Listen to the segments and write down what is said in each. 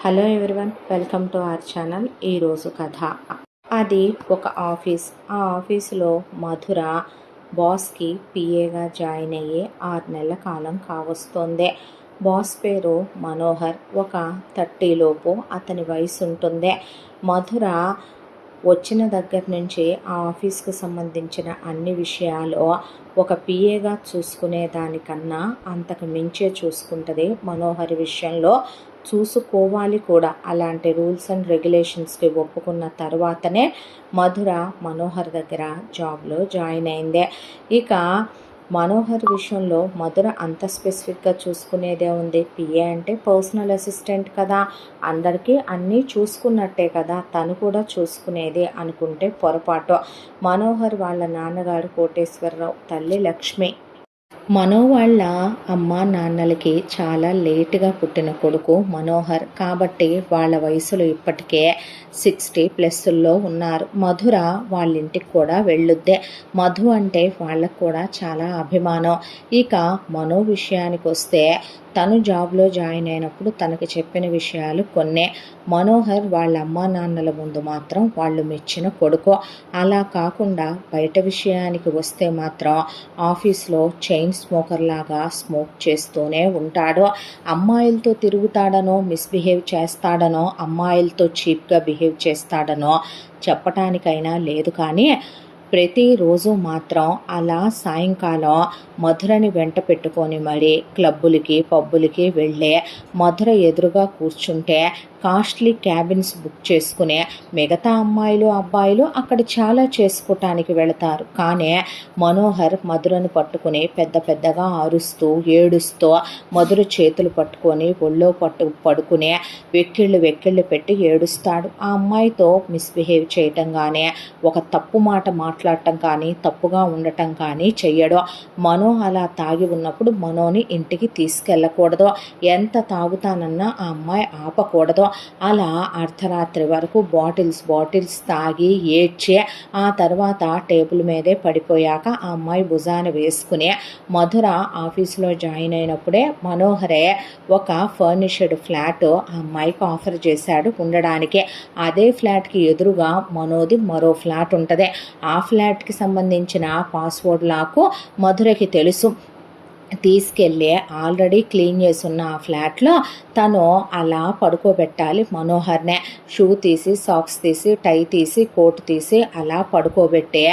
Hello everyone, welcome to our channel. ఈరోజు కథ. అది ఒక ఆఫీస్. ఆ ఆఫీసులో మధుర బాస్కి పిఏగా జాయిన్ అయ్యి 6 నెలల కాలం కావస్తోంది. బాస్ పేరు మనోహర్. ఒక 30 లోపు అతని వయసు ఉంటుంది. మధుర వచ్చిన దగ్గర నుంచి ఆ ఆఫీస్కి సంబంధించిన అన్ని విషయాలు ఒక పిఏగా చూసుకునే దానికన్నా అంతకు మించే చూసుకుంటుంది. మనోహర్ విషయంలో చూసుకోవాలి కూడా. అలాంటి రూల్స్ అండ్ రెగ్యులేషన్స్కి ఒప్పుకున్న తర్వాతనే మధుర మనోహర్ దగ్గర జాబ్లో జాయిన్ అయింది. ఇక మనోహర్ విషయంలో మధుర అంత స్పెసిఫిక్గా చూసుకునేదే ఉంది. పిఏ అంటే పర్సనల్ అసిస్టెంట్ కదా, అందరికీ అన్నీ చూసుకున్నట్టే కదా, తను కూడా చూసుకునేది అనుకుంటే పొరపాటు. మనోహర్ వాళ్ళ నాన్నగారు కోటేశ్వరరావు, తల్లి లక్ష్మి. మనో వాళ్ళ అమ్మ నాన్నలకి చాలా లేటుగా పుట్టిన కొడుకు మనోహర్. కాబట్టి వాళ్ళ వయసులో ఇప్పటికే 60+ ఉన్నారు. మధుర వాళ్ళ ఇంటికి కూడా వెళ్ళొద్దే. మధు అంటే వాళ్ళకు కూడా చాలా అభిమానం. ఇక మనో విషయానికి వస్తే తను జాబ్లో జాయిన్ అయినప్పుడు తనకు చెప్పిన విషయాలు కొన్నే. మనోహర్ వాళ్ళ అమ్మా నాన్నల ముందు మాత్రం వాళ్ళు మెచ్చిన కొడుకు. అలా కాకుండా బయట విషయానికి వస్తే మాత్రం ఆఫీస్లో చైన్ స్మోకర్ లాగా స్మోక్ చేస్తూనే ఉంటాడు. అమ్మాయిలతో తిరుగుతాడనో, మిస్బిహేవ్ చేస్తాడనో, అమ్మాయిలతో చీప్గా బిహేవ్ చేస్తాడనో చెప్పటానికైనా లేదు. కానీ ప్రతిరోజు మాత్రం అలా సాయంకాలం మధురని వెంట పెట్టుకొని మరీ క్లబ్బులకి పబ్బులకి వెళ్ళే మధుర ఎదురుగా కూర్చుంటే కాస్ట్లీ క్యాబిన్స్ బుక్ చేసుకునే మిగతా అమ్మాయిలు అబ్బాయిలు అక్కడ చాలా చేసుకోవటానికి వెళతారు. కానీ మనోహర్ మధురను పట్టుకుని పెద్ద పెద్దగా అరుస్తూ ఏడుస్తూ మధుర చేతులు పట్టుకొని ఒళ్ళో పడుకునే వెక్కిళ్ళు పెట్టి ఏడుస్తాడు. ఆ అమ్మాయితో మిస్బిహేవ్ చేయటం కానీ, ఒక తప్పు మాట మాట్లాడటం కానీ, తప్పుగా ఉండటం కానీ చెయ్యడు. మనో అలా తాగి ఉన్నప్పుడు మనోని ఇంటికి తీసుకెళ్ళకూడదు. ఎంత తాగుతానన్నా ఆ అమ్మాయి ఆపకూడదు. అలా అర్ధరాత్రి వరకు బాటిల్స్ తాగి ఏడ్చి ఆ తర్వాత టేబుల్ మీదే పడిపోయాక ఆ అమ్మాయి భుజాన వేసుకుని మధుర ఆఫీసులో జాయిన్ అయినప్పుడే మనోహరే ఒక ఫర్నిష్డ్ ఫ్లాట్ ఆ అమ్మాయికి ఆఫర్ చేశాడు ఉండడానికి. అదే ఫ్లాట్కి ఎదురుగా మనోది మరో ఫ్లాట్ ఉంటుంది. ఆ ఫ్లాట్కి సంబంధించిన పాస్వర్డ్ లాకు మధురకి తెలుసు. తీసుకెళ్ళి ఆల్రెడీ క్లీన్ చేసి ఉన్న ఆ ఫ్లాట్లో తను అలా పడుకోబెట్టాలి మనోహర్నే. షూ తీసి, సాక్స్ తీసి, టై తీసి, కోట్ తీసి అలా పడుకోబెట్టే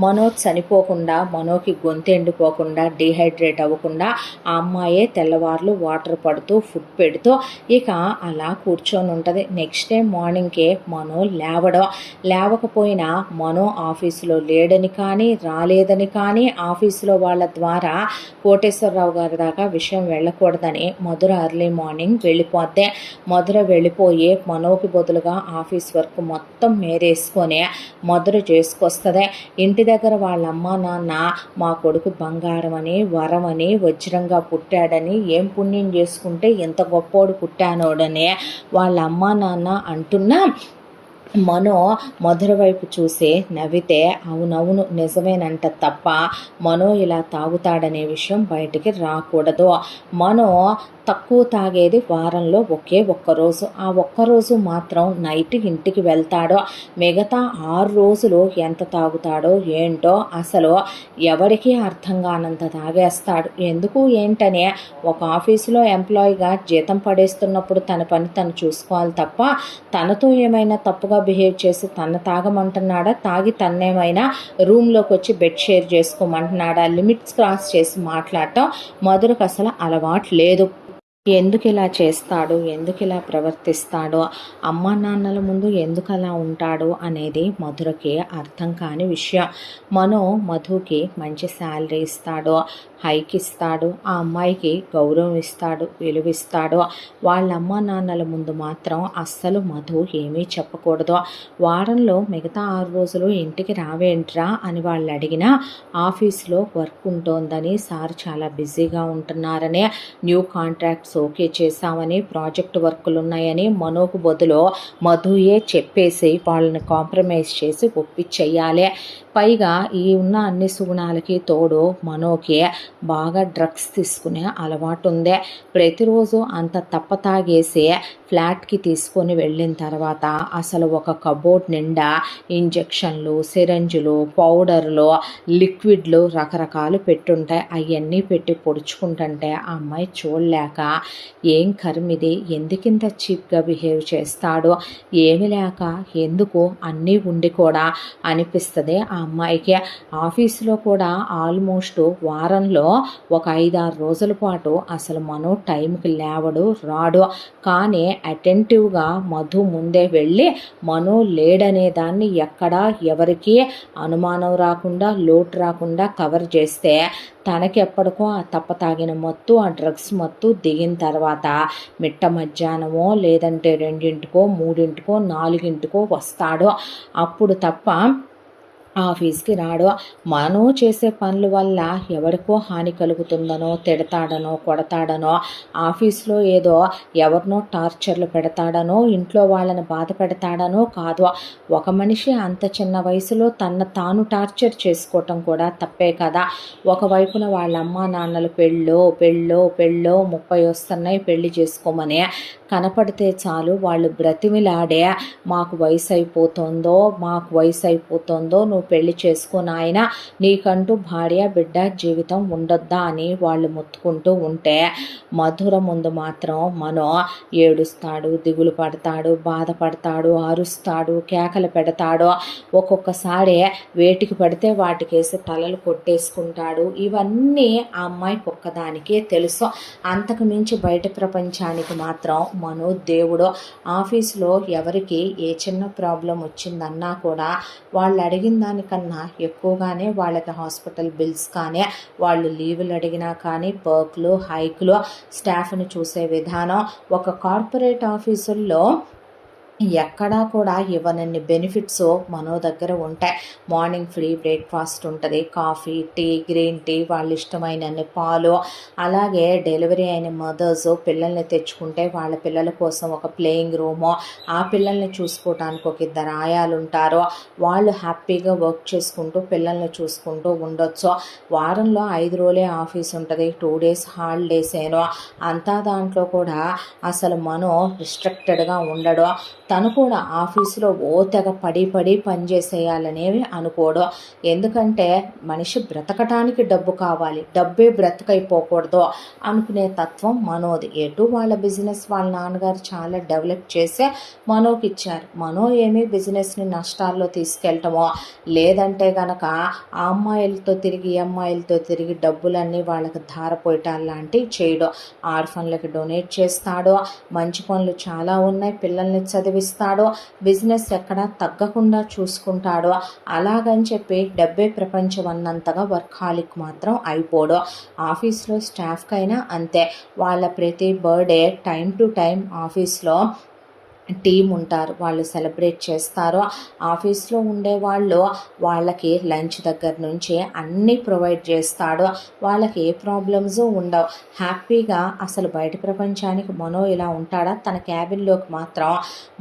మనోజ్ చనిపోకుండా, మనోకి గొంతు ఎండిపోకుండా, డీహైడ్రేట్ అవ్వకుండా ఆ అమ్మాయే తెల్లవార్లు వాటర్ పడుతూ ఫుడ్ పెడుతూ ఇక అలా కూర్చొని ఉంటుంది. నెక్స్ట్ డే మార్నింగ్కే మనో లేవకపోయినా మనో ఆఫీసులో లేడని కానీ, రాలేదని కానీ ఆఫీసులో వాళ్ళ ద్వారా కోటేశ్వరరావు గారి దాకా విషయం వెళ్ళకూడదని మధుర ఎర్లీ మార్నింగ్ వెళ్ళిపోతే మధుర వెళ్ళిపోయి మనోకి బదులుగా ఆఫీస్ వర్క్ మొత్తం మేరేసుకొని మధుర చేసుకొస్తుంది. ఇంటి దగ్గర వాళ్ళ అమ్మ నాన్న మా కొడుకు బంగారం అని, వరం అని, వజ్రంగా పుట్టాడని, ఏం పుణ్యం చేసుకుంటే ఎంత గొప్పోడు పుట్టానోడని వాళ్ళ అమ్మ నాన్న అంటున్నా మనో మధుర వైపు చూసి నవ్వితే అవునవును నిజమేనంట తప్ప మనో ఇలా తాగుతాడనే విషయం బయటికి రాకూడదు. మనో తక్కువ తాగేది వారంలో ఒకే ఒక్కరోజు. ఆ ఒక్కరోజు మాత్రం నైట్ ఇంటికి వెళ్తాడో. మిగతా 6 రోజులు ఎంత తాగుతాడో ఏంటో అసలు ఎవరికీ అర్థం కానంత తాగేస్తాడు. ఎందుకు ఏంటనే ఒక ఆఫీసులో ఎంప్లాయీగా జీతం పడేస్తున్నప్పుడు తన పని తను చూసుకోవాలి తప్ప తనతో ఏమైనా తప్పుగా బిహేవ్ చేసి తన తాగమంటున్నాడా, తాగి తన్నేమైనా రూమ్లోకి వచ్చి బెడ్ షేర్ చేసుకోమంటున్నాడా, లిమిట్స్ క్రాస్ చేసి మాట్లాడటం మధురకు అసలు అలవాటు లేదు. ఎందుకు ఇలా చేస్తాడు, ఎందుకు ఇలా ప్రవర్తిస్తాడో, అమ్మా నాన్నల ముందు ఎందుకు అలా ఉంటాడు అనేది మధురకి అర్థం కాని విషయం. మధుకి మంచి శాలరీ ఇస్తాడు, హైక్ ఇస్తాడు, ఆ అమ్మాయికి గౌరవం ఇస్తాడు, విలువిస్తాడు. వాళ్ళ అమ్మా నాన్నల ముందు మాత్రం అస్సలు మధు ఏమీ చెప్పకూడదు. వారంలో మిగతా 6 రోజులు ఇంటికి రావేంట్రా అని వాళ్ళు అడిగినా ఆఫీస్లో వర్క్ ఉంటోందని, సార్ చాలా బిజీగా ఉంటున్నారని, న్యూ కాంట్రాక్ట్స్ జాబ్స్ ఓకే చేశామని, ప్రాజెక్ట్ వర్కులు ఉన్నాయని మనోకు బదులు మధుయే చెప్పేసి వాళ్ళని కాంప్రమైజ్ చేసి ఒప్పించేయాలి. పైగా ఈ ఉన్న అన్ని సుగుణాలకి తోడు మనోకి బాగా డ్రగ్స్ తీసుకునే అలవాటు ఉంది. ప్రతిరోజు అంత తాగేసి ఫ్లాట్కి తీసుకొని వెళ్ళిన తర్వాత అసలు ఒక కబోర్డ్ నిండా ఇంజెక్షన్లు, సిరంజులు, పౌడర్లు, లిక్విడ్లు రకరకాలు పెట్టుంటాయి. అవన్నీ పెట్టి పొడుచుకుంటుంటే ఆ అమ్మాయి చూడలేక, ఏం కర్మిది, ఎందుకింత చీప్గా బిహేవ్ చేస్తాడో, ఏమి లేక ఎందుకు అన్నీ ఉండి కూడా అనిపిస్తుంది ఆ అమ్మాయికి. ఆఫీసులో కూడా ఆల్మోస్ట్ వారంలో ఒక 5-6 రోజుల పాటు అసలు మనో టైంకి లేవడు, రాడు. కానీ అటెంటివ్గా మధు ముందే వెళ్ళి మనో లేడనే దాన్ని ఎక్కడా ఎవరికి అనుమానం రాకుండా, లోటు రాకుండా కవర్ చేస్తే తనకి ఎప్పటికో ఆ తాగిన మత్తు, ఆ డ్రగ్స్ మత్తు దిగిన తర్వాత మిట్ట మధ్యాహ్నమో లేదంటే 2, 3, 4 వస్తాడో. అప్పుడు తప్ప ఆఫీస్కి రాడు. మనో చేసే పనుల వల్ల ఎవరికో హాని కలుగుతుందనో, తిడతాడనో, కొడతాడనో, ఆఫీస్లో ఏదో ఎవరినో టార్చర్లు పెడతాడనో, ఇంట్లో వాళ్ళని బాధ పెడతాడనో కాదు. ఒక మనిషి అంత చిన్న వయసులో తాను టార్చర్ చేసుకోవటం కూడా తప్పే కదా. ఒకవైపున వాళ్ళ అమ్మా నాన్నలు పెళ్ళో 30 వస్తున్నాయి, పెళ్లి చేసుకోమని కనపడితే చాలు వాళ్ళు బ్రతిమిలాడే, మాకు వయసు అయిపోతుందో నువ్వు పెళ్లి చేసుకుని ఆయన నీకంటూ భార్య బిడ్డ జీవితం ఉండొద్దా అని వాళ్ళు మొత్తుకుంటూ ఉంటే, మధుర ముందు మాత్రం మనో ఏడుస్తాడు, దిగులు పడతాడు, బాధపడతాడు, అరుస్తాడు, కేకలు పెడతాడు. ఒక్కొక్కసారి వేటికి పడితే వాటికేసి తలలు కొట్టేసుకుంటాడు. ఇవన్నీ ఆ అమ్మాయికి ఒక్కదానికే తెలుసు. అంతకు మించి బయట ప్రపంచానికి మాత్రం మనో దేవుడు. ఆఫీస్లో ఎవరికి ఏ చిన్న ప్రాబ్లం వచ్చిందన్నా కూడా వాళ్ళు అడిగిన దానికన్నా ఎక్కువగానే వాళ్ళకి హాస్పిటల్ బిల్స్ కానీ, వాళ్ళు లీవులు అడిగినా కానీ, పర్క్లు, హైకులు, స్టాఫ్ని చూసే విధానం. ఒక కార్పొరేట్ ఆఫీసుల్లో ఎక్కడా కూడా ఇవ్వనన్ని బెనిఫిట్స్ మనో దగ్గర ఉంటాయి. మార్నింగ్ ఫ్రీ బ్రేక్ఫాస్ట్ ఉంటుంది, కాఫీ, టీ, గ్రీన్ టీ, వాళ్ళు ఇష్టమైనన్ని పాలు. అలాగే డెలివరీ అయిన మదర్స్ పిల్లల్ని తెచ్చుకుంటే వాళ్ళ పిల్లల కోసం ఒక ప్లేయింగ్ రూము, ఆ పిల్లల్ని చూసుకోవడానికి ఒక 2 ఆయాలు ఉంటారు. వాళ్ళు హ్యాపీగా వర్క్ చేసుకుంటూ పిల్లల్ని చూసుకుంటూ ఉండొచ్చు. వారంలో 5 రోజులే ఆఫీస్ ఉంటుంది, 2 డేస్ హాలిడేస్ ఏనో. అంతా దాంట్లో కూడా అసలు మనో రిస్ట్రిక్టెడ్గా ఉండడు. తను కూడా ఆఫీసులో తెగ పడి పనిచేసేయాలనేవి అనుకోడు. ఎందుకంటే మనిషి బ్రతకటానికి డబ్బు కావాలి, డబ్బే బ్రతకైపోకూడదు అనుకునే తత్వం మనోది. ఎటు వాళ్ళ బిజినెస్ వాళ్ళ నాన్నగారు చాలా డెవలప్ చేసే మనోకి ఇచ్చారు. మనో ఏమీ బిజినెస్ని నష్టాల్లో తీసుకెళ్ళటమో, లేదంటే గనక ఆ అమ్మాయిలతో తిరిగి డబ్బులన్నీ వాళ్ళకి ధారపోయటాలు లాంటివి చేయడు. ఆర్ఫన్లకి డొనేట్ చేస్తాడు. మంచి పనులు చాలా ఉన్నాయి, పిల్లల్ని చదివిస్తాడు, బిజినెస్ ఎక్కడా తగ్గకుండా చూసుకుంటాడు. అలాగని చెప్పి డబ్బే ప్రపంచం అన్నంతగా వర్కాలిక్ మాత్రం అయిపోడు. ఆఫీస్లో స్టాఫ్కైనా అంతే. వాళ్ళ ప్రతి బర్త్డే టైం టు టైం ఆఫీస్లో టీం ఉంటారు, వాళ్ళు సెలబ్రేట్ చేస్తారు. ఆఫీస్లో ఉండేవాళ్ళు వాళ్ళకి లంచ్ దగ్గర నుంచి అన్నీ ప్రొవైడ్ చేస్తాడు. వాళ్ళకి ఏ ప్రాబ్లమ్స్ ఉండవు, హ్యాపీగా. అసలు బయట ప్రపంచానికి మనో ఇలా ఉంటాడా? తన క్యాబిన్లోకి మాత్రం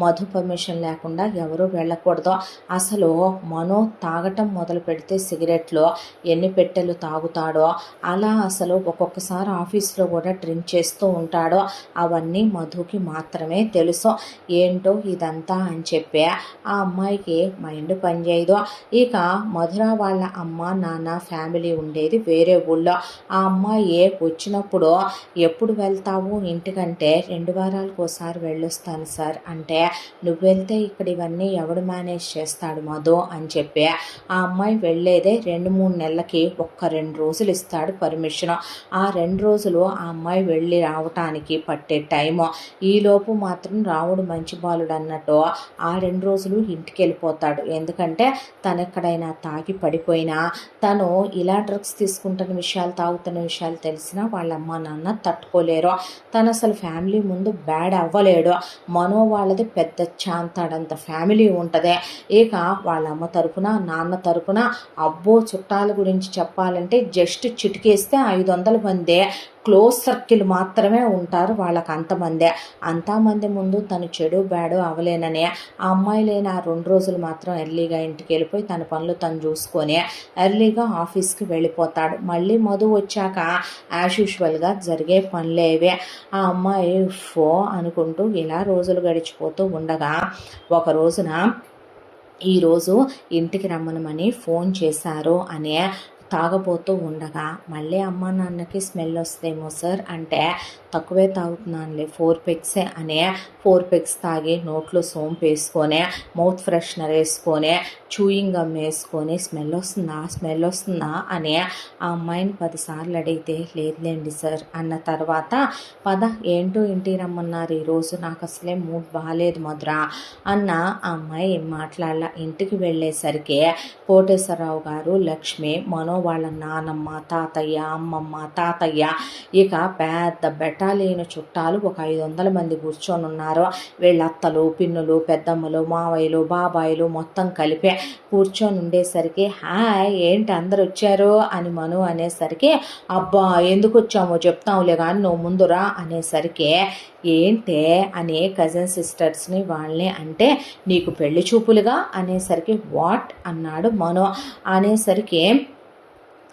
మధు పర్మిషన్ లేకుండా ఎవరూ వెళ్ళకూడదు. అసలు మనో తాగటం మొదలు పెడితే సిగరెట్లు ఎన్ని పెట్టెలు తాగుతాడో, అలా అసలు ఒక్కొక్కసారి ఆఫీస్లో కూడా డ్రింక్ చేస్తూ ఉంటాడో అవన్నీ మధుకి మాత్రమే తెలుసు. ఏంటో ఇదంతా అని చెప్పి ఆ అమ్మాయికి మైండ్ పనిచేయదు. ఇక మధుర వాళ్ళ అమ్మ నాన్న ఫ్యామిలీ ఉండేది వేరే ఊళ్ళో. ఆ అమ్మాయి వచ్చినప్పుడు ఎప్పుడు వెళ్తావు ఇంటికంటే 2 వారాలకు ఒకసారి వెళ్ళొస్తాను సార్ అంటే, నువ్వు వెళ్తే ఇక్కడ ఇవన్నీ ఎవడు మేనేజ్ చేస్తాడు మధు అని చెప్పి ఆ అమ్మాయి వెళ్ళేదే 2-3 నెలలకి 1-2 రోజులు ఇస్తాడు పర్మిషన్. ఆ 2 రోజులు ఆ అమ్మాయి వెళ్ళి రావటానికి పట్టే టైము. ఈలోపు మాత్రం రాముడు మంచి బాలుడు అన్నట్టు ఆ 2 రోజులు ఇంటికి వెళ్ళిపోతాడు. ఎందుకంటే తను ఎక్కడైనా తాగి పడిపోయినా, తను ఇలా డ్రగ్స్ తీసుకుంటున్న విషయాలు, తాగుతున్న విషయాలు తెలిసినా వాళ్ళ అమ్మ నాన్న తట్టుకోలేరు. తను అసలు ఫ్యామిలీ ముందు బ్యాడ్ అవ్వలేడు. మనో వాళ్ళది పెద్ద చాంతాడంత ఫ్యామిలీ ఉంటుంది. ఇక వాళ్ళ అమ్మ తరపున నాన్న తరపున అబ్బో చుట్టాల గురించి చెప్పాలంటే జస్ట్ చిటికేస్తే 500 మంది క్లోజ్ సర్కిల్ మాత్రమే ఉంటారు, వాళ్ళకి అంతమంది ముందు తను చెడు బ్యాడు అవలేనని ఆ అమ్మాయి లేని ఆ 2 రోజులు మాత్రం ఎర్లీగా ఇంటికి వెళ్ళిపోయి తన పనులు తను చూసుకొని ఎర్లీగా ఆఫీస్కి వెళ్ళిపోతాడు. మళ్ళీ మధు వచ్చాక యాజ్ యూజువల్గా జరిగే పనులేవే. ఆ అమ్మాయి అనుకుంటూ ఇలా రోజులు గడిచిపోతూ ఉండగా ఒక రోజున ఈరోజు ఇంటికి రమ్మనమని ఫోన్ చేశారు అనే తాగబోతూ ఉండగా మళ్ళీ అమ్మ నాన్నకి స్మెల్ వస్తేమో సార్ అంటే తక్కువే తాగుతున్నానులే 4 పెగ్సే అనే 4 పెగ్స్ తాగి నోట్లో సోంపు వేసుకొని మౌత్ ఫ్రెషనర్ వేసుకొని చూయింగ్ గమ్ వేసుకొని స్మెల్ వస్తుందా అని ఆ అమ్మాయిని 10 సార్లు అడిగితే లేదులేండి సార్ అన్న తర్వాత పద ఏంటో ఇంటికి రమ్మన్నారు ఈరోజు, నాకు అసలే మూడ్ బాగాలేదు మధుర అన్న ఆ అమ్మాయి ఏం మాట్లాడాల. ఇంటికి వెళ్ళేసరికి కోటేశ్వరరావు గారు, లక్ష్మి, మనో వాళ్ళ నానమ్మ, తాతయ్య, అమ్మమ్మ, తాతయ్య, ఇక పెద్ద బెటాలియన్ చుట్టాలు ఒక 500 మంది కూర్చొని ఉన్నారు. వీళ్ళ అత్తలు, పిన్నులు, పెద్దమ్మలు, మావయ్యలు, బాబాయిలు మొత్తం కలిపి కూర్చొని ఉండేసరికి హాయ్ ఏంటి అందరు వచ్చారు అని మను అనేసరికి అబ్బా ఎందుకు వచ్చామో చెప్తాంలే కానీ నువ్వు ముందురా అనేసరికి ఏంటే అని కజిన్ సిస్టర్స్ని వాళ్ళని అంటే నీకు పెళ్లి చూపులుగా అనేసరికి వాట్ అన్నాడు మను. అనేసరికి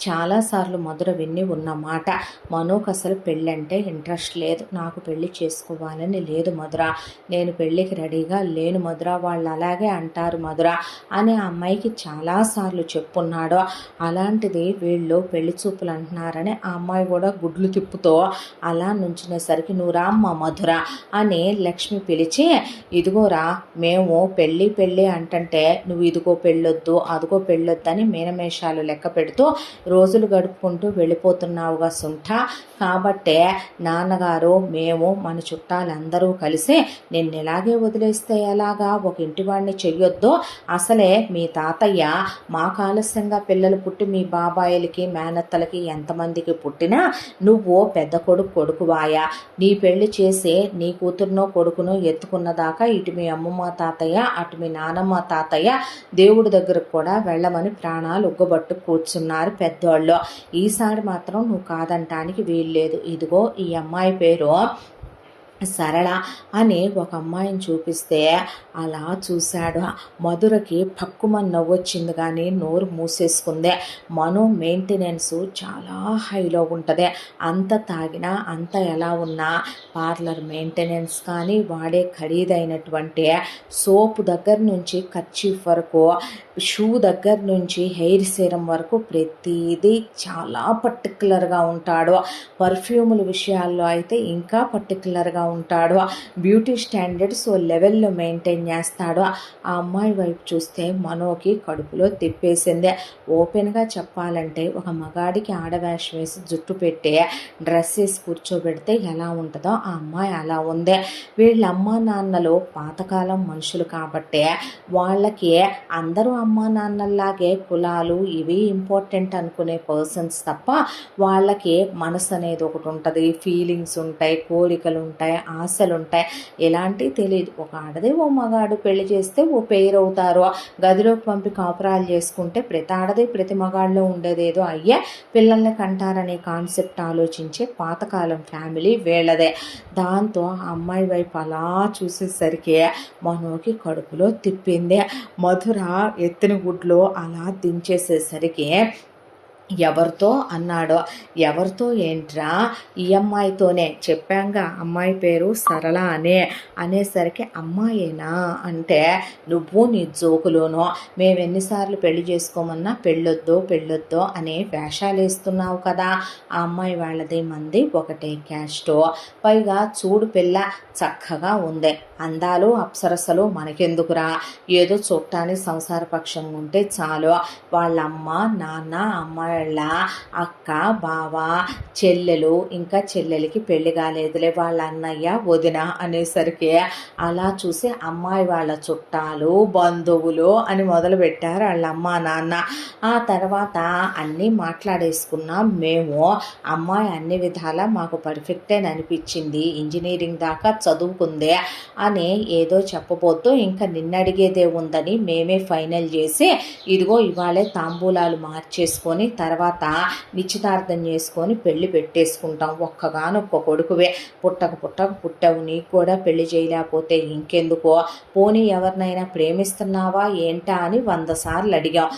చాలాసార్లు మధుర విని ఉన్నమాట. మనోకు అసలు పెళ్ళి అంటే ఇంట్రెస్ట్ లేదు, నాకు పెళ్ళి చేసుకోవాలని లేదు మధుర, నేను పెళ్ళికి రెడీగా లేను మధుర, వాళ్ళు అలాగే అంటారు మధుర అని ఆ అమ్మాయికి చాలాసార్లు చెప్పున్నాడు. అలాంటిది వీళ్ళు పెళ్లి చూపులు అంటున్నారని ఆ అమ్మాయి కూడా గుడ్లు తిప్పుతో అలా నుంచునేసరికి నువ్వు రామ్మ మధుర అని లక్ష్మి పిలిచి ఇదిగోరా మేము పెళ్ళి అంటంటే నువ్వు ఇదిగో పెళ్ళొద్దు అదిగో పెళ్ళొద్దు అని మీనమేషాలు లెక్క పెడుతూ రోజులు గడుపుకుంటూ వెళ్ళిపోతున్నావుగా సుంఠ, కాబట్టే నాన్నగారు మేము మన చుట్టాలందరూ కలిసి నిన్ను ఇలాగే వదిలేస్తే ఎలాగా, ఒక ఇంటివాడిని చెయ్యొద్దు, అసలే మీ తాతయ్య మాకు ఆలస్యంగా పిల్లలు పుట్టి మీ బాబాయిలకి మేనత్తలకి ఎంతమందికి పుట్టినా నువ్వు పెద్ద కొడుకువాయా, నీ పెళ్లి చేసి నీ కూతురునో కొడుకునో ఎత్తుకున్నదాకా ఇటు మీ అమ్మమ్మ తాతయ్య అటు మీ నానమ్మ తాతయ్య దేవుడి దగ్గరకు కూడా వెళ్ళమని ప్రాణాలు ఉగ్గబట్టు కూర్చున్నారు పెద్దోళ్ళు, ఈసారి మాత్రం నువ్వు కాదంటానికి వీల్లేదు, ఇదిగో ఈ అమ్మాయి పేరు సరళ అని ఒక అమ్మాయిని చూపిస్తే అలా చూశాడు. మధురకి పక్కుమని నవ్వొచ్చింది కానీ నోరు మూసేసుకుంది. మనో మెయింటెనెన్స్ చాలా హైలో ఉంటుంది, అంత తాగినా అంత ఎలా ఉన్నా పార్లర్ మెయింటెనెన్స్ కానీ వాడే ఖరీదైనటువంటి సోపు దగ్గర నుంచి కర్చీఫ్ వరకు, షూ దగ్గర నుంచి హెయిర్ సీరం వరకు ప్రతిదీ చాలా పర్టికులర్గా ఉంటాడు. పర్ఫ్యూముల విషయాల్లో అయితే ఇంకా పర్టికులర్గా ఉంటాడు. బ్యూటీ స్టాండర్డ్స్ ఓ లెవెల్లో మెయింటైన్ చేస్తాడు. ఆ అమ్మాయి వైపు చూస్తే మనోకి కడుపులో తిప్పేసింది. ఓపెన్గా చెప్పాలంటే ఒక మగాడికి ఆడవేషం వేసి జుట్టు పెట్టి డ్రెస్ వేసి కూర్చోబెడితే ఎలా ఉంటుందో ఆ అమ్మాయి అలా ఉంది. వీళ్ళ అమ్మా నాన్నలు పాతకాలం మనుషులు కాబట్టి వాళ్ళకి అందరూ అమ్మా నాన్నల్లాగే కులాలు ఇవి ఇంపార్టెంట్ అనుకునే పర్సన్స్ తప్ప వాళ్ళకి మనసు అనేది ఒకటి ఉంటుంది, ఫీలింగ్స్ ఉంటాయి, కోరికలు ఉంటాయి, ఆశలు ఉంటాయి, ఎలాంటివి తెలియదు. ఒక ఆడదే ఓ మగాడు పెళ్లి చేస్తే ఓ పేరు అవుతారు, గదిలోకి పంపి కాపురాలు చేసుకుంటే ప్రతి ఆడదే ప్రతి మగాళ్ళలో ఉండేదేదో అయ్యే పిల్లల్ని కంటారనే కాన్సెప్ట్ ఆలోచించే పాతకాలం ఫ్యామిలీ వీళ్ళదే. దాంతో ఆ అమ్మాయి వైపు అలా చూసేసరికి మనోకి కడుపులో తిప్పింది. మధుర ఎత్తిన గుడ్లో అలా దించేసేసరికి ఎవరితో అన్నాడో, ఎవరితో ఏంట్రా ఈ అమ్మాయితోనే చెప్పాంగా అమ్మాయి పేరు సరళ అనేసరికి అమ్మాయేనా అంటే నువ్వు నీ జోకులోనో మేము ఎన్నిసార్లు పెళ్లి చేసుకోమన్నా పెళ్ళొద్దో అనే వేషాలు వేస్తున్నావు కదా, ఆ అమ్మాయి వాళ్ళది మంది ఒకటే క్యాస్టో, పైగా చూడు పిల్ల చక్కగా ఉంది, అందాలు అప్సరసలు మనకెందుకురా, ఏదో చుట్టానికి సంసార పక్షంగా ఉంటే చాలు, వాళ్ళ అమ్మ నాన్న అమ్మాయి వాళ్ళ అక్క బావ చెల్లెలు ఇంకా చెల్లెలకి పెళ్లి కాలేదులే, వాళ్ళ అన్నయ్య వదిన అనేసరికి అలా చూసి అమ్మాయి వాళ్ళ చుట్టాలు బంధువులు అని మొదలు పెట్టారు వాళ్ళ అమ్మ నాన్న. ఆ తర్వాత అన్నీ మాట్లాడేసుకున్నాం మేము, అమ్మాయి అన్ని విధాలా మాకు పర్ఫెక్టే అనిపించింది, ఇంజనీరింగ్ దాకా చదువుకుందే అని ఏదో చెప్పబోతూ ఇంకా నిన్నడిగేదే ఉందని మేమే ఫైనల్ చేసి ఇదిగో ఇవాళే తాంబూలాలు మార్చేసుకొని తర్వాత నిశ్చితార్థం చేసుకొని పెళ్లి పెట్టేసుకుంటాం. ఒక్కగానొక్క కొడుకువే, పుట్టావు, నీకు కూడా పెళ్లి చేయలేకపోతే ఇంకెందుకో, పోనీ ఎవరినైనా ప్రేమిస్తున్నావా ఏంటా అని 100 సార్లు అడిగాం.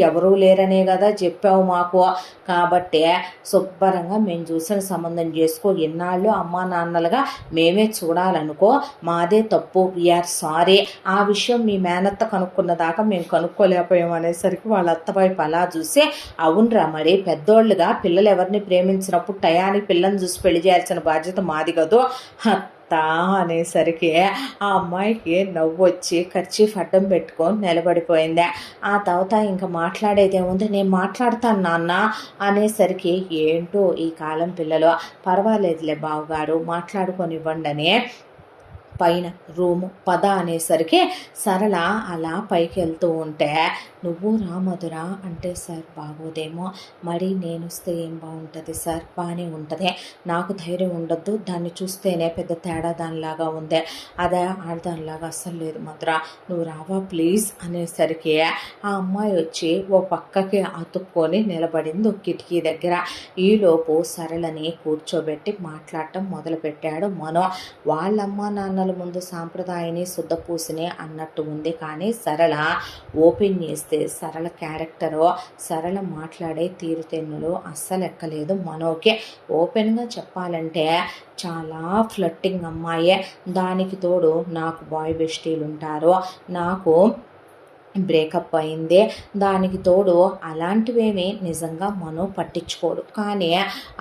ఎవరూ లేరనే కదా చెప్పావు మాకు. కాబట్టి శుభ్రంగా మేము చూసిన సంబంధం చేసుకో. ఎన్నాళ్ళు అమ్మా నాన్నలుగా మేమే చూడాలనుకో, మాదే తప్పు, వీఆర్ సారీ. ఆ విషయం మీ మేనత్త కనుక్కున్న దాకా మేము కనుక్కోలేకపోయాం అనేసరికి వాళ్ళ అత్త వైపు అలా చూసి, అవునరా మరి పెద్దోళ్ళుగా పిల్లలు ఎవరిని ప్రేమించినప్పుడు టయానికి పిల్లని చూసి పెళ్లి చేయాల్సిన బాధ్యత మాది కదో అనేసరికి ఆ అమ్మాయికి నవ్వు వచ్చి కర్చీఫ్ అడ్డం పెట్టుకొని నిలబడిపోయింది. ఆ తర్వాత ఇంకా మాట్లాడేదేముంది, నేను మాట్లాడతాను నాన్న అనేసరికి, ఏంటో ఈ కాలం పిల్లలు, పర్వాలేదులే బావగారు మాట్లాడుకొనివ్వండి అని పైన రూము పద అనేసరికి సరళ అలా పైకి వెళ్తూ ఉంటే, నువ్వు రా మధుర అంటే, సార్ బాగోదేమో, మరి నేను వస్తే ఏం బాగుంటుంది సార్, బాగానే ఉంటుంది, నాకు ధైర్యం ఉండొద్దు, దాన్ని చూస్తేనే పెద్ద తేడా దానిలాగా ఉంది, అదే ఆడదానిలాగా అస్సలు లేదు మధుర, నువ్వు రావా ప్లీజ్ అనేసరికి ఆ అమ్మాయి వచ్చి ఓ పక్కకి అతుక్కొని నిలబడింది ఒక కిటికీ దగ్గర. ఈలోపు సరళని కూర్చోబెట్టి మాట్లాడటం మొదలుపెట్టాడు మనో. వాళ్ళమ్మ నాన్నలు ముందు సాంప్రదాయని శుద్ధపూసిని అన్నట్టు ఉంది, కానీ సరళ ఓపెన్ చేస్తే సరళ క్యారెక్టరు, సరళ మాట్లాడే తీరుతెన్నులు అస్సలు ఎక్కలేదు మనోకే. ఓపెన్గా చెప్పాలంటే చాలా ఫ్లట్టింగ్ అమ్మాయే. దానికి తోడు నాకు బాయ్ బెస్టీలు ఉంటారు, నాకు బ్రేకప్ అయింది, దానికి తోడు అలాంటివేమీ నిజంగా మనో పట్టించుకోడు. కానీ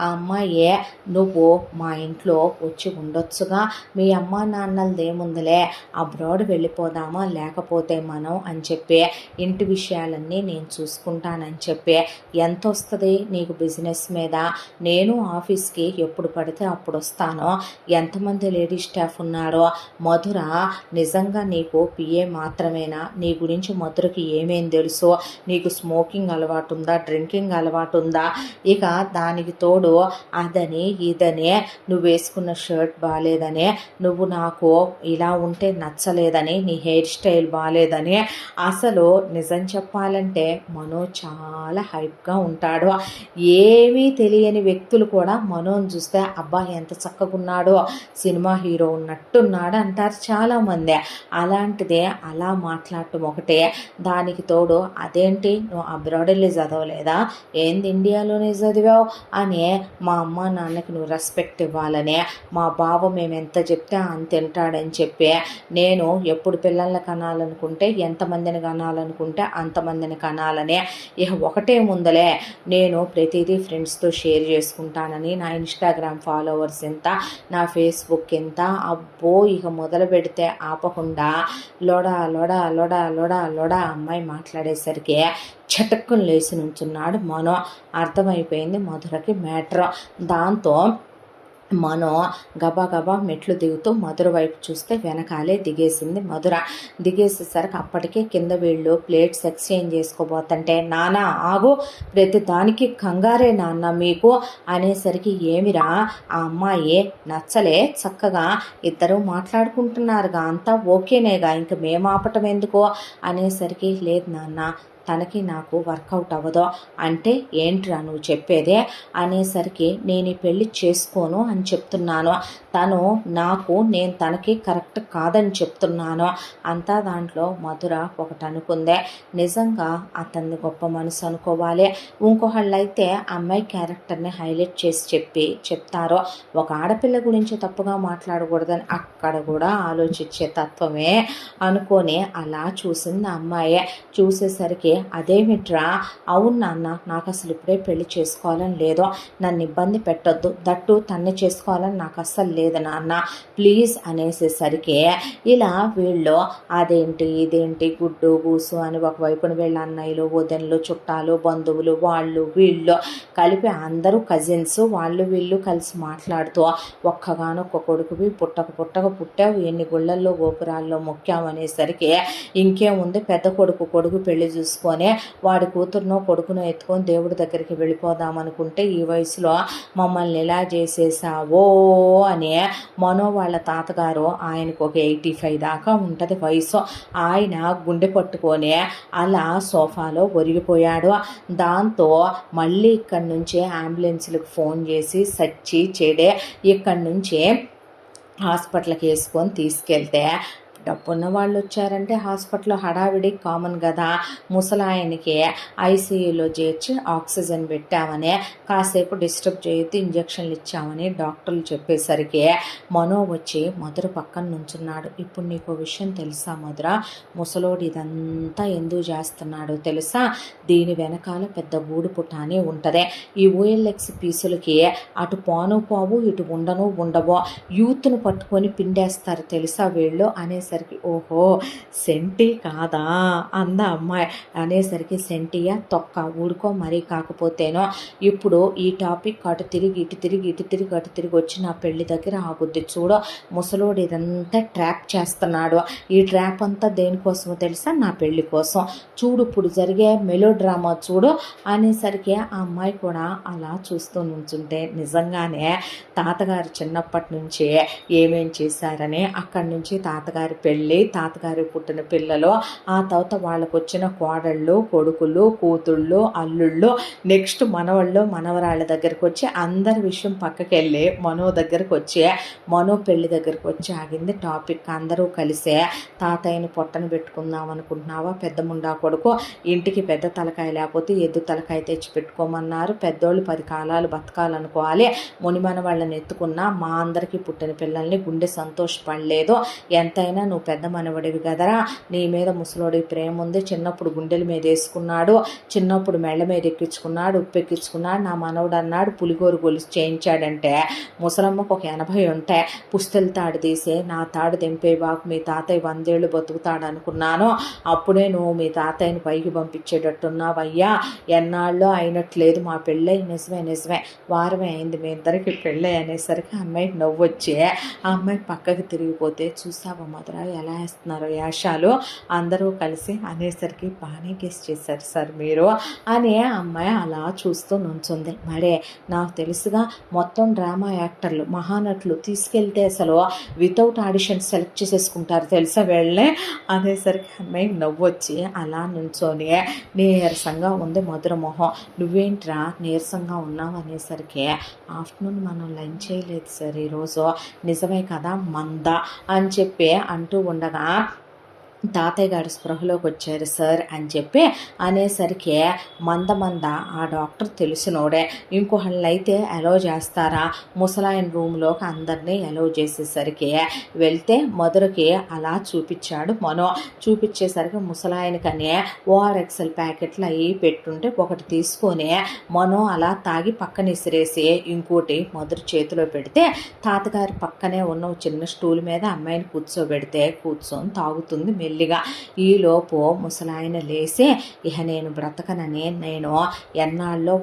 ఆ అమ్మాయే, నువ్వు మా ఇంట్లో వచ్చి ఉండొచ్చుగా, మీ అమ్మ నాన్నలదేముందిలే, అబ్రాడ్ వెళ్ళిపోదామా లేకపోతే మనం అని చెప్పి ఇంటి విషయాలన్నీ నేను చూసుకుంటానని చెప్పి, ఎంత వస్తుంది నీకు బిజినెస్ మీద, నేను ఆఫీస్కి ఎప్పుడు పడితే అప్పుడు వస్తాను, ఎంతమంది లేడీ స్టాఫ్ ఉన్నారో, మధుర నిజంగా నీకు పిఏ మాత్రమేనా, నీ గురించి మధురకి ఏమేం తెలుసో, నీకు స్మోకింగ్ అలవాటు ఉందా, డ్రింకింగ్ అలవాటు ఉందా, ఇక దానికి తోడు అదని ఇదనే, నువ్వు వేసుకున్న షర్ట్ బాగాలేదని, నువ్వు నాకు ఇలా ఉంటే నచ్చలేదని, నీ హెయిర్ స్టైల్ బాగాలేదని, అసలు నిజం చెప్పాలంటే మనో చాలా హైప్గా ఉంటాడు. ఏమీ తెలియని వ్యక్తులు కూడా మనోని చూస్తే అబ్బా ఎంత చక్కగున్నాడో, సినిమా హీరో ఉన్నట్టున్నాడు అంటారు చాలామంది. అలాంటిదే అలా మాట్లాడటం ఒకటే, దానికి తోడు అదేంటి నువ్వు అబ్రాడ్ వెళ్ళి చదవలేదా, ఏంది ఇండియాలోనే చదివావు అని మా అమ్మ నాన్నకి నువ్వు రెస్పెక్ట్ ఇవ్వాలని, మా బావ మేము ఎంత చెప్తే అంత తింటాడని చెప్పి, నేను ఎప్పుడు పిల్లల్ని కనాలనుకుంటే, ఎంతమందిని కనాలనుకుంటే అంతమందిని కనాలని, ఇక ఒకటే ముందలే నేను ప్రతిదీ ఫ్రెండ్స్తో షేర్ చేసుకుంటానని, నా ఇన్స్టాగ్రామ్ ఫాలోవర్స్ ఎంత, నా ఫేస్బుక్ ఎంత, అబ్బో ఇక మొదలు పెడితే ఆపకుండా లోడా లోడా లోడా లోడా లోడా అమ్మాయి మాట్లాడేసరికి చటుక్కుని లేచి నుంచున్నాడు మనో. అర్థమైపోయింది మధురకి మ్యాటర్. దాంతో మనో గబా మెట్లు దిగుతూ మధుర వైపు చూస్తే వెనకాలే దిగేసింది మధుర. దిగేసేసరికి అప్పటికే కింద వీళ్ళు ప్లేట్స్ ఎక్స్చేంజ్ చేసుకోబోతుంటే, నానా ఆగు, ప్రతి దానికి కంగారే నాన్న మీకు అనేసరికి, ఏమిరా ఆ అమ్మాయి నచ్చలే, చక్కగా ఇద్దరు మాట్లాడుకుంటున్నారుగా, అంతా ఓకేనేగా, ఇంక మేము ఆపటం ఎందుకో అనేసరికి, లేదు నాన్న తనకి నాకు వర్కౌట్ అవ్వదు అంటే, ఏంట్రా నువ్వు చెప్పేదే అనేసరికి, నేను ఈ పెళ్ళి చేసుకోను అని చెప్తున్నాను, తను నాకు నేను తనకి కరెక్ట్ కాదని చెప్తున్నాను అంతా. దాంట్లో మధుర ఒకటి అనుకుందే, నిజంగా అతన్ని గొప్ప మనసు అనుకోవాలి, ఇంకొకళ్ళైతే అమ్మాయి క్యారెక్టర్ని హైలైట్ చేసి చెప్తారో, ఒక ఆడపిల్ల గురించి తప్పుగా మాట్లాడకూడదని అక్కడ కూడా ఆలోచించే తత్వమే అనుకొని అలా చూసింది అమ్మాయే. చూసేసరికి, అదేమిట్రా, అవును నాన్న నాకు అసలు ఇప్పుడే పెళ్లి చేసుకోవాలని లేదు, నన్ను ఇబ్బంది పెట్టొద్దు, దట్టు తన్ని చేసుకోవాలని నాకు అస్సలు లేదు నాన్న ప్లీజ్ అనేసేసరికి, ఇలా వీళ్ళు అదేంటి ఇదేంటి గుడ్డు గూసు అని ఒకవైపున వీళ్ళ అన్నయ్యలు వదినలు చుట్టాలు బంధువులు వాళ్ళు వీళ్ళు కలిపి అందరూ కజిన్స్ వాళ్ళు వీళ్ళు కలిసి మాట్లాడుతూ, ఒక్కగానొక్క కొడుకువి పుట్టావు, ఎన్ని గుళ్ళల్లో గోపురాల్లో మొక్కామనేసరికి, ఇంకేముంది పెద్ద కొడుకు పెళ్లి చూసుకొని వాడి కూతురునో కొడుకునో ఎత్తుకొని దేవుడి దగ్గరికి వెళ్ళిపోదామనుకుంటే, ఈ వయసులో మమ్మల్ని ఎలా చేసేసావో అని మనో వాళ్ళ తాతగారు, ఆయనకు ఒక 85 దాకా ఉంటుంది వయసు, ఆయన గుండె పట్టుకొని అలా సోఫాలో ఒరిగిపోయాడు. దాంతో మళ్ళీ ఇక్కడి నుంచే అంబులెన్స్లకు ఫోన్ చేసి సచ్చి చెడే ఇక్కడి నుంచే హాస్పిటల్కి వేసుకొని తీసుకెళ్తే, డబ్బున్న వాళ్ళు వచ్చారంటే హాస్పిటల్లో హడావిడి కామన్ కదా. ముసలాయనకి ఐసీయూలో చేర్చి ఆక్సిజన్ పెట్టామని, కాసేపు డిస్టర్బ్ చేయొద్దు ఇంజక్షన్లు ఇచ్చామని డాక్టర్లు చెప్పేసరికి మనో వచ్చి మధుర పక్కన నుంచున్నాడు. ఇప్పుడు నీకు విషయం తెలుసా మధుర, ముసలోడు ఇదంతా ఎందుకు చేస్తున్నాడో తెలుసా? దీని వెనకాల పెద్ద గూడు పుటాని ఉంటుంది. ఈ ఓఎల్ఎక్స్ పీసులకి అటు పోవు ఇటు ఉండవో, యూత్ను పట్టుకొని పిండేస్తారు తెలుసా వీళ్ళు అనేసరికి, ఓహో సెంటి కాదా అంద అమ్మాయి అనేసరికి, సెంటియా తొక్క ఊడుకో మరీ, కాకపోతేనో ఇప్పుడు ఈ టాపిక్ అటు తిరిగి ఇటు తిరిగి వచ్చి నా పెళ్లి దగ్గర ఆగుద్ది చూడు. ముసలోడు ఇదంతా ట్రాప్ చేస్తున్నాడు. ఈ ట్రాప్ అంతా దేనికోసమో తెలుసా? నా పెళ్లి కోసం. చూడు ఇప్పుడు జరిగే మెలో డ్రామా చూడు అనేసరికి ఆ అమ్మాయి కూడా అలా చూస్తూ నుంచుంటే, నిజంగానే తాతగారు చిన్నప్పటి నుంచి ఏమేం చేశారని, అక్కడి నుంచి తాతగారి పెళ్ళి, తాతగారి పుట్టిన పిల్లలు, ఆ తర్వాత వాళ్ళకు వచ్చిన కోడళ్ళు, కొడుకులు, కూతుళ్ళు, అల్లుళ్ళు, నెక్స్ట్ మనవాళ్ళు, మనవరాళ్ళ దగ్గరకు వచ్చి అందరి విషయం పక్కకి వెళ్ళి మనో దగ్గరకు వచ్చి, మనో పెళ్లి దగ్గరకు వచ్చి ఆగింది టాపిక్. అందరూ కలిసే తాతయ్యని పొట్టను పెట్టుకుందాం అనుకుంటున్నావా పెద్ద ముండా కొడుకు, ఇంటికి పెద్ద తలకాయ లేకపోతే ఎద్దు తలకాయ తెచ్చి పెట్టుకోమన్నారు. పెద్దోళ్ళు 10 కాలాలు బతకాలనుకోవాలి. మునిమన వాళ్ళని ఎత్తుకున్నా మా అందరికీ పుట్టిన పిల్లల్ని గుండె సంతోషపడలేదు. ఎంతైనా నువ్వు పెద్ద మనవడివి కదరా, నీ మీద ముసలోడికి ప్రేమ ఉంది. చిన్నప్పుడు గుండెల మీద వేసుకున్నాడు, చిన్నప్పుడు మెళ్ళ మీద ఎక్కించుకున్నాడు, ఉప్పు ఎక్కించుకున్నాడు. నా మనవడు అన్నాడు పులిగోరు గొలుసు చేయించాడంటే, ముసలమ్మకు ఒక 80 ఉంటాయి. పుస్తల తాడు తీసి నా తాడు తెంపే బాకు, మీ తాతయ్య 100 ఏళ్ళు బతుకుతాడు అనుకున్నాను. అప్పుడే నువ్వు మీ తాతయ్యని పైకి పంపించేటట్టున్నావయ్యా. ఎన్నాళ్ళు అయినట్లేదు మా పెళ్ళై. నిజమే వారమే అయింది మీ ఇద్దరికి పెళ్ళై అనేసరికి అమ్మాయికి నవ్వొచ్చి ఆ అమ్మాయి పక్కకి తిరిగిపోతే, చూసావా మధుర ఎలా వేస్తున్నారో యాషాలు అందరూ కలిసి అనేసరికి, బాగానే గెస్ చేశారు సార్ మీరు అని అమ్మాయి అలా చూస్తూ నుంచుంది. మరే నాకు తెలుసుగా మొత్తం డ్రామా యాక్టర్లు, మహానటులు తీసుకెళ్తే అసలు వితౌట్ ఆడిషన్ సెలెక్ట్ చేసేసుకుంటారు తెలుసా వీళ్ళని అనేసరికి అమ్మాయి నవ్వొచ్చి అలా నుంచొని నీరసంగా ఉంది మధుర మొహం. నువ్వేంట్రా నీరసంగా ఉన్నావు అనేసరికి, ఆఫ్టర్నూన్ మనం లంచ్ చేయలేదు సార్ ఈరోజు. నిజమే కదా మంద అని చెప్పి అంటూ ఉండగా, తాతయ్య గారు స్పృహలోకి వచ్చారు సార్ అని చెప్పి అనేసరికి, మంద ఆ డాక్టర్ తెలిసినోడే, ఇంకొకళ్ళని అయితే అలౌ చేస్తారా? ముసలాయన రూమ్లోకి అందరినీ అలౌ చేసేసరికి వెళ్తే మధురకి అలా చూపించాడు మనో. చూపించేసరికి ముసలాయనకనే ఓఆర్ఎక్స్ఎల్ ప్యాకెట్లు అవి పెట్టుంటే ఒకటి తీసుకొని మనో అలా తాగి పక్కన ఇసిరేసి ఇంకోటి మధుర చేతిలో పెడితే, తాతగారి పక్కనే ఉన్న చిన్న స్టూల్ మీద అమ్మాయిని కూర్చోబెడితే కూర్చొని తాగుతుంది మెల్లిగా. ఈలోపు ముసలాయన లేసి, ఇహ నేను బ్రతకనని, నేను ఎన్నాళ్ళలో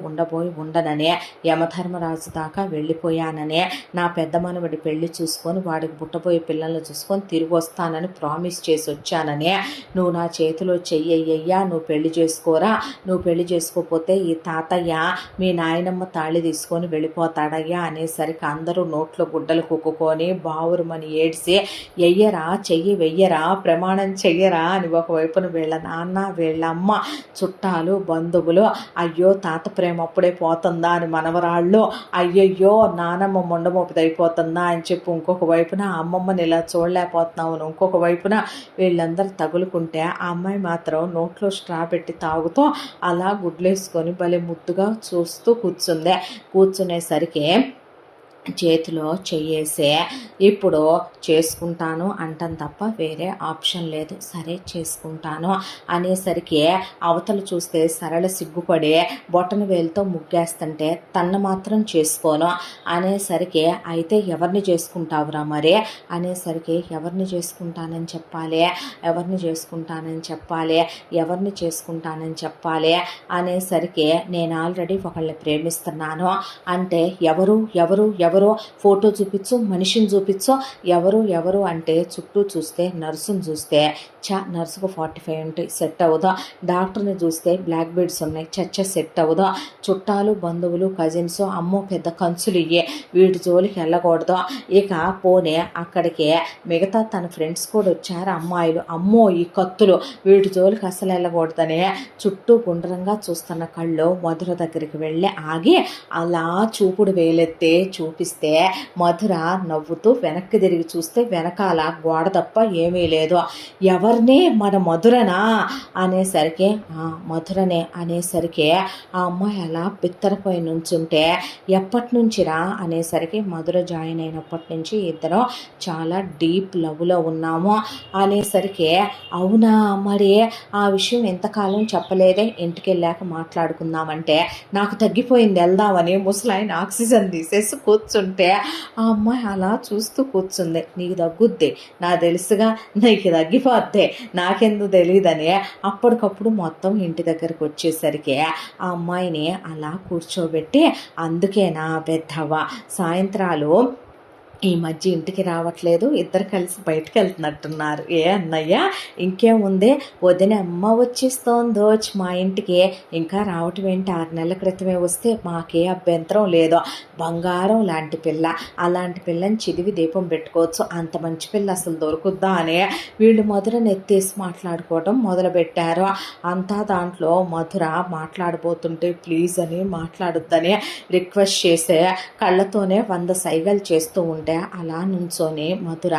ఉండనని, యమధర్మరాజు దాకా వెళ్ళిపోయానని, నా పెద్ద మనవడి పెళ్లి చూసుకొని వాడికి పుట్టబోయే పిల్లల్ని చూసుకొని తిరిగి వస్తానని ప్రామిస్ చేసి వచ్చానని, నువ్వు నా చేతిలో చెయ్యయ్యా, నువ్వు పెళ్లి చేసుకోరా, నువ్వు పెళ్లి చేసుకోపోతే ఈ తాతయ్య మీ నాయనమ్మ తాళి తీసుకొని వెళ్ళిపోతాడయ్యా అనేసరికి అందరూ నోట్లో గుడ్డలు కుక్కుకొని బావురుమని ఏడ్చి, ఎయ్యరా చెయ్యి వెయ్యరా, ప్రమాణం చెయ్యరా అని ఒకవైపున వీళ్ళ నాన్న వీళ్ళ అమ్మ చుట్టాలు బంధువులు, అయ్యో తాత ప్రేమ అప్పుడే పోతుందా అని మనవరాళ్ళు, అయ్యయ్యో నానమ్మ మొండమోపిదైపోతుందా అని చెప్పి ఇంకొక వైపున అమ్మమ్మని ఇలా చూడలేకపోతున్నావు ఇంకొక వైపున వీళ్ళందరూ తగులుకుంటే, ఆ అమ్మాయి మాత్రం నోట్లో స్ట్రా పెట్టి తాగుతూ అలా గుడ్లేసుకొని భలే ముద్దుగా చూస్తూ కూర్చునేసరికి చేతిలో చెయ్యేసే, ఇప్పుడు చేసుకుంటాను అంటాను తప్ప వేరే ఆప్షన్ లేదు, సరే చేసుకుంటాను అనేసరికి అవతలు చూస్తే సరళ సిగ్గుపడి బొటన వేలుతో ముగ్గేస్తుంటే, తన్ను మాత్రం చేసుకోను అనేసరికి, అయితే ఎవరిని చేసుకుంటావురా మరి అనేసరికి, ఎవరిని చేసుకుంటానని చెప్పాలి అనేసరికి, నేను ఆల్రెడీ ఒకళ్ళని ప్రేమిస్తున్నాను అంటే, ఎవరు ఎవరో ఫోటో చూపించు, మనిషిని చూపించు, ఎవరు అంటే చుట్టూ చూస్తే నర్సుని చూస్తే నర్సుకు 45 ఉంటాయి, సెట్ అవ్వదా. డాక్టర్ని చూస్తే బ్లాక్ బెడ్స్ ఉన్నాయి, సెట్ అవ్వదా. చుట్టాలు బంధువులు కజిన్స్ అమ్మో పెద్ద కంచులు ఇయ్యే, వీటి జోలికి వెళ్ళకూడదు. ఇక పోనే అక్కడికి మిగతా తన ఫ్రెండ్స్ కూడా వచ్చారు అమ్మాయిలు, అమ్మో ఈ కత్తులు, వీటి జోలికి అసలు వెళ్ళకూడదని చుట్టూ గుండ్రంగా చూస్తున్న కళ్ళు మధుర దగ్గరికి వెళ్ళి ఆగి అలా చూపుడు వేలెత్తే చూపిస్తే మధుర నవ్వుతూ వెనక్కి తిరిగి చూస్తే వెనకాల గోడ తప్ప ఏమీ లేదు. ఎవరిని మన మధురనా అనేసరికి మధురనే అనేసరికి ఆ అమ్మాయి అలా బిత్తరపోయి నుంచుంటే ఎప్పటి నుంచిరా అనేసరికి మధుర జాయిన్ అయినప్పటి నుంచి ఇద్దరం చాలా డీప్ లవ్లో ఉన్నాము అనేసరికి అవునా మరి ఆ విషయం ఎంతకాలం చెప్పలేదే, ఇంటికి వెళ్ళాక మాట్లాడుకుందామంటే నాకు తగ్గిపోయింది వెళ్దామని ముసలాయన ఆక్సిజన్ తీసేసి కూర్చుంటే ఆ అమ్మాయి అలా చూస్తూ కూర్చుంది. నీకు తగ్గుద్ది, నాకు తెలుసుగా, నీకు తగ్గిపోద్ది, నాకెందుకు తెలియదని అప్పటికప్పుడు మొత్తం ఇంటి దగ్గరకు వచ్చేసరికి ఆ అమ్మాయిని అలా కూర్చోబెట్టి అందుకేనా పెద్దవ్వ సాయంత్రాలు ఈ మధ్య ఇంటికి రావట్లేదు, ఇద్దరు కలిసి బయటకు వెళ్తున్నట్టున్నారు. ఏ అన్నయ్య ఇంకేముంది, వదిన అమ్మ వచ్చేస్తోందోచ్ మా ఇంటికి, ఇంకా రావటం ఏంటి, 6 నెలల క్రితమే వస్తే మాకే అభ్యంతరం లేదు, బంగారం లాంటి పిల్ల, అలాంటి పిల్లని చిదివి దీపం పెట్టుకోవచ్చు, అంత మంచి పిల్ల అసలు దొరుకుద్దా అని వీళ్ళు మధురని ఎత్తేసి మాట్లాడుకోవడం మొదలుపెట్టారు. అంతా దాంట్లో మధుర మాట్లాడబోతుంటే ప్లీజ్ అని మాట్లాడొద్దని రిక్వెస్ట్ చేసే కళ్ళతోనే 100 సైగలు చేస్తూ ఉంటే అలా నుంచొని మధుర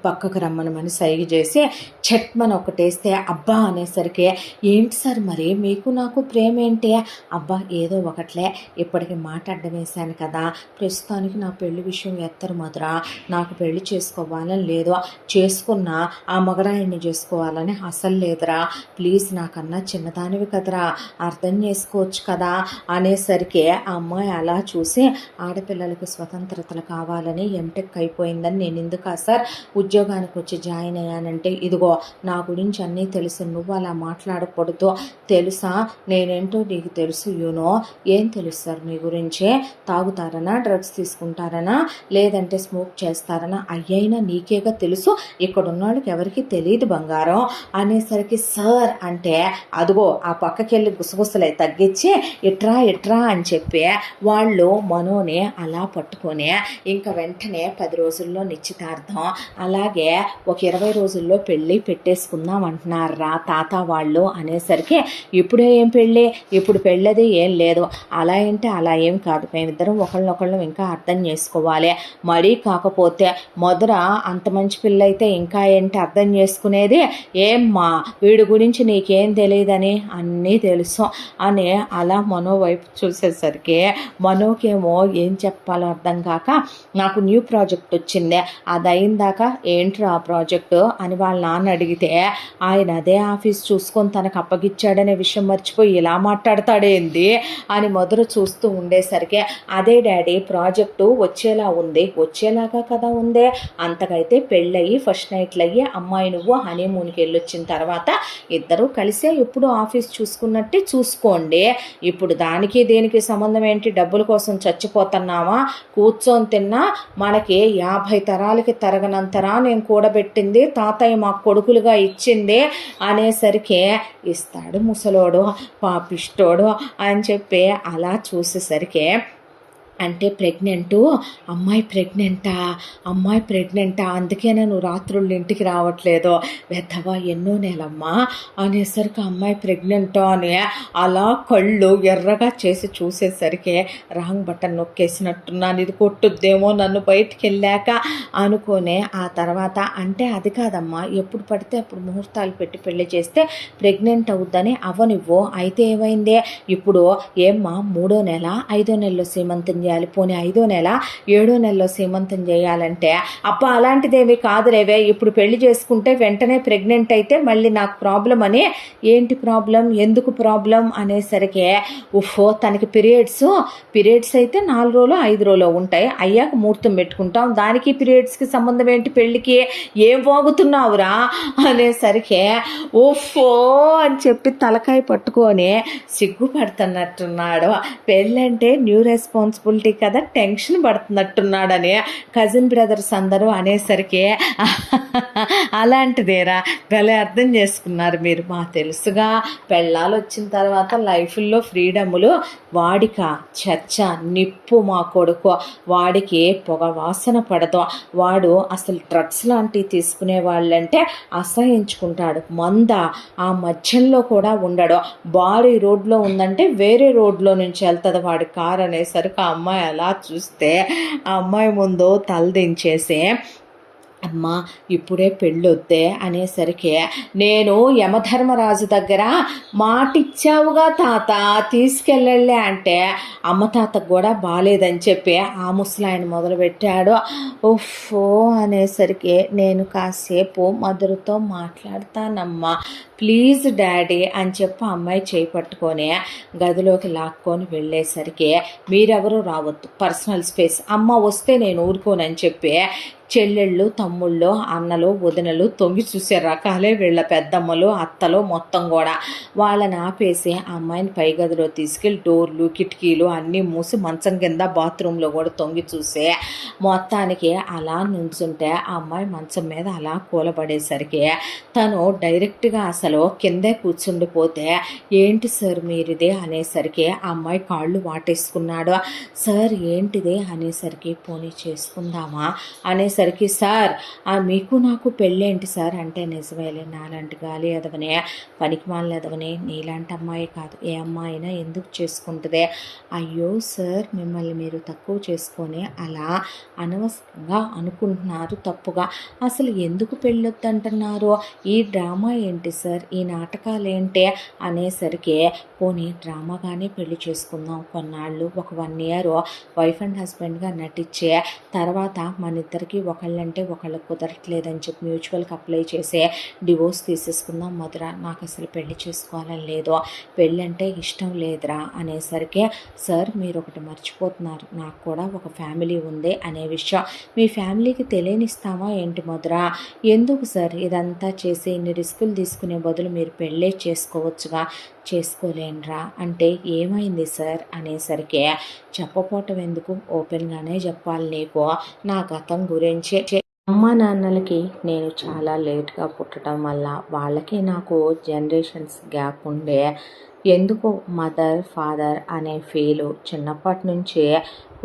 పక్కకు రమ్మనమని సైగ చేసి చెట్మని ఒకటేస్తే అబ్బా అనేసరికి ఏంటి సార్ మరి మీకు నాకు ప్రేమ ఏంటి, అబ్బా ఏదో ఒకట్లే ఇప్పటికి మాట అడ్డం వేశాను కదా, ప్రస్తుతానికి నా పెళ్లి విషయం ఎత్తరు మధుర, నాకు పెళ్లి చేసుకోవాలని లేదు, చేసుకున్నా ఆ మగరాయిని చేసుకోవాలని అసలు లేదురా, ప్లీజ్ నాకన్నా చిన్నదానివి కదరా, అర్థం చేసుకోవచ్చు కదా అనేసరికి ఆ అమ్మాయి అలా చూసి ఆడపిల్లలకి స్వతంత్రతలు కావాలని ఎంటెక్ అయిపోయిందని నేను ఎందుకు సార్ ఉద్యోగానికి వచ్చి జాయిన్ అయ్యానంటే, ఇదిగో నా గురించి అన్నీ తెలుసు, నువ్వు అలా మాట్లాడకూడదు, తెలుసా నేనేంటో నీకు తెలుసు, యూనో ఏం తెలుసు సార్ మీ గురించి, తాగుతారనా, డ్రగ్స్ తీసుకుంటారనా, లేదంటే స్మోక్ చేస్తారనా, అయ్యైనా నీకేగా తెలుసు, ఇక్కడ ఉన్న వాళ్ళకి ఎవరికి తెలియదు బంగారం అనేసరికి సార్ అంటే అదిగో ఆ పక్కకెళ్ళి గుసగుసలే తగ్గించి ఇట్రా అని చెప్పి వాళ్ళు మనోని అలా పట్టుకొని ఇంకా వెంటనే 10 రోజుల్లో నిశ్చితార్థం, అలాగే ఒక 20 రోజుల్లో పెళ్ళి పెట్టేసుకుందాం అంటున్నారా తాత వాళ్ళు అనేసరికి ఇప్పుడు ఏం పెళ్ళి, ఇప్పుడు పెళ్ళది ఏం లేదు, అలా ఏంటి అలా ఏం కాదు, మేమిద్దరం ఒకళ్ళనొకళ్ళం ఇంకా అర్థం చేసుకోవాలి, మరీ కాకపోతే మధుర అంత మంచి పిల్ల అయితే ఇంకా ఏంటి అర్థం చేసుకునేది, ఏమ్మా వీడి గురించి నీకేం తెలియదని అన్నీ తెలుసు అని అలా మనో వైపు చూసేసరికి మనోకేమో ఏం చెప్పాలో అర్థం కాక నాకు న్యూ ప్రాజెక్ట్ వచ్చింది, అది అయిందాక ఏంట్రా ఆ ప్రాజెక్టు అని వాళ్ళ నాన్న అడిగితే ఆయన అదే ఆఫీస్ చూసుకొని తనకు అప్పగిచ్చాడనే విషయం మర్చిపోయి ఇలా మాట్లాడతాడేంది అని మధుర చూస్తూ ఉండేసరికి అదే డాడీ ప్రాజెక్టు వచ్చేలాగా కదా ఉందే, అంతకైతే పెళ్ళయి ఫస్ట్ నైట్లు అయ్యి అమ్మాయి నువ్వు హనీమూన్కి వెళ్ళొచ్చిన తర్వాత ఇద్దరు కలిసే ఇప్పుడు ఆఫీస్ చూసుకున్నట్టే చూసుకోండి, ఇప్పుడు దానికి దేనికి సంబంధం ఏంటి, డబ్బుల కోసం చచ్చిపోతున్నావా, కూర్చొని తిన్నా మనకి 50 తరాలకి తరగనంతరా నేను కూడబెట్టింది తాతయ్య మా కొడుకులుగా ఇచ్చింది అనేసరికి ఇస్తాడు ముసలోడు పాపిష్టోడు అని చెప్పి అలా చూసేసరికి అంటే అమ్మాయి ప్రెగ్నెంటా అందుకేనా నువ్వు రాత్రుళ్ళు ఇంటికి రావట్లేదు, వెధవా ఎన్నో నెలమ్మా అనేసరికి అమ్మాయి ప్రెగ్నెంటో అని అలా కళ్ళు ఎర్రగా చేసి చూసేసరికి రాంగ్ బటన్ నొక్కేసినట్టున్నాను, ఇది కొట్టుద్దేమో నన్ను బయటికి వెళ్ళాక అనుకోనే ఆ తర్వాత అంటే అది కాదమ్మా, ఎప్పుడు పడితే అప్పుడు ముహూర్తాలు పెట్టి పెళ్లి చేస్తే ప్రెగ్నెంట్ అవుద్దని అవనివ్వు, అయితే ఏమైందే ఇప్పుడు ఏమ్మా 3వ నెల 5వ నెలలో సీమంతం చేయాలి, పోనీ 5వ నెల 7వ నెలలో సీమంతం చేయాలంటే అబ్బా అలాంటిదేమీ కాదులేవే, ఇప్పుడు పెళ్లి చేసుకుంటే వెంటనే ప్రెగ్నెంట్ అయితే మళ్ళీ నాకు ప్రాబ్లం అని, ఏంటి ప్రాబ్లం, ఎందుకు ప్రాబ్లం అనేసరికి ఉఫో తనకి పీరియడ్స్ అయితే 4 రోజులు 5 రోజులు ఉంటాయి, అయ్యాక ముహూర్తం పెట్టుకుంటాం, దానికి పీరియడ్స్కి సంబంధం ఏంటి, పెళ్ళికి ఏం పోగుతున్నావురా అనేసరికి ఓఫో అని చెప్పి తలకాయ పట్టుకొని సిగ్గుపడుతున్నట్టున్నాడు. పెళ్ళంటే న్యూ రెస్పాన్సిబుల్ రెస్పాన్సిబిలిటీ కదా, టెన్షన్ పడుతున్నట్టున్నాడని కజిన్ బ్రదర్స్ అందరూ అనేసరికి అలాంటిదేరా, భలే అర్థం చేసుకున్నారు మీరు. మా తెలుసుగా, పెళ్ళాలు వచ్చిన తర్వాత లైఫ్లో ఫ్రీడములు వాడిక చచ్చ నిప్పు. మా కొడుకు వాడికి పొగ వాసన పడదు. వాడు అసలు డ్రగ్స్ లాంటివి తీసుకునే వాళ్ళంటే అసహించుకుంటాడు. మంద ఆ మధ్యంలో కూడా ఉండడు. భారీ రోడ్లో ఉందంటే వేరే రోడ్లో నుంచి వెళ్తుంది వాడి కారు అనేసరికి ఆ అమ్మాయి అలా చూస్తే ఆ అమ్మాయి ముందు తలదించేసి, అమ్మా ఇప్పుడే పెళ్ళొద్దే అనేసరికి, నేను యమధర్మరాజు దగ్గర మాటిచ్చావుగా తాత తీసుకెళ్ళలే అంటే, అమ్మ తాతకు కూడా బాగాలేదని చెప్పి ఆ ముసలాయన మొదలుపెట్టాడు. ఉఫ్ఫో అనేసరికి, నేను కాసేపు మధురతో మాట్లాడతానమ్మా ప్లీజ్ డాడీ అని చెప్పి అమ్మాయి చేయి పట్టుకొని గదిలోకి లాక్కొని వెళ్ళేసరికి, మీరెవరూ రావద్దు, పర్సనల్ స్పేస్, అమ్మ వస్తే నేను ఊరుకోనని చెప్పి చెల్లెళ్ళు, తమ్ముళ్ళు, అన్నలు, వదినలు తొంగి చూసే రకాలే వీళ్ళ పెద్దమ్మలు, అత్తలు మొత్తం కూడా. వాళ్ళని ఆపేసి ఆ అమ్మాయిని పై గదిలో తీసుకెళ్ళి డోర్లు, కిటికీలు అన్నీ మూసి మంచం కింద బాత్రూంలో కూడా తొంగి చూసే మొత్తానికి అలా నుంచుంటే ఆ అమ్మాయి మంచం మీద అలా కూలబడేసరికి తను డైరెక్ట్గా అసలు కిందే కూర్చుండిపోతే, ఏంటి సార్ మీరిదే అనేసరికి ఆ అమ్మాయి కాళ్ళు వాటేసుకున్నాడు. సార్ ఏంటిదే అనేసరికి, పోనీ చేసుకుందామా అనేసరికి, సార్ మీకు నాకు పెళ్ళేంటి సార్ అంటే, నిజమేలే నాలాంటి గాలి ఎదవనే, పనికి మాలిన ఎదవనే, నీలాంటి అమ్మాయి కాదు ఏ అమ్మాయి అయినా ఎందుకు చేసుకుంటుందే. అయ్యో సార్ మిమ్మల్ని మీరు తక్కువ చేసుకొని అలా అనవసరంగా అనుకుంటున్నారు తప్పుగా. అసలు ఎందుకు పెళ్ళొద్దంటున్నారు, ఈ డ్రామా ఏంటి సార్, ఈ నాటకాలు ఏంటి అనేసరికి, పోనీ డ్రామాగానే పెళ్లి చేసుకుందాం కొన్నాళ్ళు, ఒక 1 year వైఫ్ అండ్ హస్బెండ్గా నటించే తర్వాత మన ఇద్దరికి ఒకళ్ళంటే ఒకళ్ళు కుదరట్లేదని చెప్పి మ్యూచువల్కి అప్లై చేసే డివోర్స్ తీసేసుకుందాం మధుర, నాకు అసలు పెళ్లి చేసుకోవాలని లేదు, పెళ్ళంటే ఇష్టం లేదురా అనేసరికి, సార్ మీరు ఒకటి మర్చిపోతున్నారు, నాకు కూడా ఒక ఫ్యామిలీ ఉంది అనే విషయం మీ ఫ్యామిలీకి తెలియనిస్తామా ఏంటి మధుర, ఎందుకు సార్ ఇదంతా చేసి ఇన్ని రిస్కులు తీసుకునే బదులు మీరు పెళ్ళే చేసుకోవచ్చుగా, చేసుకోలేనురా అంటే, ఏమైంది సార్ అనేసరికి, చెప్పపోవటం ఎందుకు, ఓపెన్గానే చెప్పాలి నీకు నా గతం గురించి. అమ్మా నాన్నలకి నేను చాలా లేట్గా పుట్టడం వల్ల వాళ్ళకి నాకు జనరేషన్స్ గ్యాప్ ఉండే, ఎందుకు మదర్ ఫాదర్ అనే ఫీలు చిన్నప్పటి నుంచే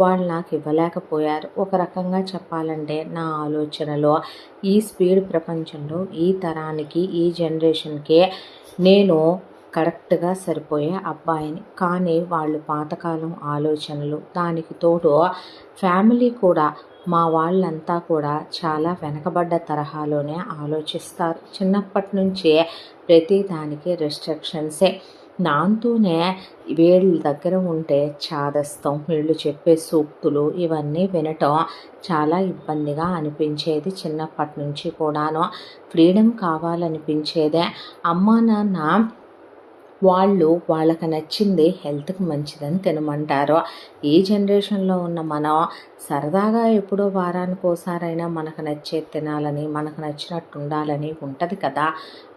వాళ్ళు నాకు ఇవ్వలేకపోయారు. ఒక రకంగా చెప్పాలంటే నా ఆలోచనలో ఈ స్పీడ్ ప్రపంచంలో ఈ తరానికి ఈ జనరేషన్కి నేను కరెక్ట్గా సరిపోయే అబ్బాయిని. కానీ వాళ్ళు పాతకాలం ఆలోచనలు, దానికి తోడు ఫ్యామిలీ కూడా, మా వాళ్ళంతా కూడా చాలా వెనకబడ్డ తరహాలోనే ఆలోచిస్తారు. చిన్నప్పటి నుంచే ప్రతి దానికి రెస్ట్రిక్షన్సే. దాంతోనే వీళ్ళ దగ్గర ఉంటే చాదస్తం, వీళ్ళు చెప్పే సూక్తులు ఇవన్నీ వినటం చాలా ఇబ్బందిగా అనిపించేది. చిన్నప్పటి నుంచి కూడాను ఫ్రీడమ్ కావాలనిపించేదే. అమ్మా నాన్న వాళ్ళకి నచ్చింది హెల్త్కి మంచిదని తినమంటారు. ఈ జనరేషన్లో ఉన్న మనం సరదాగా ఎప్పుడో వారానికి ఒకసారైనా మనకు నచ్చే తినాలని, మనకు నచ్చినట్టు ఉండాలని ఉంటుంది కదా.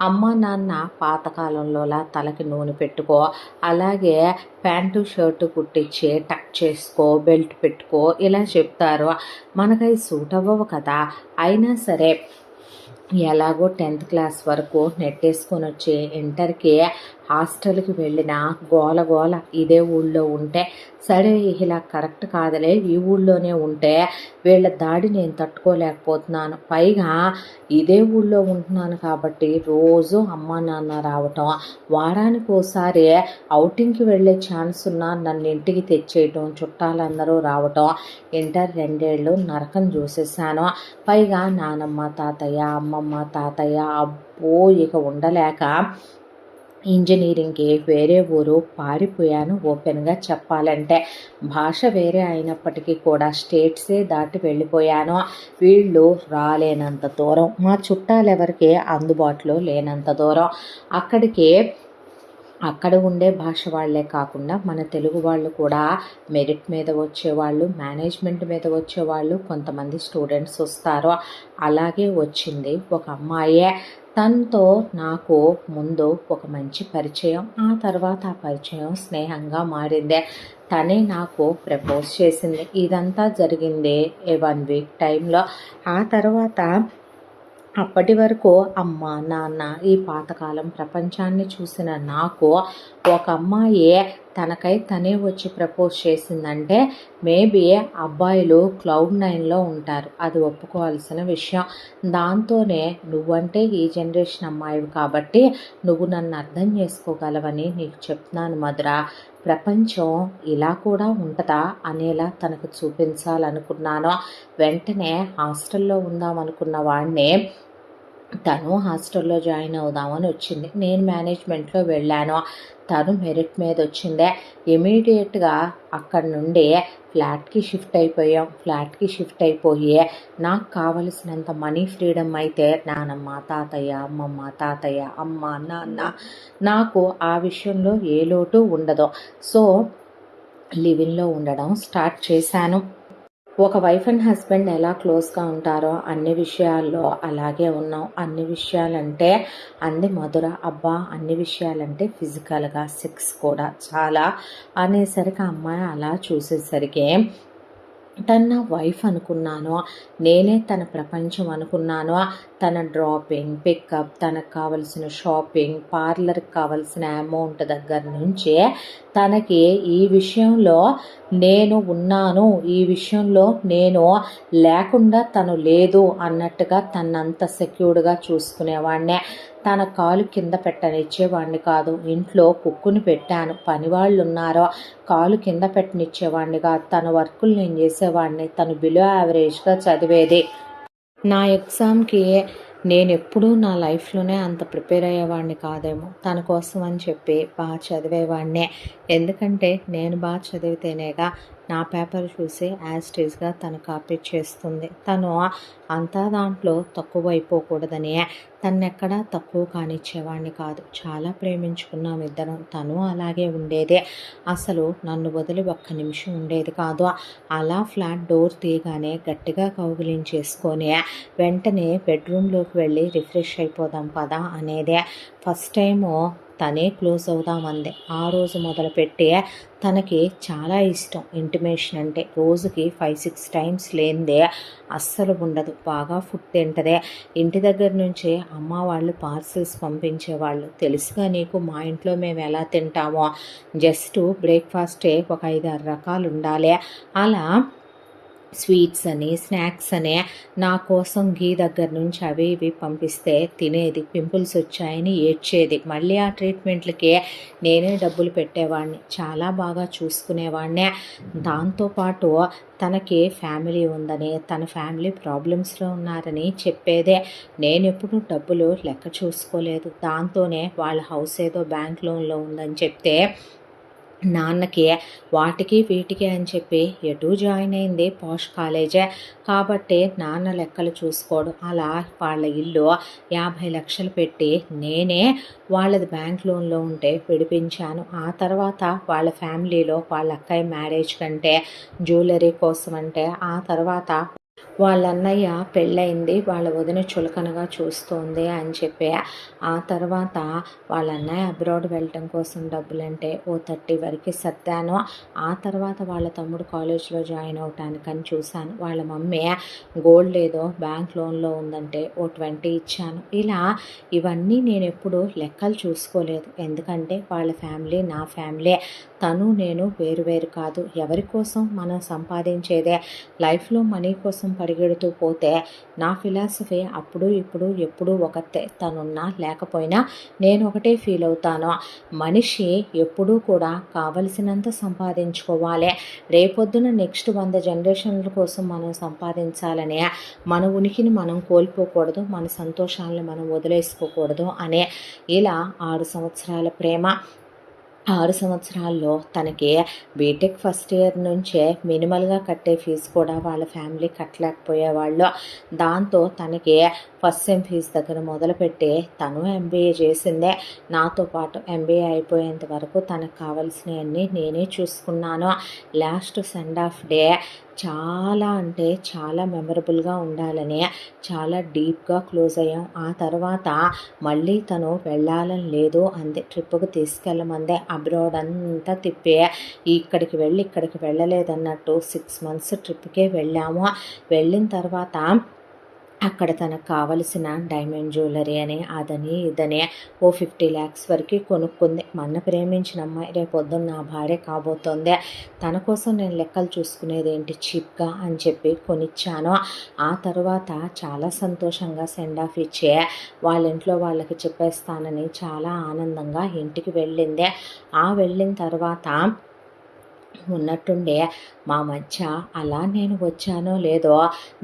అమ్మ నాన్న పాతకాలంలోలా తలకి నూనె పెట్టుకో, అలాగే ప్యాంటు షర్టు కుట్టించి టక్ చేసుకో, బెల్ట్ పెట్టుకో ఇలా చెప్తారు. మనకవి సూట్ అవ్వవు కదా. అయినా సరే ఎలాగో 10th క్లాస్ వరకు నెట్టేసుకొని వచ్చి ఇంటర్కి హాస్టల్కి వెళ్ళిన గోల ఇదే ఊళ్ళో ఉంటే, సరే ఇలా కరెక్ట్ కాదులే ఈ ఊళ్ళోనే ఉంటే వీళ్ళ దాడి నేను తట్టుకోలేకపోతున్నాను, పైగా ఇదే ఊళ్ళో ఉంటున్నాను కాబట్టి రోజు అమ్మా నాన్న రావటం, వారానికి ఒకసారి అవుటింగ్కి వెళ్ళే ఛాన్స్ ఉన్నా నన్ను ఇంటికి తెచ్చేయటం, చుట్టాలందరూ రావటం, ఇంటర్ 2 ఏళ్ళు నరకం చూసేసాను. పైగా నానమ్మ తాతయ్య, అమ్మమ్మ తాతయ్య, అబ్బో ఇక ఉండలేక ఇంజనీరింగ్కి వేరే ఊరు పారిపోయాను. ఓపెన్గా చెప్పాలంటే భాష వేరే అయినప్పటికీ కూడా స్టేట్సే దాటి వెళ్ళిపోయాను. వీళ్ళు రాలేనంత దూరం, మా చుట్టాలు ఎవరికి అందుబాటులో లేనంత దూరం. అక్కడ ఉండే భాష వాళ్ళే కాకుండా మన తెలుగు వాళ్ళు కూడా మెరిట్ మీద వచ్చేవాళ్ళు, మేనేజ్మెంట్ మీద వచ్చేవాళ్ళు, కొంతమంది స్టూడెంట్స్ వస్తారు. అలాగే వచ్చింది ఒక అమ్మాయే. తనతో నాకు ముందు ఒక మంచి పరిచయం, ఆ తర్వాత ఆ పరిచయం స్నేహంగా మారిందే. తనే నాకు ప్రపోజ్ చేసింది. ఇదంతా జరిగింది 1 వీక్ టైంలో. ఆ తర్వాత అప్పటి వరకు అమ్మ నాన్న ఈ పాతకాలం ప్రపంచాన్ని చూసిన నాకు ఒక అమ్మాయి తనకై తనే వచ్చి ప్రపోజ్ చేసిందంటే మేబీ అబ్బాయిలు Cloud9లో ఉంటారు, అది ఒప్పుకోవాల్సిన విషయం. దాంతోనే నువ్వంటే ఈ జనరేషన్ అమ్మాయివి కాబట్టి నువ్వు నన్ను అర్థం చేసుకోగలవని నీకు చెప్తున్నాను మధుర. ప్రపంచం ఇలా కూడా ఉంటుందా అనేలా తనకు చూపించాలనుకున్నాను. వెంటనే హాస్టల్లో ఉందామనుకున్న వాడిని తను హాస్టల్లో జాయిన్ అవుదామని వచ్చింది. నేను మేనేజ్మెంట్లో వెళ్ళాను, తను మెరిట్ మీద వచ్చిందే. ఇమీడియట్గా అక్కడి నుండి ఫ్లాట్కి షిఫ్ట్ అయిపోయి నాకు కావలసినంత మనీ ఫ్రీడమ్ అయితే నానమ్మ తాతయ్య అమ్మమ్మ తాతయ్య అమ్మ నాన్న నాకు ఆ విషయంలో ఏ లోటు ఉండదు. సో లివిన్లో ఉండడం స్టార్ట్ చేశాను. ఒక వైఫ్ అండ్ హస్బెండ్ ఎలా క్లోజ్గా ఉంటారో అన్ని విషయాల్లో అలాగే ఉన్నాం. అన్ని విషయాలంటే అంది మధుర. అబ్బా అన్ని విషయాలంటే ఫిజికల్గా సెక్స్ కూడా చాలా అనేసరికి అమ్మాయి అలా చూసేసరికి తను నా వైఫ్ అనుకున్నాను, నేనే తన ప్రపంచం అనుకున్నాను. తన డ్రాపింగ్ పికప్, తనకు కావలసిన షాపింగ్, పార్లర్కి కావలసిన అమౌంట్ దగ్గర నుంచి తనకి ఈ విషయంలో నేను ఉన్నాను, ఈ విషయంలో నేను లేకుండా తను లేదు అన్నట్టుగా తనంత సెక్యూర్డ్గా చూసుకునేవాడినే. తన కాలు కింద పెట్టనిచ్చేవాడిని కాదు. ఇంట్లో కుక్కుని పెట్టాను, పనివాళ్ళు ఉన్నారో కాలు కింద పెట్టనిచ్చేవాడిని కాదు. తన వర్కులు నేను చేసేవాడిని. తను బిలో యావరేజ్గా చదివేది. నా ఎగ్జామ్కి నేను ఎప్పుడూ నా లైఫ్లోనే అంత ప్రిపేర్ అయ్యేవాడిని కాదేమో, తన కోసం అని చెప్పి బాగా చదివేవాడినే. ఎందుకంటే నేను బాగా చదివితేనేగా నా పేపర్ చూసి యాస్టీస్గా తను కాపీ చేస్తుంది. తను అంతా దాంట్లో తక్కువ అయిపోకూడదని తన్నెక్కడా తక్కువ కానిచ్చేవాడిని కాదు. చాలా ప్రేమించుకున్నాం ఇద్దరం. తను అలాగే ఉండేదే. అసలు నన్ను వదిలి ఒక్క నిమిషం ఉండేది కాదు. అలా ఫ్లాట్ డోర్ తీయగానే గట్టిగా కౌగిలించేసుకొని వెంటనే బెడ్రూమ్లోకి వెళ్ళి రిఫ్రెష్ అయిపోదాం పదా అనేదే. ఫస్ట్ టైము తనే క్లోజ్ అవుదామంది. ఆ రోజు మొదలుపెట్టి తనకి చాలా ఇష్టం ఇంటిమేషన్ అంటే. రోజుకి 5-6 టైమ్స్ లేనిదే అస్సలు ఉండదు. బాగా ఫుడ్ తింటదే. ఇంటి దగ్గర నుంచి అమ్మ వాళ్ళు పార్సిల్స్ పంపించేవాళ్ళు. తెలుసుగా నీకు మా ఇంట్లో మేము ఎలా తింటామో. జస్ట్ బ్రేక్ఫాస్టే ఒక 5-6 రకాలు ఉండాలి. అలా స్వీట్స్ అని స్నాక్స్ అని నా కోసం ఘీ దగ్గర నుంచి అవి ఇవి పంపిస్తే తినేది. పింపుల్స్ వచ్చాయని ఏడ్చేది. మళ్ళీ ఆ ట్రీట్మెంట్లకి నేనే డబ్బులు పెట్టేవాడిని. చాలా బాగా చూసుకునేవాడినే. దాంతోపాటు తనకి ఫ్యామిలీ ఉందని, తన ఫ్యామిలీ ప్రాబ్లమ్స్లో ఉన్నారని చెప్పేదే. నేను ఎప్పుడు డబ్బులు లెక్క చూసుకోలేదు. దాంతోనే వాళ్ళ హౌస్ ఏదో బ్యాంక్ లోన్లో ఉందని చెప్తే నాన్నకి వాటికి వీటికి అని చెప్పి ఎటు జాయిన్ అయింది పాష్ కాలేజే కాబట్టి నాన్న లెక్కలు చూసుకోడు. అలా వాళ్ళ ఇల్లు 50 లక్షలు పెట్టి నేనే వాళ్ళది బ్యాంక్ లోన్లో ఉంటే విడిపించాను. ఆ తర్వాత వాళ్ళ ఫ్యామిలీలో వాళ్ళ అక్కయ్య మ్యారేజ్ కంటే జ్యువెలరీ కోసం అంటే, ఆ తర్వాత వాళ్ళ అన్నయ్య పెళ్ళయింది, వాళ్ళ వదిన చులకనగా చూస్తోంది అని చెప్పి, ఆ తర్వాత వాళ్ళ అన్నయ్య అబ్రాడ్ వెళ్ళటం కోసం డబ్బులంటే ఓ 30 వరకు సర్దాను. ఆ తర్వాత వాళ్ళ తమ్ముడు కాలేజ్లో జాయిన్ అవటానికని చూశాను. వాళ్ళ మమ్మీ గోల్డ్ ఏదో బ్యాంక్ లోన్లో ఉందంటే ఓ 20 ఇచ్చాను. ఇలా ఇవన్నీ నేను ఎప్పుడు లెక్కలు చూసుకోలేదు. ఎందుకంటే వాళ్ళ ఫ్యామిలీ నా ఫ్యామిలీ. తను నేను వేరు కాదు. ఎవరి కోసం మనం సంపాదించేదే. లైఫ్లో మనీ కోసం పరిగెడుతూ పోతే నా ఫిలాసఫీ అప్పుడు ఇప్పుడు ఎప్పుడూ ఒకటే. తనున్నా లేకపోయినా నేను ఒకటే ఫీల్ అవుతాను. మనిషి ఎప్పుడూ కూడా కావలసినంత సంపాదించుకోవాలి. రేపొద్దున నెక్స్ట్ 100 జనరేషన్ల కోసం మనం సంపాదించాలనే మన ఉనికిని మనం కోల్పోకూడదు, మన సంతోషాలను మనం వదిలేసుకోకూడదు అనే. ఇలా 6 సంవత్సరాల ప్రేమ. 6 సంవత్సరాల్లో తనకి బీటెక్ ఫస్ట్ ఇయర్ నుంచే మినిమల్గా కట్టే ఫీజు కూడా వాళ్ళ ఫ్యామిలీ కట్టలేకపోయేవాళ్ళు. దాంతో తనకి ఫస్ట్ సెమ్ ఫీజు దగ్గర మొదలుపెట్టి తను ఎంబీఏ చేసిందే. నాతో పాటు ఎంబీఏ అయిపోయేంత వరకు తనకు కావాల్సినవన్నీ నేనే చూసుకున్నాను. లాస్ట్ సెండ్ ఆఫ్ డే చాలా అంటే చాలా మెమరబుల్గా ఉండాలని చాలా డీప్గా క్లోజ్ అయ్యాం. ఆ తర్వాత మళ్ళీ తను వెళ్ళాలని లేదు అందే, ట్రిప్పుకి తీసుకెళ్ళమందే. అబ్రాడ్ అంతా తిప్పి ఇక్కడికి వెళ్ళలేదన్నట్టు 6 మంత్స్ ట్రిప్కే వెళ్ళాము. వెళ్ళిన తర్వాత అక్కడ తనకు కావలసిన డైమండ్ జ్యువెలరీ అని అదని ఇదని ఓ 50 lakhs వరకు కొనుక్కుంది. మన ప్రేమించిన అమ్మాయి రేపొద్దున్న నా భార్య కాబోతోంది. తన కోసం నేను లెక్కలు చూసుకునేది ఏంటి చీప్గా అని చెప్పి కొనిచ్చాను. ఆ తర్వాత చాలా సంతోషంగా సెండ్ ఆఫ్ ఇచ్చే వాళ్ళ ఇంట్లో వాళ్ళకి చెప్పేస్తానని చాలా ఆనందంగా ఇంటికి వెళ్ళింది. వెళ్ళిన తర్వాత ఉన్నట్టుండే మా మధ్య అలా నేను వచ్చానో లేదో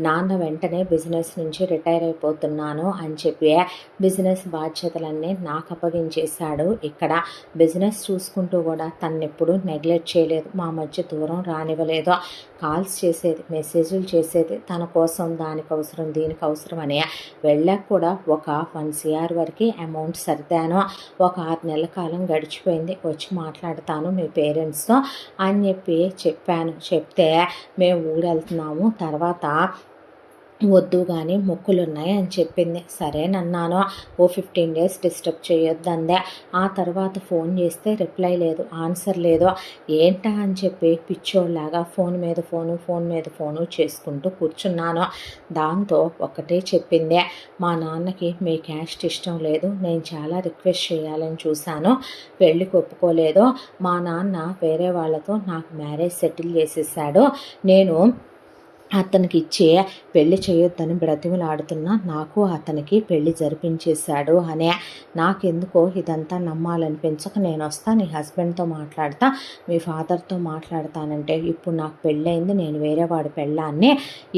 నాన్న వెంటనే బిజినెస్ నుంచి రిటైర్ అయిపోతున్నాను అని చెప్పి బిజినెస్ బాధ్యతలన్నీ నాకు అప్పగించేశాడు. ఇక్కడ బిజినెస్ చూసుకుంటూ కూడా తనెప్పుడు నెగ్లెక్ట్ చేయలేదు. మా మధ్య దూరం రానివ్వలేదు. కాల్స్ చేసేది, మెసేజ్లు చేసేది, తన కోసం దానికి అవసరం దీనికి అవసరం అని. వెళ్ళాక కూడా ఒక 1 crore వరకు అమౌంట్ సర్దాను. ఒక 6 నెలల కాలం గడిచిపోయింది. వచ్చి మాట్లాడతాను మీ పేరెంట్స్తో అని చెప్పాను. చెప్తే మేము ఊరెళ్తున్నాము, తర్వాత వద్దు కానీ మొక్కులున్నాయి అని చెప్పింది. సరేనన్నాను. ఓ 15 days డిస్టర్బ్ చేయొద్దందే. ఆ తర్వాత ఫోన్ చేస్తే రిప్లై లేదు, ఆన్సర్ లేదు. ఏంటా అని చెప్పి పిచ్చోళ్ళలాగా ఫోన్ మీద ఫోను చేసుకుంటూ కూర్చున్నాను. దాంతో ఒక్కటే చెప్పింది, మా నాన్నకి మీ క్యాస్ట్ ఇష్టం లేదు, నేను చాలా రిక్వెస్ట్ చేయాలని చూశాను, పెళ్ళికి ఒప్పుకోలేదు. మా నాన్న వేరే వాళ్ళతో నాకు మ్యారేజ్ సెటిల్ చేసేసాడు. నేను అతనికి ఇచ్చే పెళ్లి చేయొద్దని బ్రతిమలాడుతున్నా నాకు అతనికి పెళ్లి జరిపించేశాడు అనే. నాకెందుకో ఇదంతా నమ్మాలనిపించక నేను వస్తా, నీ హస్బెండ్తో మాట్లాడతా, మీ ఫాదర్తో మాట్లాడతానంటే ఇప్పుడు నాకు పెళ్ళయింది, నేను వేరే వాడి పెళ్ళాన్ని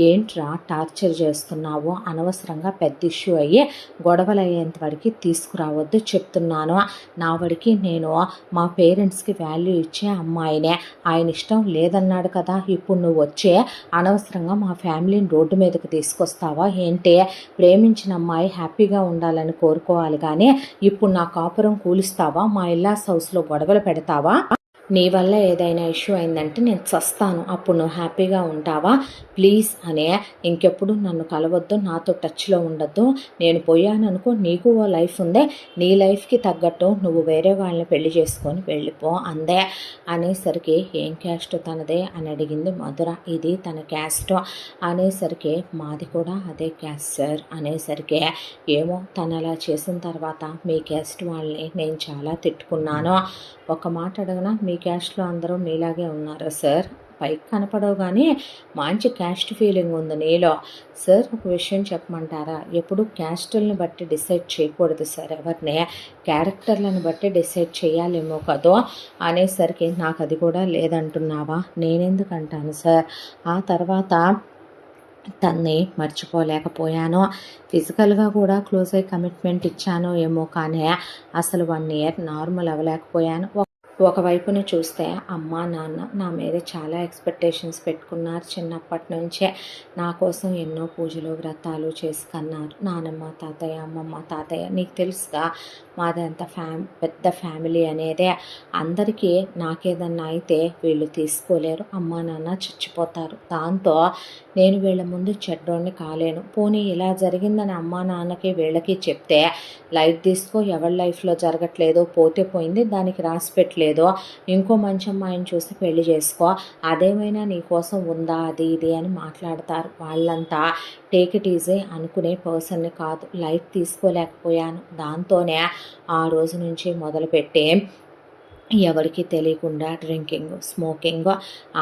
ఏంట్రా టార్చర్ చేస్తున్నావు, అనవసరంగా పెద్ద ఇష్యూ అయ్యి గొడవలు అయ్యేంత వరకు తీసుకురావద్దు చెప్తున్నాను. నా వాడికి నేను మా పేరెంట్స్కి వాల్యూ ఇచ్చే అమ్మాయినే, ఆయన ఇష్టం లేదన్నాడు కదా, ఇప్పుడు నువ్వు వచ్చే అనవసరం మా ఫ్యామిలీని రోడ్డు మీదకి తీసుకొస్తావా ఏంటి? ప్రేమించిన అమ్మాయి హ్యాపీగా ఉండాలని కోరుకోవాలి కానీ ఇప్పుడు నా కాపురం కూలిస్తావా? మా ఇల్లాస్ హౌస్లో గొడవలు పెడతావా? నీ వల్ల ఏదైనా ఇష్యూ అయిందంటే నేను చస్తాను, అప్పుడు నువ్వు హ్యాపీగా ఉంటావా? ప్లీజ్ అనే, ఇంకెప్పుడు నన్ను కలవద్దు, నాతో టచ్లో ఉండొద్దు, నేను పోయాననుకో నీకు ఓ లైఫ్ ఉందే, నీ లైఫ్కి తగ్గట్టు నువ్వు వేరే వాళ్ళని పెళ్లి చేసుకొని వెళ్ళిపో అందే. అనేసరికి ఏం క్యాస్ట్ తనదే అని అడిగింది మధుర. ఇది తన క్యాస్ట్ అనేసరికి మాది కూడా అదే క్యాస్ట్ సార్ అనేసరికి, ఏమో తను అలా చేసిన తర్వాత మీ క్యాస్ట్ వాళ్ళని నేను చాలా తిట్టుకున్నాను. ఒక మాట అడగనా, మీ క్యాస్ట్లో అందరూ మీలాగే ఉన్నారా సార్? పైకి కనపడవు కానీ మంచి క్యాస్ట్ ఫీలింగ్ ఉంది నీలో. సార్ ఒక విషయం చెప్పమంటారా, ఎప్పుడు క్యాస్టులను బట్టి డిసైడ్ చేయకూడదు సార్, ఎవరిని క్యారెక్టర్లను బట్టి డిసైడ్ చేయాలేమో కదో అనేసరికి, నాకు అది కూడా లేదంటున్నావా? నేనెందుకు అంటాను సార్. ఆ తర్వాత తన్ని మర్చిపోలేకపోయాను. ఫిజికల్గా కూడా క్లోజ్ అయ్యి కమిట్మెంట్ ఇచ్చాను ఏమో కానీ అసలు 1 year నార్మల్ అవ్వలేకపోయాను. ఒకవైపున చూస్తే అమ్మ నాన్న నా మీద చాలా ఎక్స్పెక్టేషన్స్ పెట్టుకున్నారు. చిన్నప్పటి నుంచే నా కోసం ఎన్నో పూజలు వ్రతాలు చేసి కన్నారు. నానమ్మ తాతయ్య, అమ్మమ్మ తాతయ్య, నీకు తెలుసుగా మాది అంత పెద్ద ఫ్యామిలీ అనేదే. అందరికీ నాకేదన్నా అయితే వీళ్ళు తీసుకోలేరు, అమ్మ నాన్న చచ్చిపోతారు. దాంతో నేను వీళ్ళ ముందు చెడ్డోడిని కాలేను. పోనీ ఇలా జరిగిందని అమ్మా నాన్నకి వీళ్ళకి చెప్తే లైట్ తీసుకో, ఎవరి లైఫ్లో జరగట్లేదు, పోతే పోయింది, దానికి రాసి పెట్టలేదు, ఇంకో మంచి అమ్మాయిని చూసి పెళ్లి చేసుకో, అదేమైనా నీ కోసం ఉందా అది ఇది అని మాట్లాడతారు. వాళ్ళంతా టేక్ ఇట్ ఈజీ అనుకునే పర్సన్ని కాదు. లైట్ తీసుకోలేకపోయాను. దాంతోనే ఆ రోజు నుంచి మొదలుపెట్టి ఎవరికి తెలియకుండా డ్రింకింగ్, స్మోకింగ్,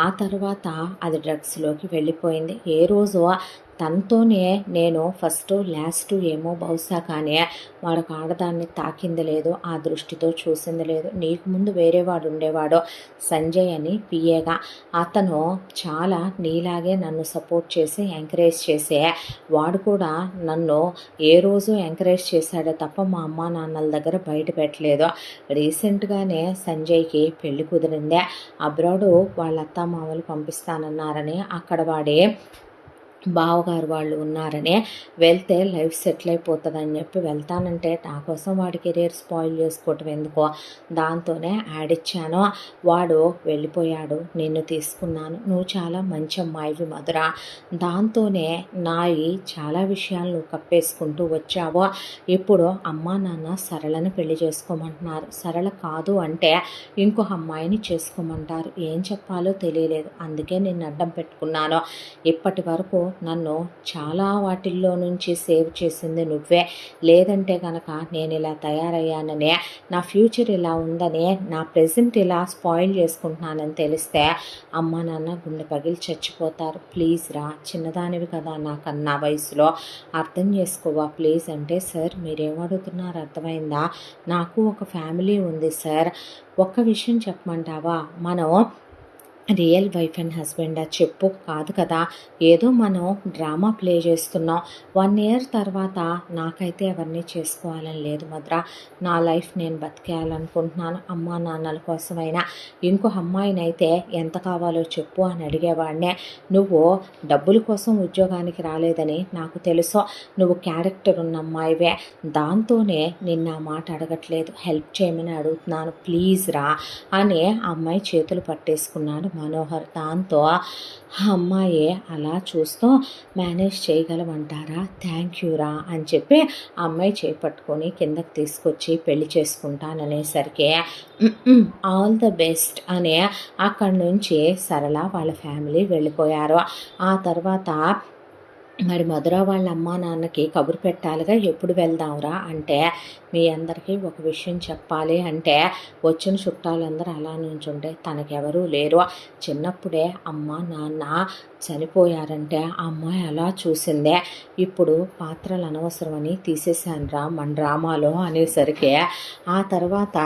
ఆ తర్వాత అది డ్రగ్స్లోకి వెళ్ళిపోయింది. ఏ రోజు తనతోనే నేను ఫస్ట్ లాస్ట్ ఏమో బహుశా కానీ మరొక ఆడదాన్ని తాకింది లేదు, ఆ దృష్టితో చూసింది లేదు. నీకు ముందు వేరేవాడు ఉండేవాడు సంజయ్ అని పిఏగా. అతను చాలా నీలాగే నన్ను సపోర్ట్ చేసి ఎంకరేజ్ చేసే వాడు కూడా నన్ను ఏ రోజు ఎంకరేజ్ చేశాడో తప్ప మా అమ్మ నాన్నల దగ్గర బయట పెట్టలేదు. రీసెంట్గానే సంజయ్కి పెళ్లి కుదిరిందే. అబ్రాడు వాళ్ళ అత్త మామలు పంపిస్తానన్నారని అక్కడ వాడే బావగారు వాళ్ళు ఉన్నారని, వెళ్తే లైఫ్ సెటిల్ అయిపోతుందని చెప్పి వెళ్తానంటే నా కోసం వాడి కెరీర్ స్పాయిల్ చేసుకోవటం ఎందుకో, దాంతోనే యాడ్ ఇచ్చాను. వాడు వెళ్ళిపోయాడు, నిన్ను తీసుకున్నాను, నువ్వు చాలా మంచి అమ్మాయివి మధుర, దాంతోనే నాయి చాలా విషయాలు నువ్వు కప్పేసుకుంటూ వచ్చావు. ఇప్పుడు అమ్మా నాన్న సరళని పెళ్లి చేసుకోమంటున్నారు. సరళ కాదు అంటే ఇంకొక అమ్మాయిని చేసుకోమంటారు. ఏం చెప్పాలో తెలియలేదు, అందుకే నిన్ను అడ్డం పెట్టుకున్నాను. ఇప్పటి వరకు నన్ను చాలా వాటిల్లో నుంచి సేవ్ చేసింది నువ్వే. లేదంటే కనుక నేను ఇలా తయారయ్యాననే, నా ఫ్యూచర్ ఇలా ఉందని, నా ప్రెజెంట్ ఇలా స్పాయిల్ చేసుకుంటున్నానని తెలిస్తే అమ్మ నాన్న గుండె పగిలి చచ్చిపోతారు. ప్లీజ్ రా, చిన్నదానివి కదా నాకన్నా వయసులో, అర్థం చేసుకోవా ప్లీజ్ అంటే, సార్ మీరేమడుగుతున్నారు అర్థమైందా, నాకు ఒక ఫ్యామిలీ ఉంది సార్. ఒక్క విషయం చెప్పమంటావా, మనం రియల్ వైఫ్ అండ్ హస్బెండా చెప్పు, కాదు కదా, ఏదో మనం డ్రామా ప్లే చేస్తున్నాం. 1 ఇయర్ తర్వాత నాకైతే ఎవరిని చేసుకోవాలని లేదు మధుర, నా లైఫ్ నేను బతికేయాలనుకుంటున్నాను. అమ్మా నాన్నల కోసమైనా ఇంకో అమ్మాయినైతే ఎంత కావాలో చెప్పు అని అడిగేవాడినే. నువ్వు డబ్బుల కోసం ఉద్యోగానికి రాలేదని నాకు తెలుసు, నువ్వు క్యారెక్టర్ ఉన్న అమ్మాయివే, దాంతోనే నిన్న మాట అడగట్లేదు, హెల్ప్ చేయమని అడుగుతున్నాను, ప్లీజ్ రా అని అమ్మాయి చేతులు పట్టేసుకున్నాడు మనోహర్. దాంతో అమ్మాయి అలా చూస్తూ, మేనేజ్ చేయగలమంటారా, థ్యాంక్ యూ రా అని చెప్పి అమ్మాయి చేపట్టుకొని కిందకి తీసుకొచ్చి పెళ్లి చేసుకుంటాననేసరికి ఆల్ ద బెస్ట్ అని అక్కడి నుంచి సరళ వాళ్ళ ఫ్యామిలీ వెళ్ళిపోయారు. ఆ తర్వాత మరి మధుర వాళ్ళ అమ్మా నాన్నకి కబురు పెట్టాలిగా, ఎప్పుడు వెళ్దాంరా అంటే, మీ అందరికీ ఒక విషయం చెప్పాలి అంటే, వచ్చిన చుట్టాలందరూ అలా నుంచుంటే తనకెవరూ లేరు. చిన్నప్పుడే అమ్మ నాన్న చనిపోయారంటే ఆ అమ్మాయి అలా చూసిందే. ఇప్పుడు పాత్రలు అనవసరమని తీసేశాను మన డ్రామాలో అనేసరికి, ఆ తర్వాత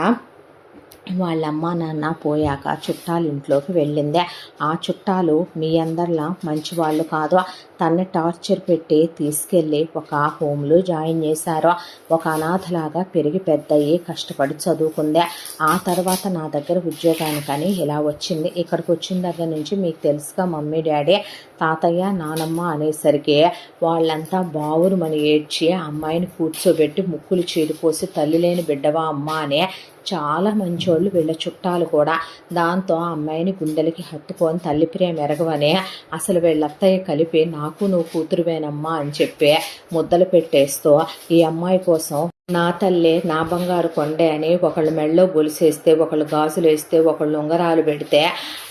వాళ్ళ అమ్మ నాన్న పోయాక చుట్టాలు ఇంట్లోకి వెళ్ళిందే. ఆ చుట్టాలు మీ అందరిలా మంచి వాళ్ళు కాదు, తన్ని టార్చర్ పెట్టి తీసుకెళ్ళి ఒక హోమ్లో జాయిన్ చేశారు. ఒక అనాథలాగా పెరిగి పెద్దయ్యి కష్టపడి చదువుకుందే. ఆ తర్వాత నా దగ్గర ఉద్యోగానికని ఇలా వచ్చింది. ఇక్కడికి వచ్చిన దగ్గర నుంచి మీకు తెలుసుగా మమ్మీ డాడీ తాతయ్య నానమ్మ అనేసరికి వాళ్ళంతా బావురుమని ఏడ్చి అమ్మాయిని కూర్చోబెట్టి ముక్కులు చీడిపోసి, తల్లి లేని బిడ్డవా అమ్మ అనే చాలా మంచోళ్ళు వీళ్ళ చుట్టాలు కూడా. దాంతో అమ్మాయిని గుండెలకి హత్తుకొని తల్లి ప్రేమ ఎరగవనే అసలు వీళ్ళత్తయ్య కలిపి నాకు నువ్వు కూతురువేనమ్మా అని చెప్పి ముద్దలు పెట్టేస్తూ, ఈ అమ్మాయి కోసం నా తల్లే నా బంగారు కొండే అని ఒకళ్ళు మెళ్ళో గొలుసేస్తే, ఒకళ్ళు గాజులు వేస్తే, ఒకళ్ళు ఉంగరాలు పెడితే,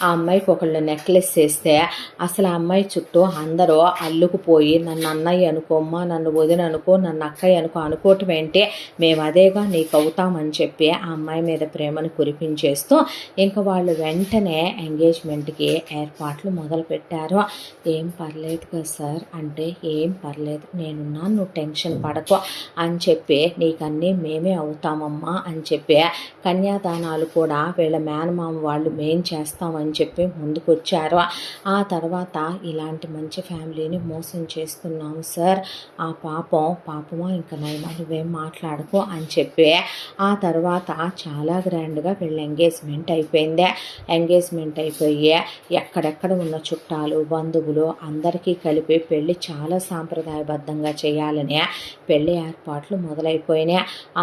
ఆ అమ్మాయికి ఒకళ్ళు నెక్లెస్ వేస్తే అసలు ఆ అమ్మాయి చుట్టూ అందరూ అల్లుకుపోయి, నన్ను అన్నయ్య అనుకోమ్మా, నన్ను వదిన అనుకో, నన్ను అక్కయ్య అనుకోవటం ఏంటి, మేము అదేగా నీకు అవుతామని చెప్పి ఆ అమ్మాయి మీద ప్రేమను కురిపించేస్తూ ఇంకా వాళ్ళు వెంటనే ఎంగేజ్మెంట్కి ఏర్పాట్లు మొదలుపెట్టారు. ఏం పర్లేదు కదా సార్ అంటే, ఏం పర్లేదు నేనున్నాను, నువ్వు టెన్షన్ పడకు అని చెప్పి, నీకన్నీ మేమే అవుతామమ్మా అని చెప్పి కన్యాదానాలు కూడా వీళ్ళ మేనమామ వాళ్ళు మేం చేస్తామని చెప్పి ముందుకొచ్చారు. ఆ తర్వాత ఇలాంటి మంచి ఫ్యామిలీని మోసం చేస్తున్నాము సార్, ఆ పాపమా ఇంకా నైనా నువ్వేం మాట్లాడుకో అని చెప్పి ఆ తర్వాత చాలా గ్రాండ్గా వీళ్ళ ఎంగేజ్మెంట్ అయిపోయింది. ఎంగేజ్మెంట్ అయిపోయి ఎక్కడెక్కడ ఉన్న చుట్టాలు బంధువులు అందరికీ కలిపి పెళ్ళి చాలా సాంప్రదాయబద్ధంగా చేయాలని పెళ్ళి ఏర్పాట్లు మొదలైపోయినాయి.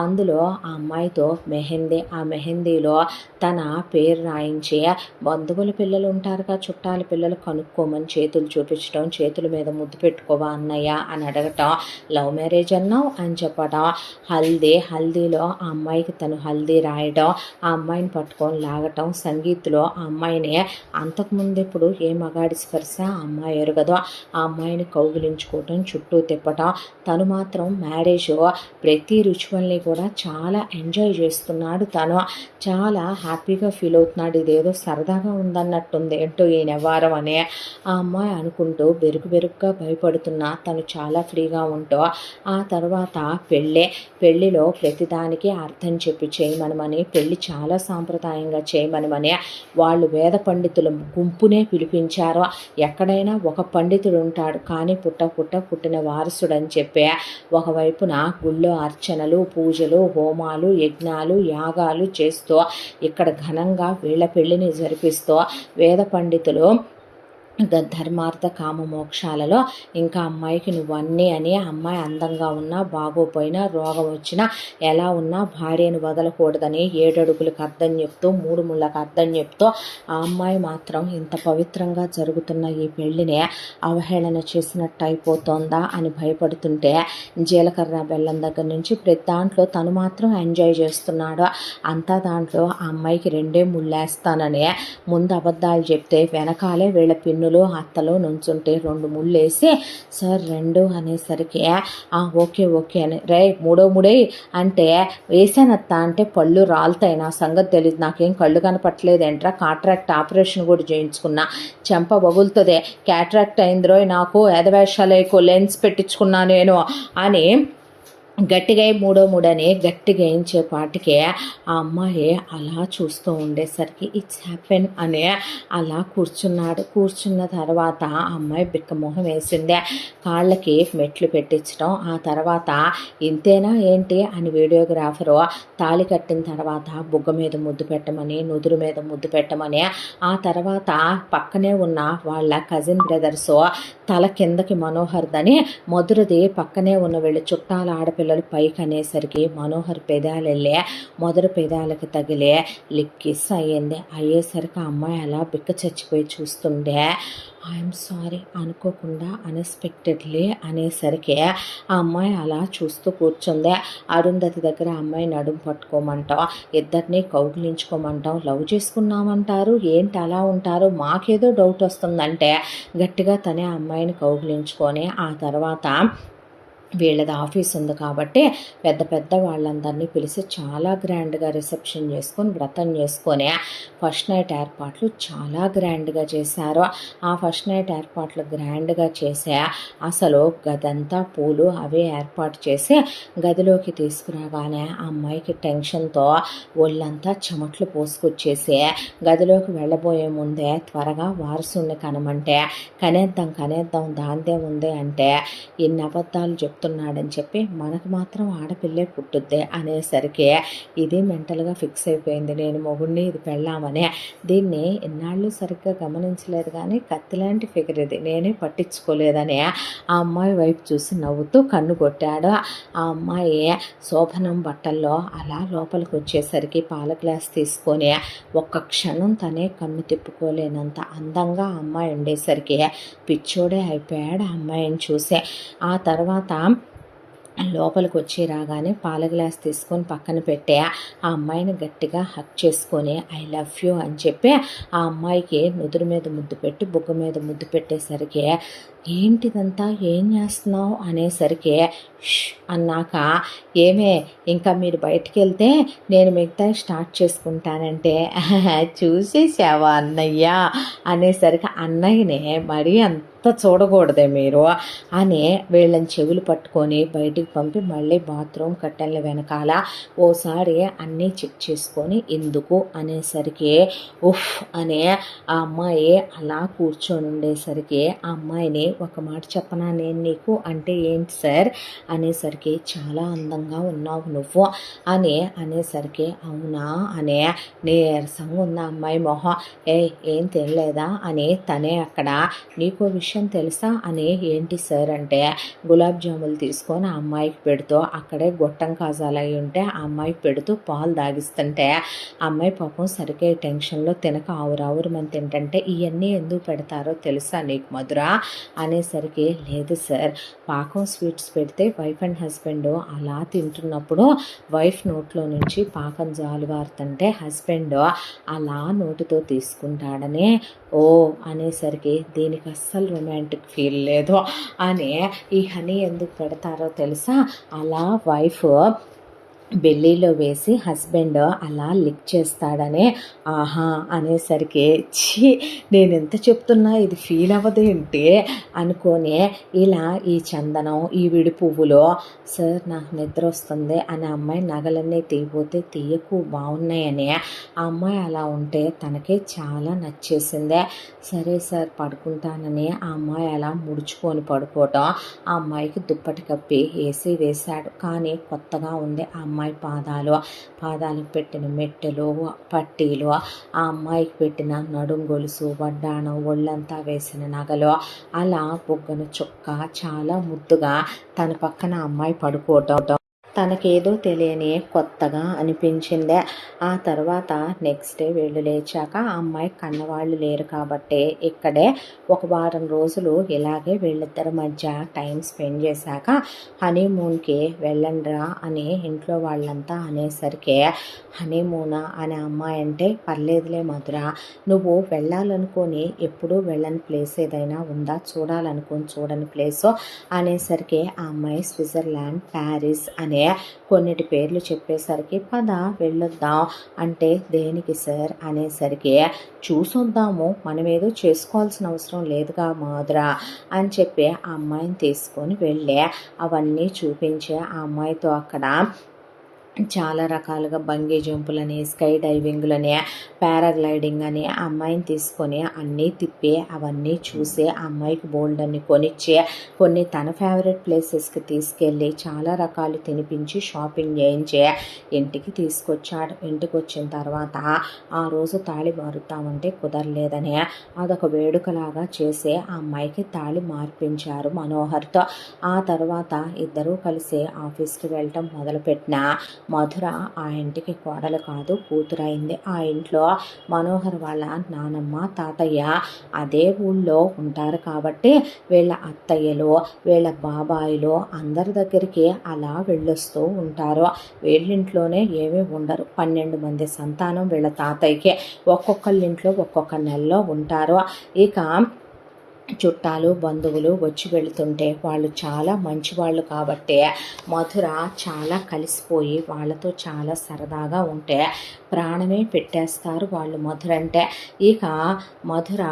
అందులో ఆ అమ్మాయితో మెహందీ, ఆ మెహందీలో తన పేరు రాయించి బంధువుల పిల్లలు ఉంటారుగా, చుట్టాల పిల్లలు కనుక్కోమని చేతులు చూపించడం, చేతుల మీద ముద్దు పెట్టుకోవా అన్నయ్య అని అడగటం, లవ్ మ్యారేజ్ అన్నావు అని చెప్పడం, హల్దీలో ఆ అమ్మాయికి తను హల్దీ రాయడం, ఆ అమ్మాయిని పట్టుకొని లాగటం, సంగీత్లో ఆ అమ్మాయిని అంతకుముందు ఇప్పుడు ఏ మగాడి స్పర్శ ఆ అమ్మాయి ఎరగదో ఆ అమ్మాయిని కౌగిలించుకోవటం, చుట్టూ తిప్పటం, తను మాత్రం మ్యారేజ్ ప్రతి రిచువల్ని కూడా చాలా ఎంజాయ్ చేస్తున్నాడు. తను చాలా హ్యాపీగా ఫీల్ అవుతున్నాడు. ఇదేదో సరదాగా ఉందన్నట్టుంది ఏంటో ఈ నెవారం అనే ఆ అమ్మాయి అనుకుంటూ బెరుకుగా భయపడుతున్నా తను చాలా ఫ్రీగా ఉంటూ, ఆ తర్వాత పెళ్ళిలో ప్రతిదానికి అర్థం చెప్పి చేయమనమని, పెళ్ళి చాలా సాంప్రదాయంగా చేయమనమని వాళ్ళు వేద పండితుల గుంపునే పిలిపించారు. ఎక్కడైనా ఒక పండితుడు ఉంటాడు కానీ పుట్టిన వారసుడని చెప్పి ఒకవైపున గుళ్ళో అర్చనలు, పూజలు, హోమాలు, యజ్ఞాలు, యాగాలు చేస్తూ ఇక్కడ ఘనంగా వీళ్ళ పెళ్ళిని జరిపిస్తూ వేద పండితులు ధర్మార్థ కామ మోక్షాలలో ఇంకా అమ్మాయికి నువ్వన్నీ అని, అమ్మాయి అందంగా ఉన్నా బాగోపోయినా రోగం వచ్చినా ఎలా ఉన్నా భార్యను వదలకూడదని 7 అడుగులకు అర్థం చెప్తూ 3 ముళ్ళకు అర్థం చెప్తూ ఆ అమ్మాయి మాత్రం ఇంత పవిత్రంగా జరుగుతున్న ఈ పెళ్లిని అవహేళన చేసినట్టు అయిపోతుందా అని భయపడుతుంటే జీలకర్ర బెల్లం దగ్గర నుంచి ప్రతి దాంట్లో తను మాత్రం ఎంజాయ్ చేస్తున్నాడు. అంతా దాంట్లో ఆ అమ్మాయికి 2 ముళ్ళేస్తానని ముందు అబద్ధాలు చెప్తే వెనకాలే వీళ్ళ పిన్నులు అత్తలో నుంచుంటే 2 ముళ్ళేసి సార్ 2 అనేసరికి ఓకే ఓకే అని రే 3వ ముడే అంటే వేసానత్త అంటే పళ్ళు రాలుతాయి, నా సంగతి తెలియదు, నాకేం కళ్ళు కనపట్లేదేంట్రా, కాట్రాక్ట్ ఆపరేషన్ కూడా చేయించుకున్నా, చెంప బగులుతుంది, క్యాట్రాక్ట్ అయిందిరోయ్ నాకు, ఎదవేషాలేకో లెన్స్ పెట్టించుకున్నా నేను అని గట్టిగా 3వ ముడని గట్టిగా వేయించేపాటికే ఆ అమ్మాయి అలా చూస్తూ ఉండేసరికి ఇట్స్ హ్యాపెన్ అని అలా కూర్చున్నాడు. కూర్చున్న తర్వాత ఆ అమ్మాయి బిక్కమొహం వేసిందే, కాళ్ళకి మెట్లు పెట్టించడం. ఆ తర్వాత ఇంతేనా ఏంటి అని వీడియోగ్రాఫరు తాళి కట్టిన తర్వాత బుగ్గ మీద ముద్దు పెట్టమని, నుదురు మీద ముద్దు పెట్టమని, ఆ తర్వాత పక్కనే ఉన్న వాళ్ళ కజిన్ బ్రదర్స్ తల కిందకి మనోహర్దని, మధురది పక్కనే ఉన్న వీళ్ళ చుట్టాల ఆడపిల్లలు పైకి అనేసరికి మనోహర్ పెదాలు వెళ్ళే మొదటి పెదాలకి తగిలే లిక్కిస్ అయ్యేసరికి ఆ అమ్మాయి అలా బిక్క చచ్చిపోయి చూస్తుండే. ఐఎమ్ సారీ అనుకోకుండా అన్ఎక్స్పెక్టెడ్లీ అనేసరికి ఆ అమ్మాయి అలా చూస్తూ కూర్చుంది. అరుంధతి దగ్గర ఆ అమ్మాయి నడుము పట్టుకోమంటాం, ఇద్దరిని కౌగిలించుకోమంటాం, లవ్ చేసుకున్నామంటారు, ఏంటి అలా ఉంటారు, మాకేదో డౌట్ వస్తుందంటే గట్టిగా తనే అమ్మాయిని కౌగిలించుకొని ఆ తర్వాత వీళ్ళది ఆఫీస్ ఉంది కాబట్టి పెద్ద పెద్ద వాళ్ళందరినీ పిలిచి చాలా గ్రాండ్గా రిసెప్షన్ చేసుకొని వ్రతం చేసుకొని ఫస్ట్ నైట్ ఏర్పాట్లు చాలా గ్రాండ్గా చేశారు. ఆ ఫస్ట్ నైట్ ఏర్పాట్లు గ్రాండ్గా చేసే అసలు గదంతా పూలు అవే ఏర్పాటు చేసి గదిలోకి తీసుకురాగానే ఆ అమ్మాయికి టెన్షన్తో ఒళ్ళంతా చెమట్లు పోసుకొచ్చేసి గదిలోకి వెళ్ళబోయే ముందే త్వరగా వారసుని కనమంటే కనేద్దాం దాందే ఉంది అంటే ఇన్ని అబద్ధాలు చెప్తున్నాడని చెప్పి మనకు మాత్రం ఆడపిల్లే పుట్టుద్దే అనేసరికి ఇది మెంటల్గా ఫిక్స్ అయిపోయింది, నేను మొగుడిని ఇది పెళ్ళామని. దీన్ని ఇన్నాళ్ళు సరిగ్గా గమనించలేదు కానీ కత్తిలాంటి ఫిగర్ ఇది, నేనే పట్టించుకోలేదని ఆ అమ్మాయి వైపు చూసి నవ్వుతూ కన్ను కొట్టాడు. ఆ అమ్మాయి శోభనం బట్టల్లో అలా లోపలికి వచ్చేసరికి పాల గ్లాస్ తీసుకొని ఒక్క క్షణం తనే కన్ను తిప్పుకోలేనంత అందంగా ఆ అమ్మాయి ఉండేసరికి పిచ్చోడే అయిపోయాడు ఆ అమ్మాయిని చూసే. ఆ తర్వాత లోపలికి వచ్చి రాగానే పాల గ్లాస్ తీసుకొని పక్కన పెట్టే ఆ అమ్మాయిని గట్టిగా హక్ చేసుకొని ఐ లవ్ యూ అని చెప్పి ఆ అమ్మాయికి నుదురు మీద ముద్దు పెట్టి బుగ్గ మీద ముద్దు పెట్టేసరికి ఏంటిదంతా ఏం చేస్తున్నావు అనేసరికి అన్నాక ఏమే ఇంకా మీరు బయటికి వెళ్తే నేను మిగతా స్టార్ట్ చేసుకుంటానంటే చూసేసావా అన్నయ్య అనేసరికి అన్నయ్యనే మరీ అంత చూడకూడదే మీరు అని వీళ్ళని చెవులు పట్టుకొని బయటికి పంపి మళ్ళీ బాత్రూమ్ కట్టెల వెనకాల ఓసారి అన్నీ చెక్ చేసుకొని ఎందుకు అనేసరికి ఉఫ్ అనే ఆ అమ్మాయి అలా కూర్చొని ఉండేసరికి ఆ అమ్మాయిని ఒక మాట చెప్పనా నేను నీకు అంటే ఏంటి సార్ అనేసరికి చాలా అందంగా ఉన్నావు నువ్వు అని అనేసరికి అవునా అనే నీరసంగా ఉన్న అమ్మాయి మొహం ఏం తెలియలేదా అని తనే అక్కడ నీకో విషయం తెలుసా అని ఏంటి సార్ అంటే గులాబ్ జాములు తీసుకొని ఆ అమ్మాయికి పెడుతూ అక్కడే గొట్టం కాజాలు అయి ఉంటే ఆ అమ్మాయికి పెడుతూ పాలు తాగిస్తుంటే ఆ అమ్మాయి పాపం సరిగ్గా టెన్షన్లో తినక ఆవురావురమని తింటుంటే ఇవన్నీ ఎందుకు పెడతారో తెలుసా నీకు మధుర అనేసరికి లేదు సార్ పాకం స్వీట్స్ పెడితే వైఫ్ అండ్ హస్బెండ్ అలా తింటున్నప్పుడు వైఫ్ నోట్లో నుంచి పాకం జాలుగారుతుంటే హస్బెండ్ అలా నోటితో తీసుకుంటాడని ఓ అనేసరికి దీనికి అస్సలు రొమాంటిక్ ఫీల్ లేదు అని ఈ హనీ ఎందుకు పెడతారో తెలుసా అలా వైఫ్ బెల్లీలో వేసి హస్బెండ్ అలా లిక్ చేస్తాడని ఆహా అనేసరికి నేను ఎంత చెప్తున్నా ఇది ఫీల్ అవ్వదేంటి అనుకొని ఇలా ఈ చందనం ఈ విడి పువ్వులో సార్ నాకు నిద్ర వస్తుంది అని అమ్మాయి నగలన్నీ తీయబోతే తీయకు బాగున్నాయని ఆ అమ్మాయి అలా ఉంటే తనకే చాలా నచ్చేసిందే. సరే సార్ పడుకుంటానని ఆ అమ్మాయి అలా ముడుచుకొని పడుకోవటం ఆ అమ్మాయికి దుప్పటి కప్పి ఏసీ వేశాడు. కానీ కొత్తగా ఉంది ఆ అమ్మాయి పాదాలకు పెట్టిన మెట్టెలు, పట్టీలు, ఆ అమ్మాయికి పెట్టిన నడుం గొలుసు, వడ్డాణం, ఒళ్ళంతా వేసిన నగలు, అలా బొగ్గన చుక్క చాలా ముద్దుగా తన పక్కన అమ్మాయి పడుకోవటం తనకేదో తెలియని కొత్తగా అనిపించిందే. ఆ తర్వాత నెక్స్ట్ డే వీళ్ళు లేచాక ఆ అమ్మాయి కన్నవాళ్ళు లేరు కాబట్టి ఇక్కడే ఒక వారం రోజులు ఇలాగే వీళ్ళిద్దరి మధ్య టైం స్పెండ్ చేశాక హనీమూన్కి వెళ్ళండిరా అని ఇంట్లో వాళ్ళంతా అనేసరికి హనీమూనా అనే అమ్మాయి అంటే పర్లేదులే మధుర, నువ్వు వెళ్ళాలనుకొని ఎప్పుడూ వెళ్ళని ప్లేస్ ఏదైనా ఉందా, చూడాలని ప్లేసు అనేసరికి ఆ అమ్మాయి స్విట్జర్లాండ్, ప్యారిస్ అనే కొన్నిటి పేర్లు చెప్పేసరికి పద వెళ్ళొద్దాం అంటే దేనికి సార్ అనేసరికి చూసొద్దాము, మనమేదో చేసుకోవాల్సిన అవసరం లేదుగా మధుర అని చెప్పి ఆ అమ్మాయిని తీసుకొని వెళ్ళి అవన్నీ చూపించి ఆ అమ్మాయితో అక్కడ చాలా రకాలుగా బంగీ జంపులని, స్కై డైవింగ్లని, పారాగ్లైడింగ్ అని అమ్మాయిని తీసుకొని అన్నీ తిప్పి అవన్నీ చూసి ఆ అమ్మాయికి బోల్డ్ అన్ని కొనిచ్చి కొన్ని తన ఫేవరెట్ ప్లేసెస్కి తీసుకెళ్ళి చాలా రకాలు తినిపించి షాపింగ్ చేయించి ఇంటికి తీసుకొచ్చాడు. ఇంటికి వచ్చిన తర్వాత ఆ రోజు తాళి మారుతామంటే కుదరలేదని అదొక వేడుకలాగా చేసి ఆ అమ్మాయికి తాళి మార్పించారు మనోహర్తో. ఆ తర్వాత ఇద్దరూ కలిసి ఆఫీస్కి వెళ్ళటం మొదలుపెట్టిన మధుర ఆ ఇంటికి కోడలు కాదు, కూతురైంది. ఆ ఇంట్లో మనోహర్ వాళ్ళ నానమ్మ, తాతయ్య అదే ఊళ్ళో ఉంటారు కాబట్టి వీళ్ళ అత్తయ్యలు, వీళ్ళ బాబాయిలు అందరి దగ్గరికి అలా వెళ్ళొస్తూ ఉంటారు. వీళ్ళింట్లోనే ఏమీ ఉండరు. 12 మంది సంతానం వీళ్ళ తాతయ్యకి. ఒక్కొక్కళ్ళింట్లో ఒక్కొక్క నెలలో ఉంటారు. ఇక చుట్టాలు, బంధువులు వచ్చి వెళుతుంటే వాళ్ళు చాలా మంచివాళ్ళు కాబట్టి మధుర చాలా కలిసిపోయి వాళ్ళతో చాలా సరదాగా ఉంటే ప్రాణమే పెట్టేస్తారు వాళ్ళు మధుర అంటే. ఇక మధుర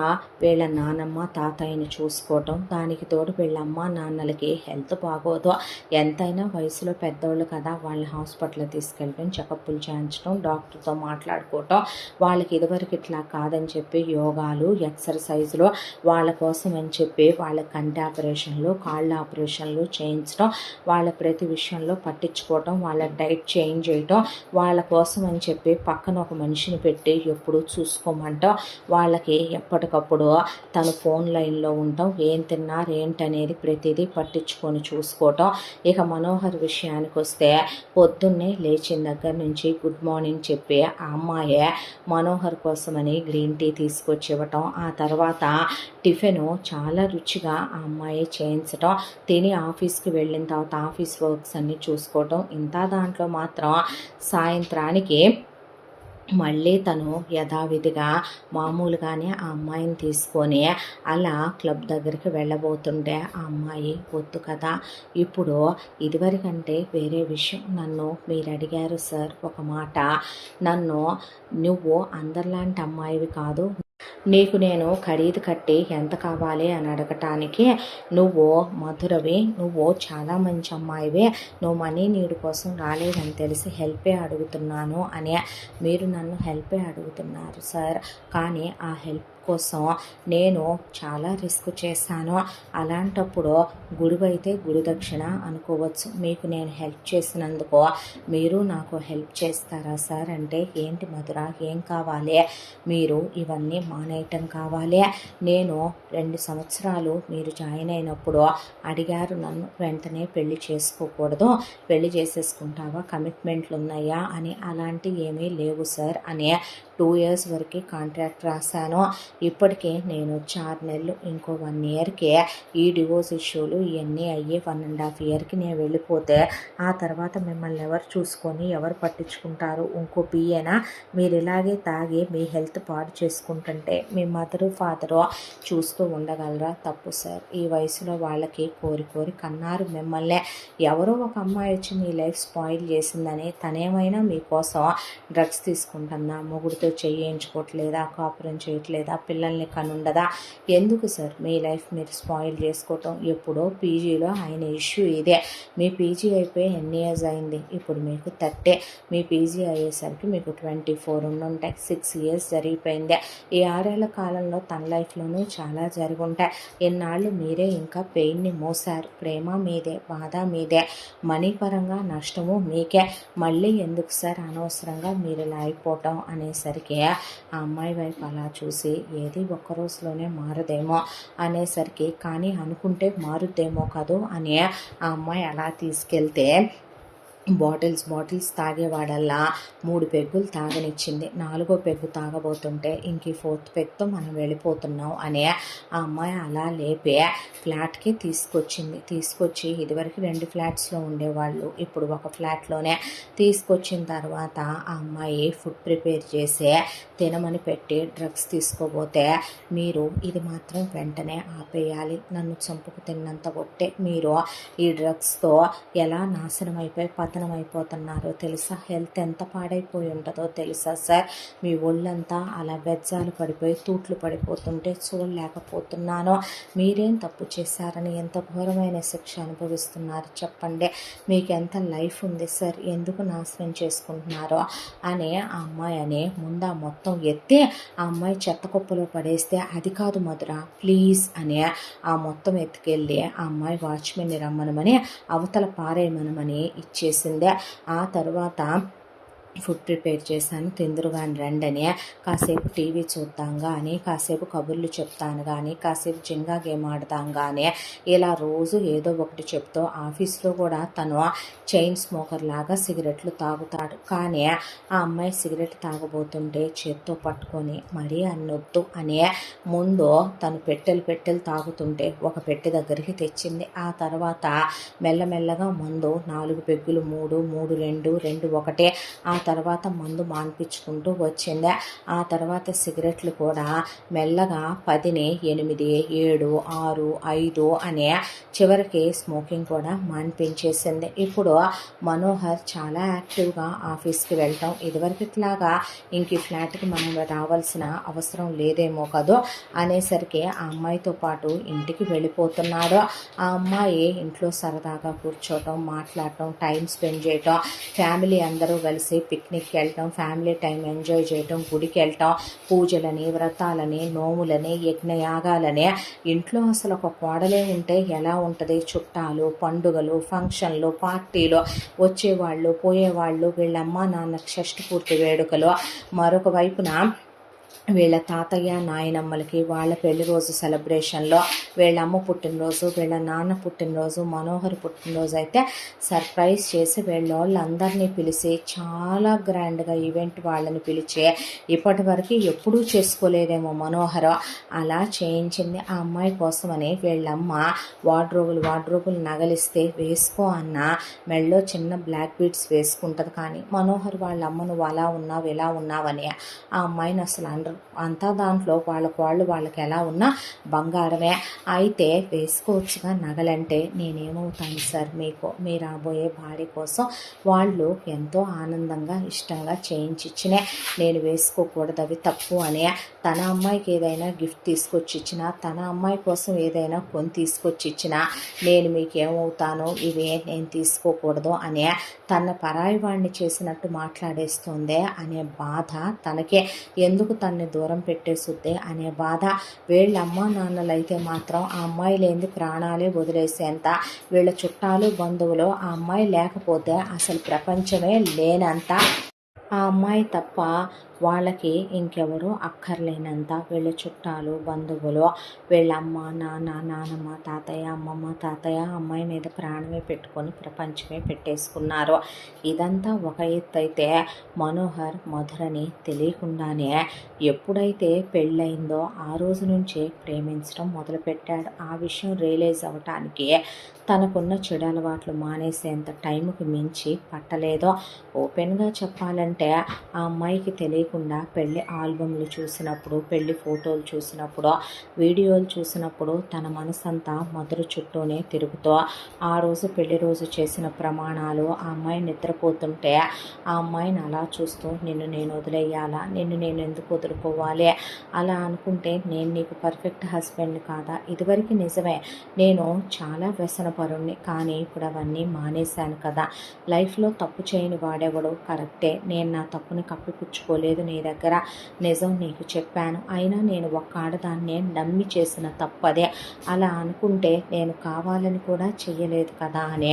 వీళ్ళ నానమ్మ, తాతయ్యని చూసుకోవటం, దానికి తోడు వీళ్ళ అమ్మ నాన్నలకి హెల్త్ బాగోదు, ఎంతైనా వయసులో పెద్దోళ్ళు కదా, వాళ్ళ హాస్పిటల్ తీసుకెళ్ళడం, చెకప్లు చేయించడం, డాక్టర్తో మాట్లాడుకోవటం, వాళ్ళకి ఇదివరకు ఇట్లా కాదని చెప్పి యోగాలు, ఎక్సర్సైజులు వాళ్ళ కోసం అని చెప్పి వాళ్ళ కంటి ఆపరేషన్లు, కాళ్ళ ఆపరేషన్లు చేయించడం, వాళ్ళ ప్రతి విషయంలో పట్టించుకోవటం, వాళ్ళ డైట్ చేంజ్ చేయటం, వాళ్ళ కోసం అని చెప్పి పక్కన ఒక మనిషిని పెట్టి ఎప్పుడు చూసుకోమంటాం, వాళ్ళకి ఎప్పటికప్పుడు తను ఫోన్ లైన్లో ఉంటాం, ఏం తిన్నారు ఏంటనేది ప్రతిదీ పట్టించుకొని చూసుకోవటం. ఇక మనోహర్ విషయానికి వస్తే పొద్దున్నే లేచిన దగ్గర నుంచి గుడ్ మార్నింగ్ చెప్పి ఆ అమ్మాయి మనోహర్ కోసమని గ్రీన్ టీ తీసుకొచ్చి ఇవ్వటం, ఆ తర్వాత టిఫిను చాలా రుచిగా ఆ అమ్మాయి చేయించటం, తిని ఆఫీస్కి వెళ్ళిన తర్వాత ఆఫీస్ వర్క్స్ అన్నీ చూసుకోవటం. ఇంత దాంట్లో మాత్రం సాయంత్రానికి మళ్ళీ తను యథావిధిగా మామూలుగానే ఆ అమ్మాయిని తీసుకొని అలా క్లబ్ దగ్గరికి వెళ్ళబోతుంటే ఆ అమ్మాయి వద్దు కదా, ఇప్పుడు ఇదివరకంటే వేరే విషయం, నన్ను మీరు అడిగారు సార్ ఒక మాట, నన్ను నువ్వు అందరిలాంటి అమ్మాయివి కాదు, నీకు నేను ఖరీదు కట్టి ఎంత కావాలి అని అడగటానికి నువ్వు మధురవి, నువ్వు చాలా మంచి అమ్మాయివి, నువ్వు మనీ నీడు కోసం రాలేదని తెలిసి హెల్పే అడుగుతున్నాను అని. మీరు నన్ను హెల్పే అడుగుతున్నారు సార్, కానీ ఆ హెల్ప్ కోసం నేను చాలా రిస్క్ చేశాను. అలాంటప్పుడు గురువైతే గురుదక్షిణ అనుకోవచ్చు. మీకు నేను హెల్ప్ చేసినందుకు మీరు నాకు హెల్ప్ చేస్తారా సార్ అంటే, ఏంటి మధుర ఏం కావాలి, మీరు ఇవన్నీ మానేయటం కావాలి, నేను 2 సంవత్సరాలు మీరు జాయిన్ అయినప్పుడు అడిగారు నన్ను, వెంటనే పెళ్లి చేసుకోకూడదు, పెళ్లి చేసేసుకుంటావా, కమిట్మెంట్లు ఉన్నాయా అని, అలాంటివి ఏమీ లేవు సార్ అని 2 years వరకు కాంట్రాక్ట్ రాశాను. ఇప్పటికే నేను 6 నెలలు, ఇంకో 1 yearకి ఈ డివోర్స్ ఇష్యూలు ఇవన్నీ అయ్యి 1.5 yearకి నేను వెళ్ళిపోతే ఆ తర్వాత మిమ్మల్ని ఎవరు చూసుకొని ఎవరు పట్టించుకుంటారు, ఇంకో పియేనా, మీరు ఇలాగే తాగి మీ హెల్త్ పాడు చేసుకుంటుంటే మీ మదరు ఫాదరు చూస్తూ ఉండగలరా, తప్పు సార్. ఈ వయసులో వాళ్ళకి కోరి కోరి కన్నారు మిమ్మల్ని, ఎవరో ఒక అమ్మాయి వచ్చి మీ లైఫ్ స్పాయిల్ చేసిందని తనేమైనా మీకోసం డ్రగ్స్ తీసుకుంటుందా, మొగుడుతో ఆయనతో చేయించుకోవట్లేదా, కాపురం చేయట్లేదా, పిల్లల్ని కనుండదా, ఎందుకు సార్ మీ లైఫ్ మీరు స్పాయిల్ చేసుకోవటం? ఎప్పుడో పీజీలో ఆయన ఇష్యూ ఇదే. మీ పీజీ అయిపోయి ఎన్ని ఇయర్స్ అయింది? ఇప్పుడు మీకు 30. మీ పీజీ అయ్యేసరికి మీకు 24 ఉండుంటాయి. 6 ఇయర్స్ జరిగిపోయిందే. ఈ 6 ఏళ్ల కాలంలో తన లైఫ్లోనూ చాలా జరుగుంటాయి. ఎన్నాళ్ళు మీరే ఇంకా పెయిన్ని మోసారు. ప్రేమ మీదే, బాధ మీదే, మనీ పరంగా నష్టము మీకే. మళ్ళీ ఎందుకు సార్ అనవసరంగా మీరు ఇలా అయిపోవటం అనేసరికి ఆ అమ్మాయి వైపు అలా చూసి ఏది ఒక్క రోజులోనే మారదేమో అనేసరికి, కానీ అనుకుంటే మారుద్దేమో కదూ అని ఆ అమ్మాయి అలా తీసుకెళ్తే బాటిల్స్ తాగేవాడల్లా 3 పెగ్గులు తాగనిచ్చింది. 4వ పెగ్గు తాగబోతుంటే ఇంక 4th పెగ్తో మనం వెళ్ళిపోతున్నాం అని ఆ అమ్మాయి అలా లేపే ఫ్లాట్కి తీసుకొచ్చి ఇదివరకు 2 ఫ్లాట్స్లో ఉండేవాళ్ళు, ఇప్పుడు ఒక ఫ్లాట్లోనే తీసుకొచ్చిన తర్వాత ఆ అమ్మాయి ఫుడ్ ప్రిపేర్ చేసి తినమని పెట్టి డ్రగ్స్ తీసుకోబోతే, మీరు ఇది మాత్రం వెంటనే ఆపేయాలి, నన్ను చంపుకు తిన్నంత కొట్టే మీరు ఈ డ్రగ్స్తో ఎలా నాశనం అయిపోయి పతనం అయిపోతున్నారో తెలుసా? హెల్త్ ఎంత పాడైపోయి ఉంటుందో తెలుసా సార్? మీ ఒళ్ళంతా అలా బెజ్జాలు పడిపోయి తూట్లు పడిపోతుంటే చూడలేకపోతున్నాను. మీరేం తప్పు చేశారని ఎంత ఘోరమైన శిక్ష అనుభవిస్తున్నారు చెప్పండి? మీకు ఎంత లైఫ్ ఉంది సార్, ఎందుకు నాశనం చేసుకుంటున్నారో అని ఆ అమ్మాయి అని ముందు మొత్తం ఎత్తి ఆ అమ్మాయి చెత్త కుప్పలో పడేస్తే, అది కాదు మధుర ప్లీజ్ అని ఆ మొత్తం ఎత్తుకెళ్ళి ఆ అమ్మాయి వాచ్మెన్ని రమ్మనమని అవతల పారేయమనమని ఇచ్చేసిందే. ఆ తర్వాత ఫుడ్ ప్రిపేర్ చేశాను, తిందురుగాని రండని, కాసేపు టీవీ చూద్దాం కానీ, కాసేపు కబుర్లు చెప్తాను కానీ, కాసేపు జింగా గేమ్ ఆడదాం కానీ, ఇలా రోజు ఏదో ఒకటి చెప్తూ ఆఫీస్లో కూడా తను చైన్ స్మోకర్ లాగా సిగరెట్లు తాగుతాడు. కానీ ఆ అమ్మాయి సిగరెట్ తాగబోతుంటే చేత్తో పట్టుకొని మరీ అన్నొద్దు అని ముందు తను పెట్టెలు తాగుతుంటే ఒక పెట్టె దగ్గరికి తెచ్చింది. ఆ తర్వాత మెల్లమెల్లగా మందు 4 పెగ్గులు 3, 3 2 1 ఆ తర్వాత మందు మాన్పించుకుంటూ వచ్చింది. ఆ తర్వాత సిగరెట్లు కూడా మెల్లగా 10ని 8, 7, 6, 5 అనే చివరికి స్మోకింగ్ కూడా మాన్పించేసింది. ఇప్పుడు మనోహర్ చాలా యాక్టివ్గా ఆఫీస్కి వెళ్ళటం, ఇదివరకులాగా ఇంక ఈ ఫ్లాట్కి మనం రావాల్సిన అవసరం లేదేమో కదో అనేసరికి ఆ అమ్మాయితో పాటు ఇంటికి వెళ్ళిపోతున్నాడు. ఆ అమ్మాయి ఇంట్లో సరదాగా కూర్చోవటం, మాట్లాడటం, టైం స్పెండ్ చేయటం, ఫ్యామిలీ అందరూ కలిసి పిక్నిక్కి వెళ్ళటం, ఫ్యామిలీ టైం ఎంజాయ్ చేయటం, గుడికి వెళ్ళటం, పూజలని, వ్రతాలని, నోములని, యజ్ఞయాగాలని, ఇంట్లో అసలు ఒక కోడలే ఉంటే ఎలా ఉంటుంది? చుట్టాలు, పండుగలు, ఫంక్షన్లు, పార్టీలు, వచ్చేవాళ్ళు, పోయేవాళ్ళు, వీళ్ళ అమ్మ నాన్న షష్ఠి పూర్తి వేడుకలు, మరొక వైపున వీళ్ళ తాతయ్య నాయనమ్మలకి వాళ్ళ పెళ్లి రోజు సెలబ్రేషన్లో, వీళ్ళ అమ్మ పుట్టినరోజు, వీళ్ళ నాన్న పుట్టినరోజు, మనోహర్ పుట్టినరోజు అయితే సర్ప్రైజ్ చేసి వీళ్ళందరినీ పిలిచి చాలా గ్రాండ్గా ఈవెంట్ వాళ్ళని పిలిచి ఇప్పటి వరకు ఎప్పుడూ చేసుకోలేదేమో మనోహర్, అలా చేయించింది ఆ అమ్మాయి కోసమని. వీళ్ళమ్మ వార్డ్రోబులు నగలిస్తే వేసుకో అన్న మెళ్ళో చిన్న బ్లాక్ బీడ్స్ వేసుకుంటుంది. కానీ మనోహర్ వాళ్ళ అమ్మ నువ్వు అలా ఉన్నావు ఇలా ఉన్నావని ఆ అమ్మాయిని అసలు అంతా దాంట్లో వాళ్ళకి ఎలా ఉన్నా బంగారమే. అయితే వేసుకోవచ్చుగా నగలంటే, నేనేమవుతాను సార్ మీకు, మీ రాబోయే భార్య కోసం వాళ్ళు ఎంతో ఆనందంగా ఇష్టంగా చేయించిచ్చినే, నేను వేసుకోకూడదు అవి తప్పు అని తన అమ్మాయికి ఏదైనా గిఫ్ట్ తీసుకొచ్చి ఇచ్చినా, తన అమ్మాయి కోసం ఏదైనా కొని తీసుకొచ్చి ఇచ్చినా, నేను మీకేమవుతాను ఇవే నేను తీసుకోకూడదు అని తన పరాయి వాడిని చేసినట్టు మాట్లాడేస్తుందే అనే బాధ తనకే. ఎందుకు తనని దూరం పెట్టేసుద్దే అనే బాధ. వీళ్ళ అమ్మ నాన్నలైతే మాత్రం ఆ అమ్మాయి లేని ప్రాణాలే వదిలేసేంత, వీళ్ళ చుట్టాలు బంధువులు ఆ అమ్మాయి లేకపోతే అసలు ప్రపంచమే లేనంత, ఆ అమ్మాయి తప్ప వాళ్ళకి ఇంకెవరూ అక్కర్లేనంత, వీళ్ళ చుట్టాలు బంధువులు, వీళ్ళ అమ్మ నాన్న నానమ్మ తాతయ్య అమ్మమ్మ తాతయ్య అమ్మాయి మీద ప్రాణమే పెట్టుకొని ప్రపంచమే పెట్టేసుకున్నారు. ఇదంతా ఒక ఎత్తు అయితే, మనోహర్ మధురని తెలియకుండానే ఎప్పుడైతే పెళ్ళయిందో ఆ రోజు నుంచే ప్రేమించడం మొదలుపెట్టాడు. ఆ విషయం రియలైజ్ అవ్వటానికి తనకున్న చెడు అలవాట్లు మానేసేంత టైంకి మించి పట్టలేదో. ఓపెన్గా చెప్పాలంటే ఆ అమ్మాయికి తెలియక తెలియకుండా పెళ్లి ఆల్బమ్లు చూసినప్పుడు, పెళ్లి ఫోటోలు చూసినప్పుడు, వీడియోలు చూసినప్పుడు తన మనసంతా మధుర చుట్టూనే తిరుగుతూ ఆ రోజు పెళ్లి రోజు చేసిన ప్రమాణాలు, ఆ అమ్మాయి నిద్రపోతుంటే ఆ అమ్మాయిని అలా చూస్తూ నిన్ను నేను వదిలేయాలా, నిన్ను నేను ఎందుకు వదులుకోవాలి, అలా అనుకుంటే నేను నీకు పర్ఫెక్ట్ హస్బెండ్ కాదా, ఇదివరకు నిజమే నేను చాలా వ్యసనపరుణ్ణి, కానీ ఇప్పుడు అవన్నీ మానేశాను కదా, లైఫ్లో తప్పు చేయని వాడెవడు, కరెక్టే, నేను నా తప్పుని కప్పిపుచ్చుకోలేదు నీ దగ్గర, నిజం నీకు చెప్పాను, అయినా నేను ఒక్క ఆడదాన్నే నమ్మి చేసిన తప్పదే, అలా అనుకుంటే నేను కావాలని కూడా చెయ్యలేదు కదా అని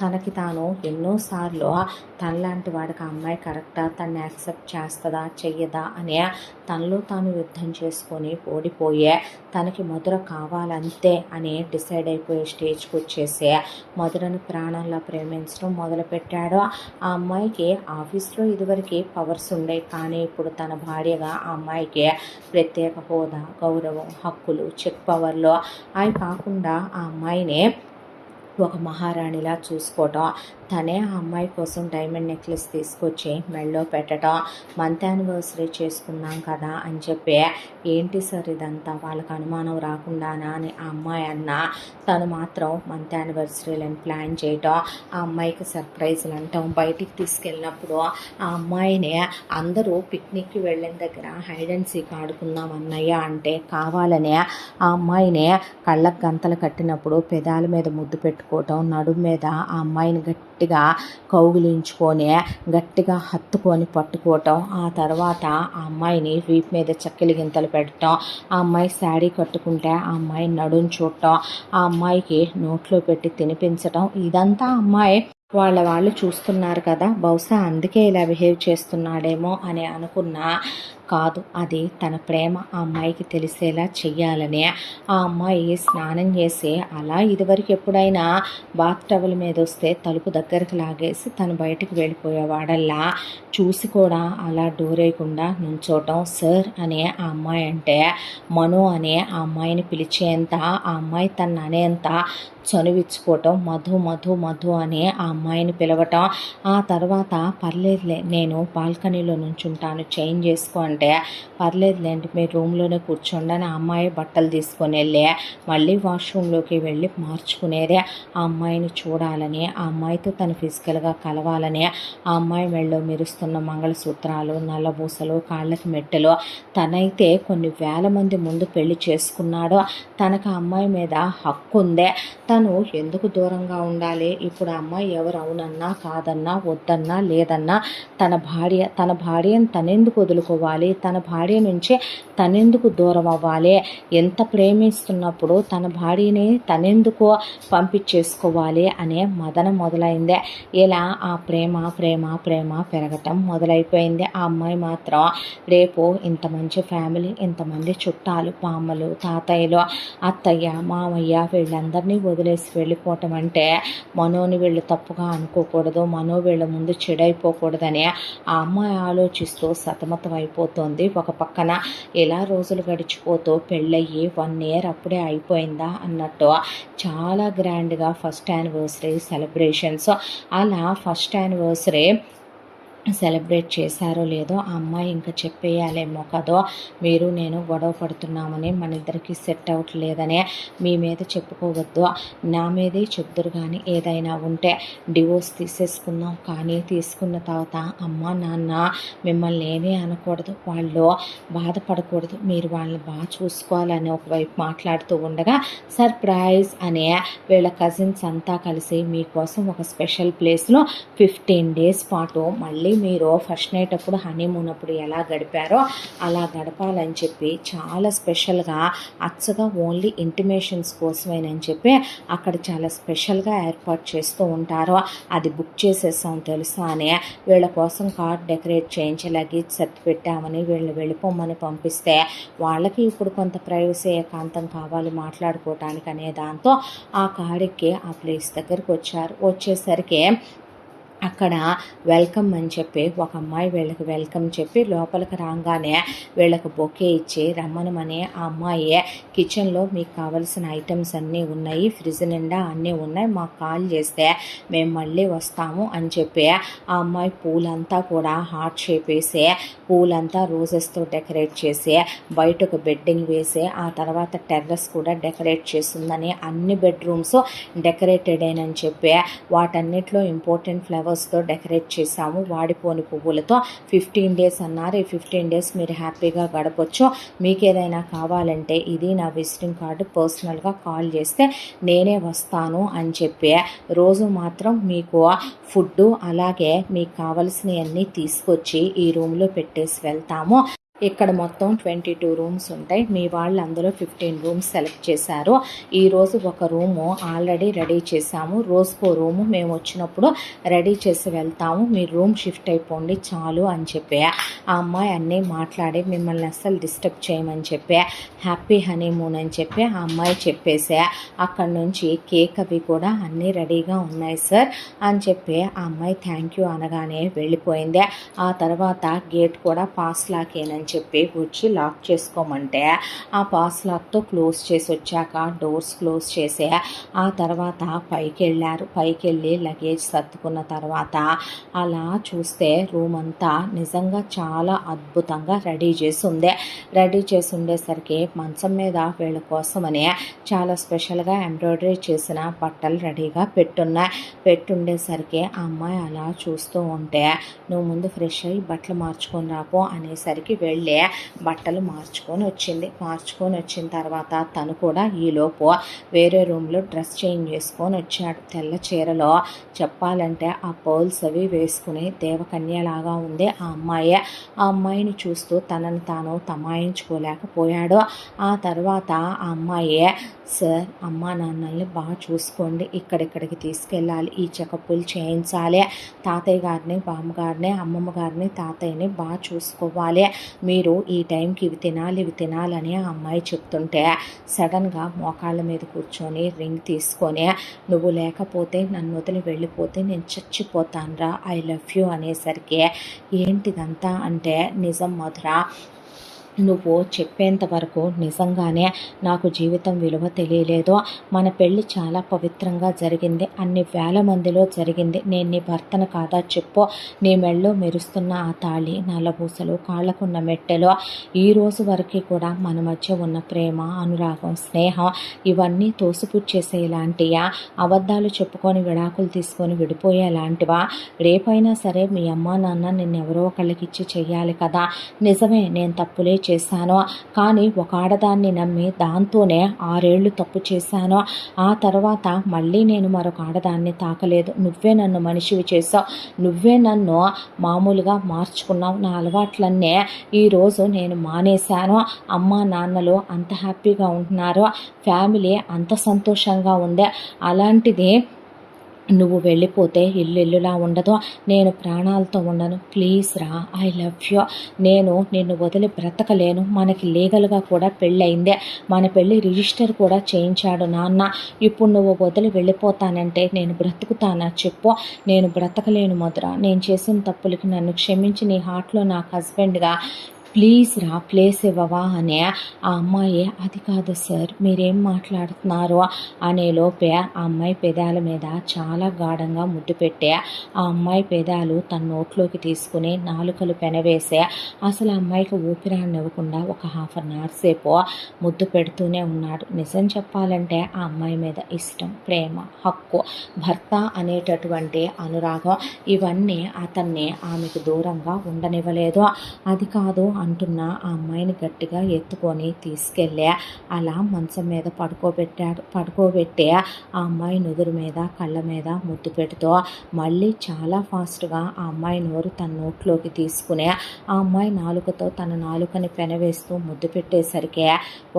తనకి తాను ఎన్నోసార్లు తనలాంటి వాడికి ఆ అమ్మాయి కరెక్టా, తను యాక్సెప్ట్ చేస్తుందా చెయ్యదా అని తనలో తాను యుద్ధం చేసుకొని ఓడిపోయే తనకి మధుర కావాలంతే అని డిసైడ్ అయిపోయే స్టేజ్కి వచ్చేసి మధురను ప్రాణంలా ప్రేమించడం మొదలుపెట్టాడు. ఆ అమ్మాయికి ఆఫీస్లో ఇదివరకు పవర్స్ ఉండేవి, కానీ ఇప్పుడు తన భార్యగా ఆ అమ్మాయికి ప్రత్యేక హోదా, గౌరవం, హక్కులు, చెక్ పవర్లు అవి కాకుండా ఆ అమ్మాయిని ఒక మహారాణిలా చూసుకోవటం, తనే ఆ అమ్మాయి కోసం డైమండ్ నెక్లెస్ తీసుకొచ్చి మెడలో పెట్టడం, మంత్ యానివర్సరీ చేసుకున్నాం కదా అని చెప్పి ఏంటి సార్ ఇదంతా, వాళ్ళకి అనుమానం రాకుండానా అని ఆ అమ్మాయి అన్నా, తను మాత్రం మంత్ యానివర్సరీలను ప్లాన్ చేయటం, ఆ అమ్మాయికి సర్ప్రైజ్లు అంటాం, బయటికి తీసుకెళ్ళినప్పుడు ఆ అమ్మాయిని అందరూ పిక్నిక్కి వెళ్ళిన దగ్గర హైడ్ అండ్ సీక్ ఆడుకుందాం అన్నయ్య అంటే కావాలనే ఆ అమ్మాయిని కళ్ళకు గంతలు కట్టినప్పుడు పెదాల మీద ముద్దు పెట్టుకోవటం, నడుము మీద ఆ అమ్మాయిని గట్టిగా కౌగిలించుకొని గట్టిగా హత్తుకొని పట్టుకోవటం, ఆ తర్వాత ఆ అమ్మాయిని వీపు మీద చక్కెలి గింతలు పెట్టడం, ఆ అమ్మాయి శారీ కట్టుకుంటే ఆ అమ్మాయి నడుము చూడటం, ఆ అమ్మాయికి నోట్లో పెట్టి తినిపించటం, ఇదంతా అమ్మాయి వాళ్ళు చూస్తున్నారు కదా, బహుశా అందుకే ఇలా బిహేవ్ చేస్తున్నాడేమో అని అనుకున్నా, కాదు, అది తన ప్రేమ ఆ అమ్మాయికి తెలిసేలా చెయ్యాలని ఆ అమ్మాయి స్నానం చేసి అలా ఇదివరకు ఎప్పుడైనా బాత్ టవల్ మీద వస్తే తలుపు దగ్గరకు లాగేసి తను బయటికి వెళ్ళిపోయేవాడల్లా చూసి కూడా అలా డోర్ వేయకుండా నుంచోటం, సార్ అనే ఆ అమ్మాయి అంటే మనో అనే ఆ అమ్మాయిని పిలిచేంత, ఆ అమ్మాయి తను అనేంత చనువిచ్చుకోవటం, మధు మధు మధు అని ఆ అమ్మాయిని పిలవటం, ఆ తర్వాత పర్లేదులే నేను బాల్కనీలో నుంచుంటాను చేంజ్ చేసుకో అంటే పర్లేదులేండి మీరు రూమ్లోనే కూర్చోండి అని ఆ అమ్మాయి బట్టలు తీసుకొని వెళ్ళి మళ్ళీ వాష్రూమ్లోకి వెళ్ళి మార్చుకునేదే ఆ అమ్మాయిని చూడాలని, ఆ అమ్మాయితో తను ఫిజికల్గా కలవాలని, ఆ అమ్మాయి మెళ్ళలో మెరుస్తున్న మంగళసూత్రాలు, నల్లబూసలు, కాళ్ళకి మెట్టెలు, తనైతే కొన్ని వేల మంది ముందు పెళ్లి చేసుకున్నాడో తనకు ఆ అమ్మాయి మీద హక్కు ఉందే, తను ఎందుకు దూరంగా ఉండాలి, ఇప్పుడు ఆ అమ్మాయి ఎవరు అవునన్నా కాదన్నా వద్దన్నా లేదన్నా తన భార్యను తనెందుకు వదులుకోవాలి, తన భార్య నుంచి తనెందుకు దూరం అవ్వాలి, ఎంత ప్రేమిస్తున్నప్పుడు తన భార్యని తనెందుకు పంపించేసుకోవాలి అనే మదన మొదలైందే. ఇలా ఆ ప్రేమ ప్రేమ ప్రేమ పెరగటం మొదలైపోయింది. ఆ అమ్మాయి మాత్రం రేపు ఇంత మంచి ఫ్యామిలీ, ఇంతమంది చుట్టాలు, బామ్మలు, తాతయ్యలు, అత్తయ్య, మామయ్య వీళ్ళందరినీ వదిలేసి వెళ్ళిపోవటం అంటే మనోని వీళ్ళు తప్పుగా అనుకోకూడదు, మనో వీళ్ళ ముందు చెడైపోకూడదని ఆ అమ్మాయి ఆలోచిస్తూ సతమతం అయిపోతుంది. ఒక పక్కన ఇలా రోజులు గడిచిపోతూ పెళ్ళయ్యి 1 year అప్పుడే అయిపోయిందా అన్నట్టు చాలా గ్రాండ్గా ఫస్ట్ యానివర్సరీ సెలబ్రేషన్స్, అలా ఫస్ట్ యానివర్సరీ సెలబ్రేట్ చేశారో లేదో ఆ అమ్మాయి ఇంకా చెప్పేయాలేమో కదో, మీరు నేను గొడవ పడుతున్నామని, మన ఇద్దరికి సెట్ అవ్వట్లేదని మీ మీద చెప్పుకోవద్దు, నా మీదే చెప్తురు, కానీ ఏదైనా ఉంటే డివోర్స్ తీసేసుకుందాం, కానీ తీసుకున్న తర్వాత అమ్మ నాన్న మిమ్మల్ని ఏమీ అనకూడదు, వాళ్ళు బాధపడకూడదు, మీరు వాళ్ళని బాగా చూసుకోవాలని ఒకవైపు మాట్లాడుతూ ఉండగా సర్ప్రైజ్ అనే వీళ్ళ కజిన్స్ అంతా కలిసి మీకోసం ఒక స్పెషల్ ప్లేస్లో 15 days పాటు మళ్ళీ మీరు ఫస్ట్ నైట్ అప్పుడు హనీమూన్ అప్పుడు ఎలా గడిపారో అలా గడపాలని చెప్పి చాలా స్పెషల్గా అచ్చగా ఓన్లీ ఇంటిమేషన్స్ కోసమేనని చెప్పి అక్కడ చాలా స్పెషల్గా ఏర్పాటు చేస్తూ ఉంటారు. అది బుక్ చేసేసాం తెలుసా అని వీళ్ళ కోసం కార్ డెకరేట్ చేయించి లగేజ్ సర్ది పెట్టామని వీళ్ళని వెళ్ళిపోమని పంపిస్తే వాళ్ళకి ఇప్పుడు కొంత ప్రైవసీ ఏకాంతం కావాలి మాట్లాడుకోవటానికి అనే దాంతో ఆ కారుకి ఆ ప్లేస్ దగ్గరకు వచ్చారు. వచ్చేసరికి అక్కడ వెల్కమ్ అని చెప్పి ఒక అమ్మాయి వీళ్ళకి వెల్కమ్ చెప్పి లోపలికి రాగానే వీళ్ళకి బొకే ఇచ్చి రమ్మనమని ఆ అమ్మాయి కిచెన్లో మీకు కావాల్సిన ఐటమ్స్ అన్నీ ఉన్నాయి, ఫ్రిడ్జ్ నిండా అన్నీ ఉన్నాయి, మాకు కాల్ చేస్తే మేము మళ్ళీ వస్తాము అని చెప్పి ఆ అమ్మాయి పూలంతా కూడా హార్ట్ షేప్ వేసి పూలంతా రోజెస్తో డెకరేట్ చేసి బయటకు బెడ్డింగ్ వేసి ఆ తర్వాత టెర్రస్ కూడా డెకరేట్ చేస్తుందని అన్ని బెడ్రూమ్స్ డెకరేటెడ్ అని చెప్పి వాటన్నిటిలో ఇంపార్టెంట్ ఫ్లవర్స్తో డెకరేట్ చేసాము, వాడిపోని పువ్వులతో 15 డేస్ అన్నారు. ఈ 15 డేస్ మీరు హ్యాపీగా గడపచ్చు, మీకు ఏదైనా కావాలంటే ఇది నా విజిటింగ్ కార్డు, పర్సనల్గా కాల్ చేస్తే నేనే వస్తాను అని చెప్పి రోజు మాత్రం మీకు ఫుడ్డు అలాగే మీకు కావలసినవన్నీ తీసుకొచ్చి ఈ రూమ్లో పెట్టేసి వెళ్తాము. ఇక్కడ మొత్తం 22 రూమ్స్ ఉంటాయి, మీ వాళ్ళు అందులో 15 రూమ్స్ సెలెక్ట్ చేశారు. ఈరోజు ఒక రూము ఆల్రెడీ రెడీ చేశాము, రోజుకో రూము మేము వచ్చినప్పుడు రెడీ చేసి వెళ్తాము, మీరు రూమ్ షిఫ్ట్ అయిపోండి చాలు అని చెప్పి ఆ అమ్మాయి అన్నీ మాట్లాడి మిమ్మల్ని అస్సలు డిస్టర్బ్ చేయమని చెప్పి హ్యాపీ హనీమూన్ అని చెప్పి ఆ అమ్మాయి చెప్పేసి అక్కడి నుంచి కేక్ అవి కూడా అన్నీ రెడీగా ఉన్నాయి సార్ అని చెప్పి ఆ అమ్మాయి థ్యాంక్ యూ అనగానే వెళ్ళిపోయింది. ఆ తర్వాత గేట్ కూడా పాస్ లాకేనని చెప్పి వచ్చి లాక్ చేసుకోమంటే ఆ పాస్ లాక్తో క్లోజ్ చేసి వచ్చాక డోర్స్ క్లోజ్ చేసి ఆ తర్వాత పైకి వెళ్ళారు. పైకి వెళ్ళి లగేజ్ సర్దుకున్న తర్వాత అలా చూస్తే రూమ్ అంతా నిజంగా చాలా అద్భుతంగా రెడీ చేసి ఉంది. రెడీ చేసి ఉండేసరికి మంచం మీద వీళ్ళ కోసమని చాలా స్పెషల్గా ఎంబ్రాయిడరీ చేసిన బట్టలు రెడీగా పెట్టుండేసరికి ఆ అమ్మాయి అలా చూస్తూ ఉంటే నువ్వు ముందు ఫ్రెష్ అయ్యి బట్టలు మార్చుకొని రాపో అనేసరికి వెళ్ళి బట్టలు మార్చుకొని వచ్చిన తర్వాత తను కూడా ఈలోపు వేరే రూమ్లో డ్రెస్ చేంజ్ చేసుకొని వచ్చాడు. తెల్ల చీరలో చెప్పాలంటే ఆ పర్ల్స్ అవి వేసుకుని దేవకన్యలాగా ఉంది ఆ అమ్మాయి. ఆ అమ్మాయిని చూస్తూ తనను తాను తమాయించుకోలేకపోయాడు. ఆ తర్వాత ఆ అమ్మాయి సార్ అమ్మా నాన్నల్ని బాగా చూసుకోండి, ఇక్కడిక్కడికి తీసుకెళ్ళాలి, ఈ చెకప్పులు చేయించాలి, తాతయ్య గారిని బామ్మగారిని అమ్మమ్మ గారిని తాతయ్యని బాగా చూసుకోవాలి, మీరు ఈ టైంకి ఇవి తినాలని ఆ అమ్మాయి చెప్తుంటే సడన్గా మోకాళ్ళ మీద కూర్చొని రింగ్ తీసుకొని నువ్వు లేకపోతే నన్ను వదిలి వెళ్ళిపోతే నేను చచ్చిపోతానురా, ఐ లవ్ యూ అనేసరికి ఏంటిదంతా అంటే నిజం మధుర, నువ్వు చెప్పేంత వరకు నిజంగానే నాకు జీవితం విలువ తెలియలేదు. మన పెళ్ళి చాలా పవిత్రంగా జరిగింది, అన్ని వేల మందిలో జరిగింది, నేను నీ భర్తను కాదా చెప్పు, నీ మెళ్ళో మెరుస్తున్న ఆ తాళి, నల్లబూసలు, కాళ్ళకున్న మెట్టెలు, ఈ రోజు వరకు కూడా మన మధ్య ఉన్న ప్రేమ, అనురాగం, స్నేహం ఇవన్నీ తోసిపుచ్చేసేలాంటివా, అబద్ధాలు చెప్పుకొని విడాకులు తీసుకొని విడిపోయేలాంటివా, రేపైనా సరే మీ అమ్మా నాన్న నిన్నెవరో ఒకళ్ళకిచ్చి చెయ్యాలి కదా, నిజమే నేను తప్పులే చేశాను, కానీ ఒక ఆడదాన్ని నమ్మి దాంతోనే 6 ఏళ్ళు తప్పు చేశాను, ఆ తర్వాత మళ్ళీ నేను మరొక ఆడదాన్ని తాకలేదు, నువ్వే నన్ను మనిషివి చేసావు, నువ్వే నన్ను మామూలుగా మార్చుకున్నావు, నా అలవాట్లన్నీ ఈరోజు నేను మానేశాను, అమ్మ నాన్నలు అంత హ్యాపీగా ఉంటున్నారు, ఫ్యామిలీ అంత సంతోషంగా ఉంది, అలాంటిది నువ్వు వెళ్ళిపోతే ఇల్లులా ఉండదు, నేను ప్రాణాలతో ఉండను, ప్లీజ్ రా, ఐ లవ్ యూ, నేను నిన్ను వదిలి బ్రతకలేను, మనకి లీగల్గా కూడా పెళ్ళయిందే, మన పెళ్ళి రిజిస్టర్ కూడా చేయించాడు నాన్న, ఇప్పుడు నువ్వు వదిలి వెళ్ళిపోతానంటే నేను బ్రతుకుతానా చెప్పు, నేను బ్రతకలేను మధుర, నేను చేసిన తప్పులకి నన్ను క్షమించి నీ హార్ట్లో నాకు హస్బెండ్గా ప్లీజ్ రా, ప్లేస్ ఇవ్వవా అనే ఆ అమ్మాయి అది కాదు సార్ మీరేం మాట్లాడుతున్నారు అనేలోపే ఆ అమ్మాయి పెదాల మీద చాలా గాఢంగా ముద్దు పెట్టే ఆ అమ్మాయి పెదాలు తన నోట్లోకి తీసుకుని నాలుకలు పెనవేసే అసలు ఆ అమ్మాయికి ఊపిరాడనివ్వకుండా ఒక ½ అవర్ సేపు ముద్దు పెడుతూనే ఉన్నాడు. నిజం చెప్పాలంటే ఆ అమ్మాయి మీద ఇష్టం, ప్రేమ, హక్కు, భర్త అనేటటువంటి అనురాగం ఇవన్నీ అతన్ని ఆమెకు దూరంగా ఉండనివ్వలేదు. అది కాదు అంటున్న ఆ అమ్మాయిని గట్టిగా ఎత్తుకొని తీసుకెళ్ళి అలా మంచం మీద పడుకోబెట్టి ఆ అమ్మాయి నుదురు మీద కళ్ళ మీద ముద్దు పెడుతూ మళ్ళీ చాలా ఫాస్ట్గా ఆ అమ్మాయి నోరు తన నోట్లోకి తీసుకుని ఆ అమ్మాయి నాలుకతో తన నాలుకని పెనవేస్తూ ముద్దు పెట్టేసరికి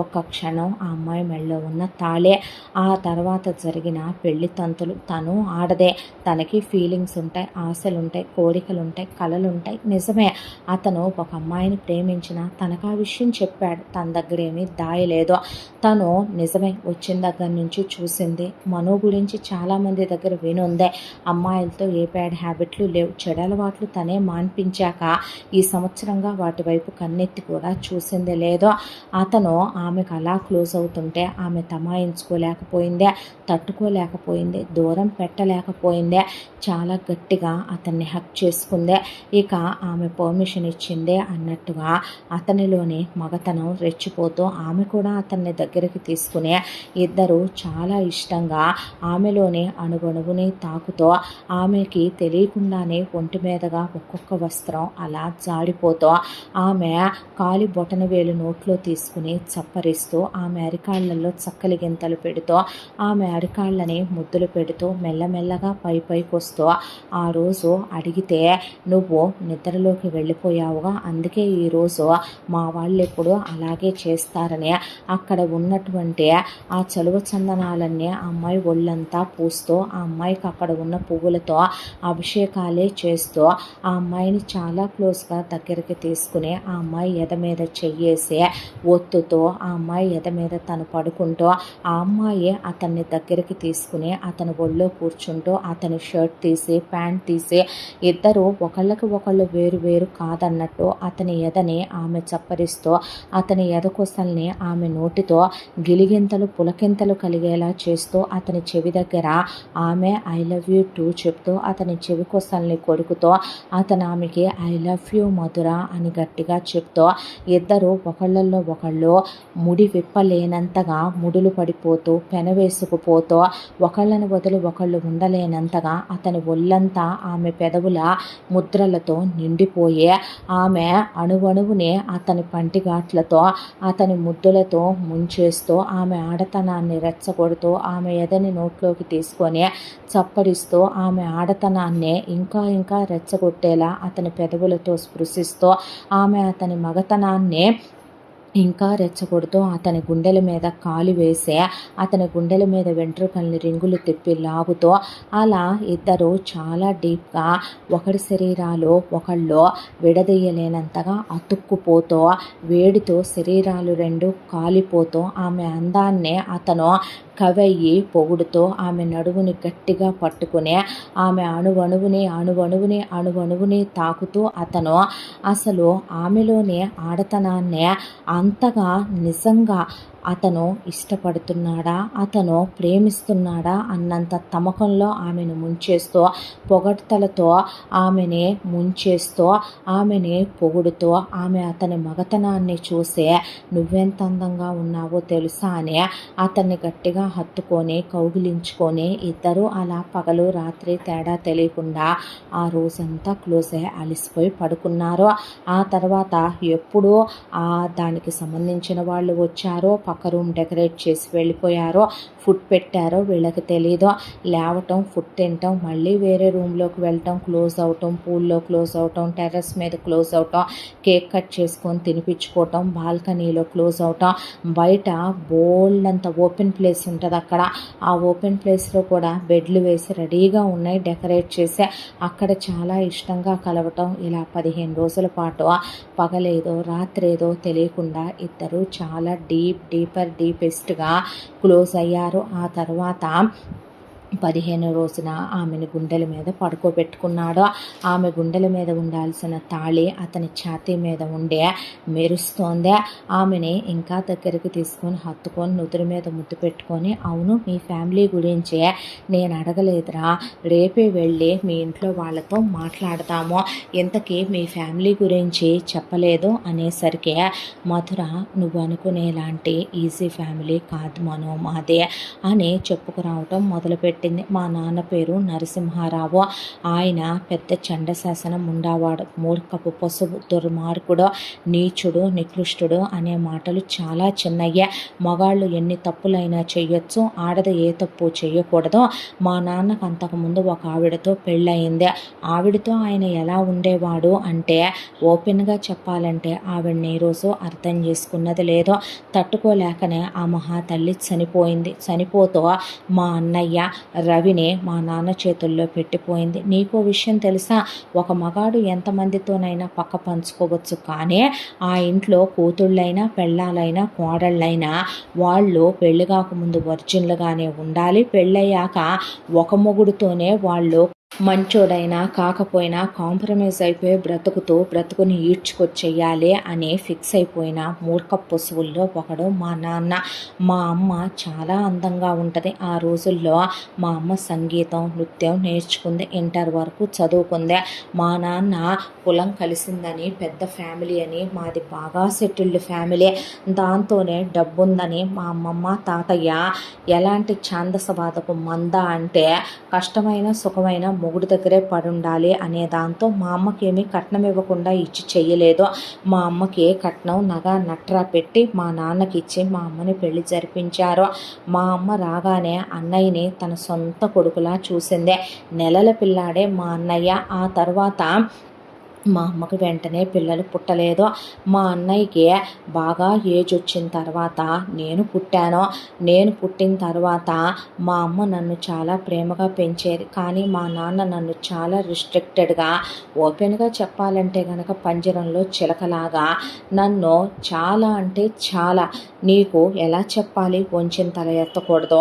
ఒక్క క్షణం ఆ అమ్మాయి మెళ్ళలో ఉన్న తాళే, ఆ తర్వాత జరిగిన పెళ్లి తంతులు, తను ఆడదే, తనకి ఫీలింగ్స్ ఉంటాయి, ఆశలుంటాయి, కోరికలుంటాయి, కలలుంటాయి, నిజమే అతను ఒక అమ్మాయిని ప్రేమించినా తనకు ఆ విషయం చెప్పాడు. తన దగ్గర ఏమీ దాయలేదు. తను నిజమే వచ్చిన దగ్గర నుంచి చూసింది. మను గురించి చాలామంది దగ్గర వినుందే. అమ్మాయిలతో ఏ బ్యాడ్ హ్యాబిట్లు లేవు. చెడు అలవాట్లు తనే మాన్పించాక ఈ సంవత్సరంగా వాటి వైపు కన్నెత్తి కూడా చూసింది లేదు. అతను ఆమెకు అలా క్లోజ్ అవుతుంటే ఆమె తమాయించుకోలేకపోయిందే, తట్టుకోలేకపోయింది, దూరం పెట్టలేకపోయిందే. చాలా గట్టిగా అతన్ని హక్ చేసుకుందే. ఇక ఆమె పర్మిషన్ ఇచ్చిందే అన్నట్టుగా అతనిలోని మగతనం రెచ్చిపోతూ ఆమె కూడా అతన్ని దగ్గరికి తీసుకుని ఇద్దరు చాలా ఇష్టంగా ఆమెలోని అణువణువుని తాకుతూ ఆమెకి తెలియకుండానే ఒంటి మీదగా ఒక్కొక్క వస్త్రం అలా జాడిపోతూ ఆమె కాలి బొటన వేలు నోట్లో తీసుకుని చప్పరిస్తూ ఆమె అరికాళ్లలో చక్కలి గింతలు పెడుతూ ఆమె అరికాళ్ళని ముద్దులు పెడుతూ మెల్లమెల్లగా పైకి వస్తూ ఆ రోజు అడిగితే నువ్వు నిద్రలోకి వెళ్ళిపోయావుగా, అందుకే ఈరోజు మా వాళ్ళు ఎప్పుడు అలాగే చేస్తారని అక్కడ ఉన్నటువంటి ఆ చలువ చందనాలన్నీ ఆ అమ్మాయి ఒళ్ళంతా పూస్తూ ఆ అమ్మాయికి అక్కడ ఉన్న పువ్వులతో అభిషేకాలే చేస్తూ ఆ అమ్మాయిని చాలా క్లోజ్గా దగ్గరికి తీసుకుని ఆ అమ్మాయి ఎద మీద చెయ్యేసి ఒత్తుతో ఆ అమ్మాయి ఎద మీద తను పడుకుంటూ ఆ అమ్మాయి అతన్ని దగ్గరికి తీసుకుని అతని ఒళ్ళో కూర్చుంటూ అతని షర్ట్ తీసి ప్యాంట్ తీసి ఇద్దరు ఒకళ్ళకి ఒకళ్ళు వేరు వేరు కాదన్నట్టు అతని ఎదని ఆమె చప్పరిస్తూ అతని ఎదకొసల్ని ఆమె నోటితో గిలిగింతలు పులకింతలు కలిగేలా చేస్తూ అతని చెవి దగ్గర ఆమె ఐ లవ్ యూ టూ చెప్తూ అతని చెవి కొసల్ని కొరుకుతూ అతను ఆమెకి ఐ లవ్ యూ మధుర అని గట్టిగా చెప్తూ ఇద్దరు ఒకళ్ళల్లో ఒకళ్ళు ముడి విప్పలేనంతగా ముడులు పడిపోతూ పెనవేసుకుపోతూ ఒకళ్ళని వదిలి ఒకళ్ళు ఉండలేనంతగా అతని ఒళ్ళంతా ఆమె పెదవుల ముద్రలతో నిండిపోయే ఆమె అణువణువుని అతని పంటిఘాట్లతో అతని ముద్దులతో ముంచేస్తూ ఆమె ఆడతనాన్ని రెచ్చగొడుతూ ఆమె ఎదని నోట్లోకి తీసుకొని చప్పరిస్తూ ఆమె ఆడతనాన్ని ఇంకా ఇంకా రెచ్చగొట్టేలా అతని పెదవులతో స్పృశిస్తూ ఆమె అతని మగతనాన్ని ఇంకా రెచ్చగొడుతూ అతని గుండెల మీద కాలు వేసే అతని గుండెల మీద వెంట్రుకల్ని రింగులు తిప్పి లాగుతూ అలా ఇద్దరు చాలా డీప్గా ఒకరి శరీరాలు ఒకళ్ళు విడదీయలేనంతగా అతుక్కుపోతూ వేడితో శరీరాలు రెండు కాలిపోతూ ఆమె అందాన్ని అతను కవయ్యి పొగుడుతూ ఆమె నడువుని గట్టిగా పట్టుకుని ఆమె అణువణువుని తాకుతూ అతను అసలు ఆమెలోని ఆడతనాన్ని అంతగా నిజంగా అతను ఇష్టపడుతున్నాడా, అతను ప్రేమిస్తున్నాడా అన్నంత తమకంలో ఆమెను ముంచేస్తూ పొగడ్తలతో ఆమెని ముంచేస్తూ ఆమెని పొగుడుతూ ఆమె అతని మగతనాన్ని చూసే నువ్వెంత అందంగా ఉన్నావో తెలుసా అని అతన్ని గట్టిగా హత్తుకొని కౌగిలించుకొని ఇద్దరు అలా పగలు రాత్రి తేడా తెలియకుండా ఆ రోజంతా క్లోజే అలిసిపోయి పడుకున్నారు. ఆ తర్వాత ఎప్పుడో దానికి సంబంధించిన వాళ్ళు వచ్చారో పక్క రూమ్ డెకరేట్ చేసి వెళ్ళిపోయారో, ఫుడ్ పెట్టారో వీళ్ళకి తెలీదు. లేవటం, ఫుడ్ తినటం, మళ్ళీ వేరే రూమ్లోకి వెళ్ళటం, క్లోజ్ అవటం, పూల్లో క్లోజ్ అవటం, టెర్రస్ మీద క్లోజ్ అవటం, కేక్ కట్ చేసుకొని తినిపించుకోవటం, బాల్కనీలో క్లోజ్ అవటం, బయట బోల్డంత ఓపెన్ ప్లేస్ ఉంటుంది అక్కడ. ఆ ఓపెన్ ప్లేస్లో కూడా బెడ్లు వేసి రెడీగా ఉన్నాయి డెకరేట్ చేసి. అక్కడ చాలా ఇష్టంగా కలవటం. ఇలా 15 రోజుల పాటు పగలేదో రాత్రేదో తెలియకుండా ఇద్దరు చాలా డీపెస్ట్గా క్లోజ్ అయ్యారు. ఆ తర్వాత 15 రోజున ఆమెను గుండెల మీద పడుకోబెట్టుకున్నాడు. ఆమె గుండెల మీద ఉండాల్సిన తాళి అతని ఛాతీ మీద ఉండే మెరుస్తోంది. ఆమెని ఇంకా దగ్గరికి తీసుకొని హత్తుకొని నుదురు మీద ముద్దు పెట్టుకొని, అవును మీ ఫ్యామిలీ గురించే నేను అడగలేదురా, రేపే వెళ్ళి మీ ఇంట్లో వాళ్ళతో మాట్లాడతాము, ఇంతకీ మీ ఫ్యామిలీ గురించి చెప్పలేదు అనేసరికి, మధుర నువ్వు అనుకునేలాంటి ఈజీ ఫ్యామిలీ కాదు మనో మాదే అని చెప్పుకురావటం మొదలుపెట్టి మా నాన్న పేరు నరసింహారావు. ఆయన పెద్ద చండశాసనం ఉండేవాడు. మూర్ఖపు పశువు, దుర్మార్గుడు, నీచుడు, నికృష్టుడు అనే మాటలు చాలా చిన్నయ్యే. మగాళ్ళు ఎన్ని తప్పులైనా చెయ్యొచ్చు, ఆడది ఏ తప్పు చెయ్యకూడదు. మా నాన్నకు అంతకుముందు ఒక ఆవిడతో పెళ్ళయింది. ఆవిడతో ఆయన ఎలా ఉండేవాడు అంటే, ఓపెన్గా చెప్పాలంటే ఆవిడని ఈ రోజు అర్థం చేసుకున్నది లేదో. తట్టుకోలేకనే ఆ మహాతల్లి చనిపోయింది. చనిపోతూ మా అన్నయ్య రవిని మా నాన్న చేతుల్లో పెట్టిపోయింది. నీకో విషయం తెలుసా, ఒక మగాడు ఎంతమందితోనైనా పక్క పంచుకోవచ్చు, కానీ ఆ ఇంట్లో కూతుళ్ళైనా పెళ్ళాలైనా కోడళ్ళైనా వాళ్ళు పెళ్లి కాకముందు వర్జిన్లుగానే ఉండాలి, పెళ్ళయ్యాక ఒక మొగుడుతోనే వాళ్ళు మంచోడైనా కాకపోయినా కాంప్రమైజ్ అయిపోయి బ్రతుకుని ఈడ్చుకొచ్చేయాలి అని ఫిక్స్ అయిపోయిన మూర్ఖ పశువుల్లో ఒకడు మా నాన్న. మా అమ్మ చాలా అందంగా ఉంటుంది. ఆ రోజుల్లో మా అమ్మ సంగీతం నృత్యం నేర్చుకుంది, ఇంటర్ వరకు చదువుకుంది. మా నాన్న కులం కలిసిందని పెద్ద ఫ్యామిలీ అని, మాది బాగా సెటిల్డ్ ఫ్యామిలీ, దాంతోనే డబ్బుందని మా అమ్మమ్మ తాతయ్య ఎలాంటి ఛాందసవాదపు మంద అంటే కష్టమైన సుఖమైన మొగుడు దగ్గరే పడుండాలి అనే దాంతో మా అమ్మకేమీ కట్నం ఇవ్వకుండా ఇచ్చి చెయ్యలేదు. మా అమ్మకి కట్నం నగ నట్రా పెట్టి మా నాన్నకి ఇచ్చి మా అమ్మని పెళ్లి జరిపించారు. మా అమ్మ రాగానే అన్నయ్యని తన సొంత కొడుకులా చూసిందే. నెలల పిల్లాడే మా అన్నయ్య. ఆ తర్వాత మా అమ్మకి వెంటనే పిల్లలు పుట్టలేదు. మా అన్నయ్యకి బాగా ఏజ్ వచ్చిన తర్వాత నేను పుట్టాను. నేను పుట్టిన తర్వాత మా అమ్మ నన్ను చాలా ప్రేమగా పెంచేది, కానీ మా నాన్న నన్ను చాలా రిస్ట్రిక్టెడ్గా, ఓపెన్గా చెప్పాలంటే కనుక పంజరంలో చిలకలాగా నన్ను చాలా అంటే చాలా, నీకు ఎలా చెప్పాలి, వంచిన తల ఎత్తకూడదు,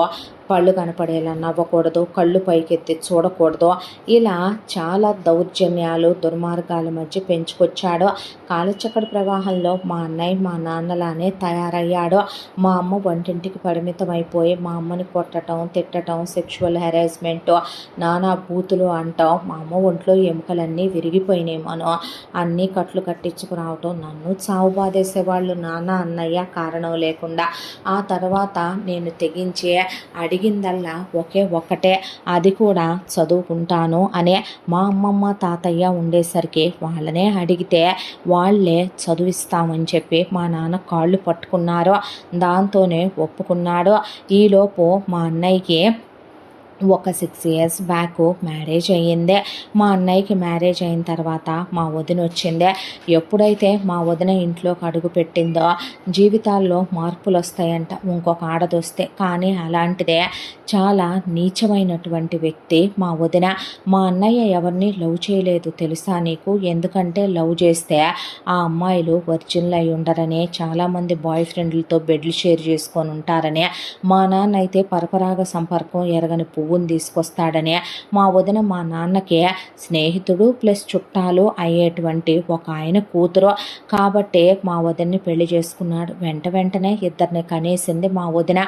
పళ్ళు కనపడేలా నవ్వకూడదు, కళ్ళు పైకెత్తి చూడకూడదు, ఇలా చాలా దౌర్జన్యాలు దుర్మార్గాల మధ్య పెంచుకొచ్చాడు. కాలచక్ర ప్రవాహంలో మా అన్నయ్య మా నాన్నలానే తయారయ్యాడు. మా అమ్మ వంటింటికి పరిమితం అయిపోయి మా అమ్మని కొట్టడం తిట్టడం, సెక్షువల్ హెరాస్మెంట్, నానా బూతులు అంటాం. మా అమ్మ ఒంట్లో ఎముకలన్నీ విరిగిపోయినాయేమోనో, అన్నీ కట్లు కట్టించుకురావటం, నన్ను చావు బాధేసేవాళ్ళు నాన్న అన్నయ్య కారణం లేకుండా. ఆ తర్వాత నేను తెగించే అడిగిందల్లా ఒక్కటే, అది కూడా చదువుకుంటాను అనే. మా అమ్మమ్మ తాతయ్య ఉండేసరికి వాళ్ళనే అడిగితే వాళ్ళే చదివిస్తామని చెప్పి మా నాన్న కాళ్ళు పట్టుకున్నారు. దాంతోనే ఒప్పుకున్నాడు. ఈలోపు మా అన్నయ్యకి ఒక 6 years బ్యాక్ మ్యారేజ్ అయ్యిందే. మా అన్నయ్యకి మ్యారేజ్ అయిన తర్వాత మా వదిన వచ్చిందే. ఎప్పుడైతే మా వదిన ఇంట్లోకి అడుగు పెట్టిందో జీవితాల్లో మార్పులు వస్తాయంట ఇంకొక ఆడదొస్తే, కానీ అలాంటిదే చాలా నీచమైనటువంటి వ్యక్తి మా వదిన. మా అన్నయ్య ఎవరిని లవ్ చేయలేదు తెలుసా నీకు, ఎందుకంటే లవ్ చేస్తే ఆ అమ్మాయిలు వర్జిన్లు అయి ఉండరని, చాలామంది బాయ్ ఫ్రెండ్లతో బెడ్లు షేర్ చేసుకొని ఉంటారని, మా నాన్న అయితే పరపరాగ సంపర్కం ఎరగని పువ్వుని తీసుకొస్తాడని, మా వదిన మా నాన్నకి స్నేహితుడు ప్లస్ చుట్టాలు అయ్యేటువంటి ఒక ఆయన కూతురు కాబట్టి మా వదిన్ని పెళ్లి చేసుకున్నాడు. వెంటనే ఇద్దరిని కనేసింది మా వదిన.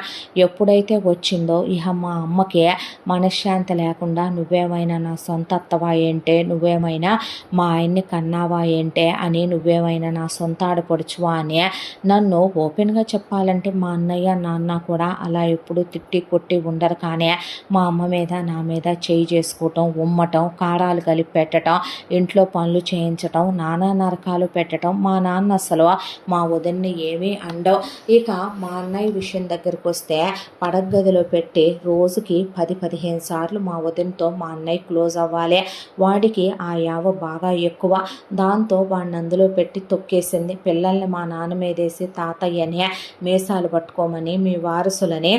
ఎప్పుడైతే వచ్చిందో ఇహ మా అమ్మకి మనశ్శాంతి లేకుండా, నువ్వేమైనా నా సొంత అత్తవా ఏంటే, నువ్వేమైనా మా ఆయన్ని కన్నావా ఏంటే అని, నువ్వేమైనా నా సొంత ఆడపడుచువా అని నన్ను ఓపెన్గా చెప్పాలంటే మా అన్నయ్య నాన్న కూడా అలా ఎప్పుడు తిట్టి కొట్టి ఉండరు, కానీ మా అమ్మ మీద నా మీద చేయి చేసుకోవటం, ఉమ్మటం, కారాలు కలిపి పెట్టడం, ఇంట్లో పనులు చేయించటం, నానా నరకాలు పెట్టడం. మా నాన్న అసలు మా వదిన్ని ఏమీ అండవు. ఇక మా అన్నయ్య విషయం దగ్గరికి వస్తే పడగదిలో పెట్టి రోజుకి 10-15 సార్లు మా వదినతో మా అన్నయ్య క్లోజ్ అవ్వాలి. వాడికి ఆ యావ బాగా ఎక్కువ. దాంతో వాడిని అందులో పెట్టి తొక్కేసింది. పిల్లల్ని మా నాన్న మీదేసి తాతయ్యని మీసాలు పట్టుకోమని, మీ వారసులని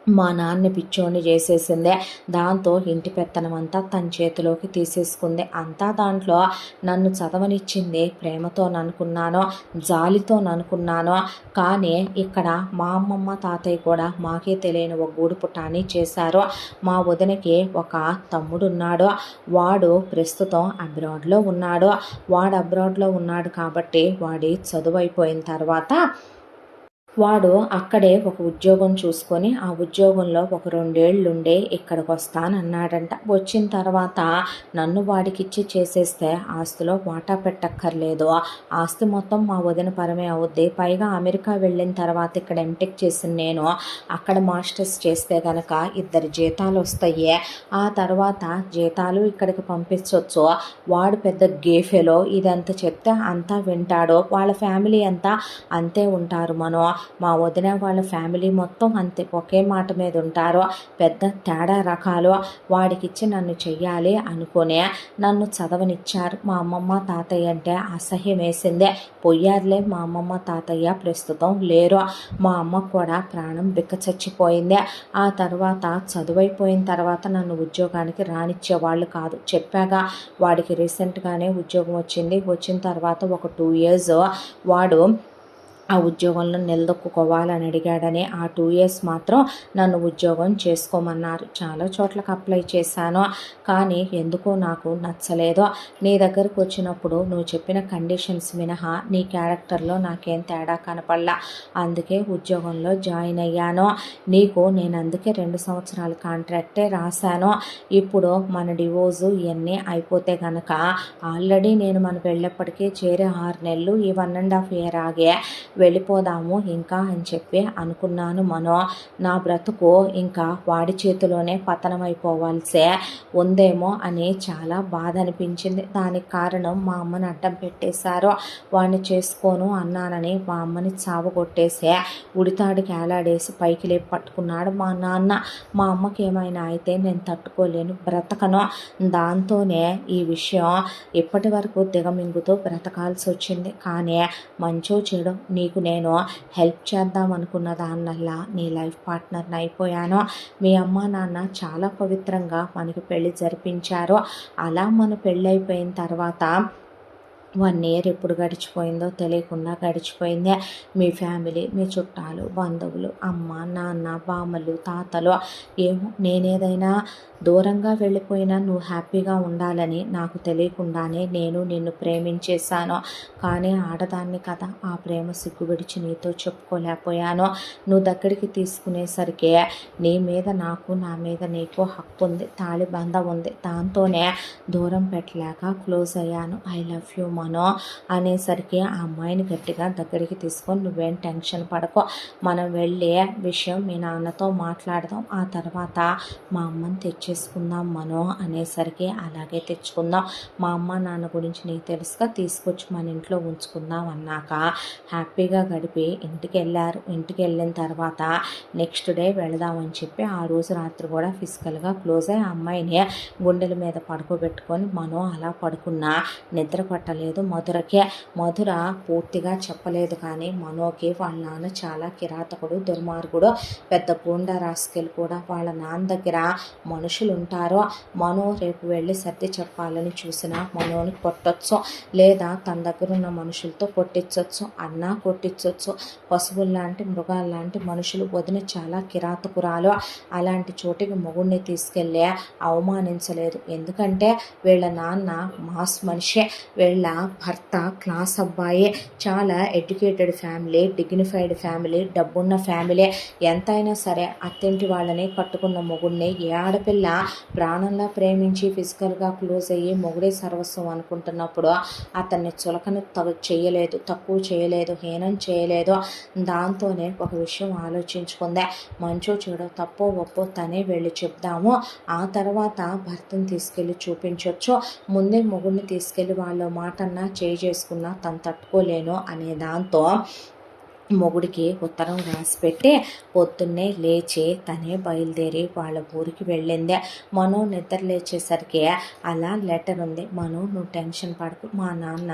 మా నాన్న పిచ్చోని చేసేసిందే. దాంతో ఇంటి పెత్తనం అంతా తన చేతిలోకి తీసేసుకుంది. అంతా దాంట్లో నన్ను చదవనిచ్చింది ప్రేమతో అనుకున్నాను, జాలితో అనుకున్నాను, కానీ ఇక్కడ మా అమ్మమ్మ తాతయ్య కూడా మాకే తెలియని ఒక గూడు పుటాని చేశారు. మా వదినకి ఒక తమ్ముడున్నాడు. వాడు ప్రస్తుతం అబ్రాడ్లో ఉన్నాడు. వాడు అబ్రాడ్లో ఉన్నాడు కాబట్టి వాడి చదువు అయిపోయిన తర్వాత వాడు అక్కడే ఒక ఉద్యోగం చూసుకొని ఆ ఉద్యోగంలో ఒక 2 ఏళ్ళుండే ఇక్కడికి వస్తానన్నాడంట. వచ్చిన తర్వాత నన్ను వాడికిచ్చి చేసేస్తే ఆస్తిలో వాటా పెట్టక్కర్లేదు, ఆస్తి మొత్తం మా వదిన పరమే అవుద్ది. పైగా అమెరికా వెళ్ళిన తర్వాత ఇక్కడ ఎంటెక్ చేసిన నేను అక్కడ మాస్టర్స్ చేస్తే కనుక 2 జీతాలు వస్తాయి. ఆ తర్వాత జీతాలు ఇక్కడికి పంపించవచ్చు. వాడు పెద్ద గేఫెలో ఇదంతా చెప్తే అంతా వింటాడు. వాళ్ళ ఫ్యామిలీ అంతా అంతే ఉంటారు. మనం మా వదిన వాళ్ళ ఫ్యామిలీ మొత్తం అంతే, ఒకే మాట మీద ఉంటారు, పెద్ద తేడా రకాలు. వాడికిచ్చి నన్ను చెయ్యాలి అనుకునే నన్ను చదవనిచ్చారు. మా అమ్మమ్మ తాతయ్య అంటే అసహ్యం వేసిందే. పొయ్యారులే, మా అమ్మమ్మ తాతయ్య ప్రస్తుతం లేరు. మా అమ్మ కూడా ప్రాణం బిక్క చచ్చిపోయింది. ఆ తర్వాత చదువైపోయిన తర్వాత నన్ను ఉద్యోగానికి రానిచ్చేవాళ్ళు కాదు. చెప్పాగా, వాడికి రీసెంట్గానే ఉద్యోగం వచ్చిన తర్వాత ఒక 2 years వాడు ఆ ఉద్యోగంలో నిలదొక్కుకోవాలని అడిగాడని ఆ 2 years మాత్రం నన్ను ఉద్యోగం చేసుకోమన్నారు. చాలా చోట్లకు అప్లై చేశాను, కానీ ఎందుకో నాకు నచ్చలేదు. నీ దగ్గరకు వచ్చినప్పుడు నువ్వు చెప్పిన కండిషన్స్ మినహా నీ క్యారెక్టర్లో నాకేం తేడా కనపడలా. అందుకే ఉద్యోగంలో జాయిన్ అయ్యాను. నీకు నేను అందుకే 2 సంవత్సరాల కాంట్రాక్టే రాశాను. ఇప్పుడు మన డివోర్సు ఇవన్నీ అయిపోతే కనుక ఆల్రెడీ నేను మన వెళ్ళేప్పటికీ చేరే 6 నెలలు, ఈ 1.5 year ఆగే వెళ్ళిపోదాము ఇంకా అని చెప్పి అనుకున్నాను. నా బ్రతుకు ఇంకా వాడి చేతిలోనే పతనమైపోవాల్సే ఉందేమో అని చాలా బాధ అనిపించింది. దానికి కారణం మా అమ్మని అడ్డం పెట్టేశారు. వాడిని చేసుకోను అన్నానని మా అమ్మని చావగొట్టేసే ఉడితాడికి ఏలాడేసి పైకి లేపి పట్టుకున్నాడు మా నాన్న. మా అమ్మకి ఏమైనా అయితే నేను తట్టుకోలేను, బ్రతకను. దాంతోనే ఈ విషయం ఇప్పటి వరకు దిగమింగుతూ బ్రతకాల్సి వచ్చింది. కానీ మంచో చెడు నీకు నేను హెల్ప్ చేద్దాం అనుకున్న దాన్నల్లా నీ లైఫ్ పార్ట్నర్ని అయిపోయాను. మీ అమ్మ నాన్న చాలా పవిత్రంగా మనకి పెళ్లి జరిపించారు. అలా మన పెళ్ళి అయిపోయిన తర్వాత 1 year ఎప్పుడు గడిచిపోయిందో తెలియకుండా గడిచిపోయింది. మీ ఫ్యామిలీ, మీ చుట్టాలు, బంధువులు, అమ్మ నాన్న, బామ్మలు, తాతలు, ఏమో నేనేదైనా దూరంగా వెళ్ళిపోయినా నువ్వు హ్యాపీగా ఉండాలని నాకు తెలియకుండానే నేను నిన్ను ప్రేమించేశాను. కానీ ఆడదాన్ని కదా, ఆ ప్రేమ సిగ్గు విడిచి నీతో చెప్పుకోలేకపోయాను. నువ్వు దగ్గరికి తీసుకునేసరికి నీ మీద నాకు, నా మీద నీకు హక్కు ఉంది, తాళి బంధం ఉంది. దాంతోనే దూరం పెట్టలేక క్లోజ్ అయ్యాను. ఐ లవ్ యూ మనో అనేసరికి ఆ అమ్మాయిని గట్టిగా దగ్గరికి తీసుకొని, నువ్వేం టెన్షన్ పడకో, మనం వెళ్ళే విషయం మీ నాన్నతో మాట్లాడదాం, ఆ తర్వాత మా అమ్మని తెచ్చేసుకుందాం మనో అనేసరికి, అలాగే తెచ్చుకుందాం, మా అమ్మ నాన్న గురించి నీకు తెలుసుగా, తీసుకొచ్చి మన ఇంట్లో ఉంచుకుందాం అన్నాక హ్యాపీగా గడిపి ఇంటికి వెళ్ళారు. ఇంటికి వెళ్ళిన తర్వాత నెక్స్ట్ డే వెళదామని చెప్పి ఆ రోజు రాత్రి కూడా ఫిజికల్గా క్లోజ్ అయ్యి ఆ అమ్మాయిని గుండెల మీద పడుకోబెట్టుకొని మనో అలా పడుకున్నా నిద్ర పట్టలేదు మధురకే. మధుర పూర్తిగా చెప్పలేదు, కానీ మనోకి వాళ్ళ నాన్న చాలా కిరాతకుడు, దుర్మార్గుడు, పెద్ద గూండా రాసుకెళ్ళి కూడా. వాళ్ళ నాన్న దగ్గర మనుషులు ఉంటారో, మనో రేపు వెళ్ళి సర్ది చెప్పాలని చూసినా మనోని కొట్టొచ్చు, లేదా తన దగ్గర ఉన్న మనుషులతో కొట్టించవచ్చు, అన్నా కొట్టించవచ్చు. పశువుల్లాంటి, మృగాల్లాంటి మనుషులు. వదిన చాలా కిరాతకురాలు. అలాంటి చోటికి మొగుడిని తీసుకెళ్ళి అవమానించలేదు. ఎందుకంటే వీళ్ళ నాన్న మాస్ మనిషే, వీళ్ళ భర్త క్లాస్ అబ్బాయి, చాలా ఎడ్యుకేటెడ్ ఫ్యామిలీ, డిగ్నిఫైడ్ ఫ్యామిలీ, డబ్బున్న ఫ్యామిలీ. ఎంతైనా సరే అత్తింటి వాళ్ళని కట్టుకున్న మొగుడిని ఏ ఆడపిల్ల ప్రాణంలా ప్రేమించి ఫిజికల్గా క్లోజ్ అయ్యి మొగుడే సర్వస్వం అనుకుంటున్నప్పుడు అతన్ని చులకని చేయలేదు, తక్కువ చేయలేదు, హీనం చేయలేదు. దాంతోనే ఒక విషయం ఆలోచించుకుందే, మంచో చెడో తప్పో ఒప్పో తనే వెళ్ళి చెప్దాము, ఆ తర్వాత భర్తను తీసుకెళ్ళి చూపించవచ్చు, ముందే మొగుడిని తీసుకెళ్ళి వాళ్ళ మాటన్నా చేసుకున్నా తను తట్టుకోలేను అనే దాంతో మొగుడికి ఉత్తరం రాసిపెట్టి పొద్దున్నే లేచి తనే బయలుదేరి వాళ్ళ ఊరికి వెళ్ళింది. మనో నిద్ర లేచేసరికి అలా లెటర్ ఉంది, మనో నువ్వు టెన్షన్ పడకు, మా నాన్న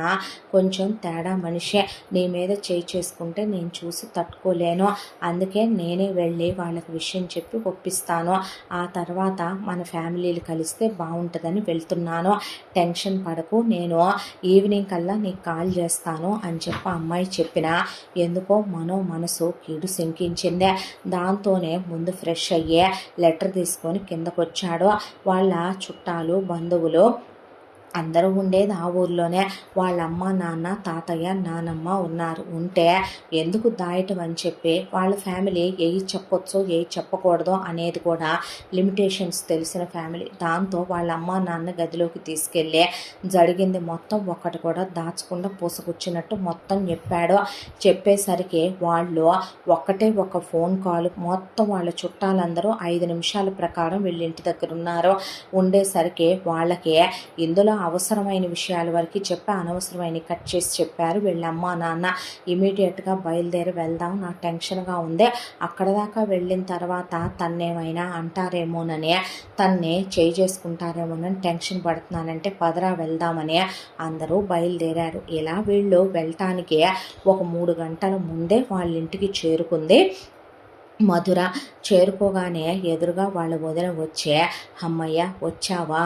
కొంచెం తేడా మనిషే, నీ మీద చేసుకుంటే నేను చూసి తట్టుకోలేను, అందుకే నేనే వెళ్ళి వాళ్ళకి విషయం చెప్పి ఒప్పిస్తాను, ఆ తర్వాత మన ఫ్యామిలీలు కలిస్తే బాగుంటుందని వెళ్తున్నాను, టెన్షన్ పడకు, నేను ఈవినింగ్ కల్లా నీకు కాల్ చేస్తాను అని చెప్పి అమ్మాయి చెప్పిన ఎందుకో మనో మనసు కీడు శంకించిందే. దాంతోనే ముందు ఫ్రెష్ అయ్యే లెటర్ తీసుకొని కిందకొచ్చాడు. వాళ్ళ చుట్టాలు, బంధువులు అందరూ ఉండేది ఆ ఊర్లోనే. వాళ్ళ అమ్మ నాన్న, తాతయ్య, నానమ్మ ఉన్నారు. ఉంటే ఎందుకు దాయటం అని చెప్పి వాళ్ళ ఫ్యామిలీ ఏవి చెప్పొచ్చో ఏవి చెప్పకూడదో అనేది కూడా లిమిటేషన్స్ తెలిసిన ఫ్యామిలీ. దాంతో వాళ్ళ అమ్మ నాన్న గదిలోకి తీసుకెళ్ళి జరిగింది మొత్తం ఒక్కటి కూడా దాచకుండా పూసకొచ్చినట్టు మొత్తం చెప్పాడు. చెప్పేసరికి వాళ్ళు ఒక ఫోన్ కాల్ మొత్తం వాళ్ళ చుట్టాలందరూ 5 నిమిషాల ప్రకారం వీళ్ళ ఇంటి దగ్గర ఉన్నారు. ఉండేసరికి వాళ్ళకి ఇందులో అవసరమైన విషయాల వరకు చెప్పి అనవసరమైన కట్ చేసి చెప్పారు. వీళ్ళ అమ్మ నాన్న ఇమీడియట్గా బయలుదేరి వెళ్దాం, నాకు టెన్షన్గా ఉంది, అక్కడ దాకా వెళ్ళిన తర్వాత తన్నేమైనా అంటారేమోనని, తన్నే చేయి చేసుకుంటారేమోనని టెన్షన్ పడుతున్నానంటే పదరా వెళ్దామని అందరూ బయలుదేరారు. ఇలా వీళ్ళు వెళ్ళటానికి ఒక 3 గంటల ముందే వాళ్ళ ఇంటికి చేరుకుంది మధుర. చేరుకోగానే ఎదురుగా వాళ్ళ వదిన వచ్చే, అమ్మయ్య వచ్చావా,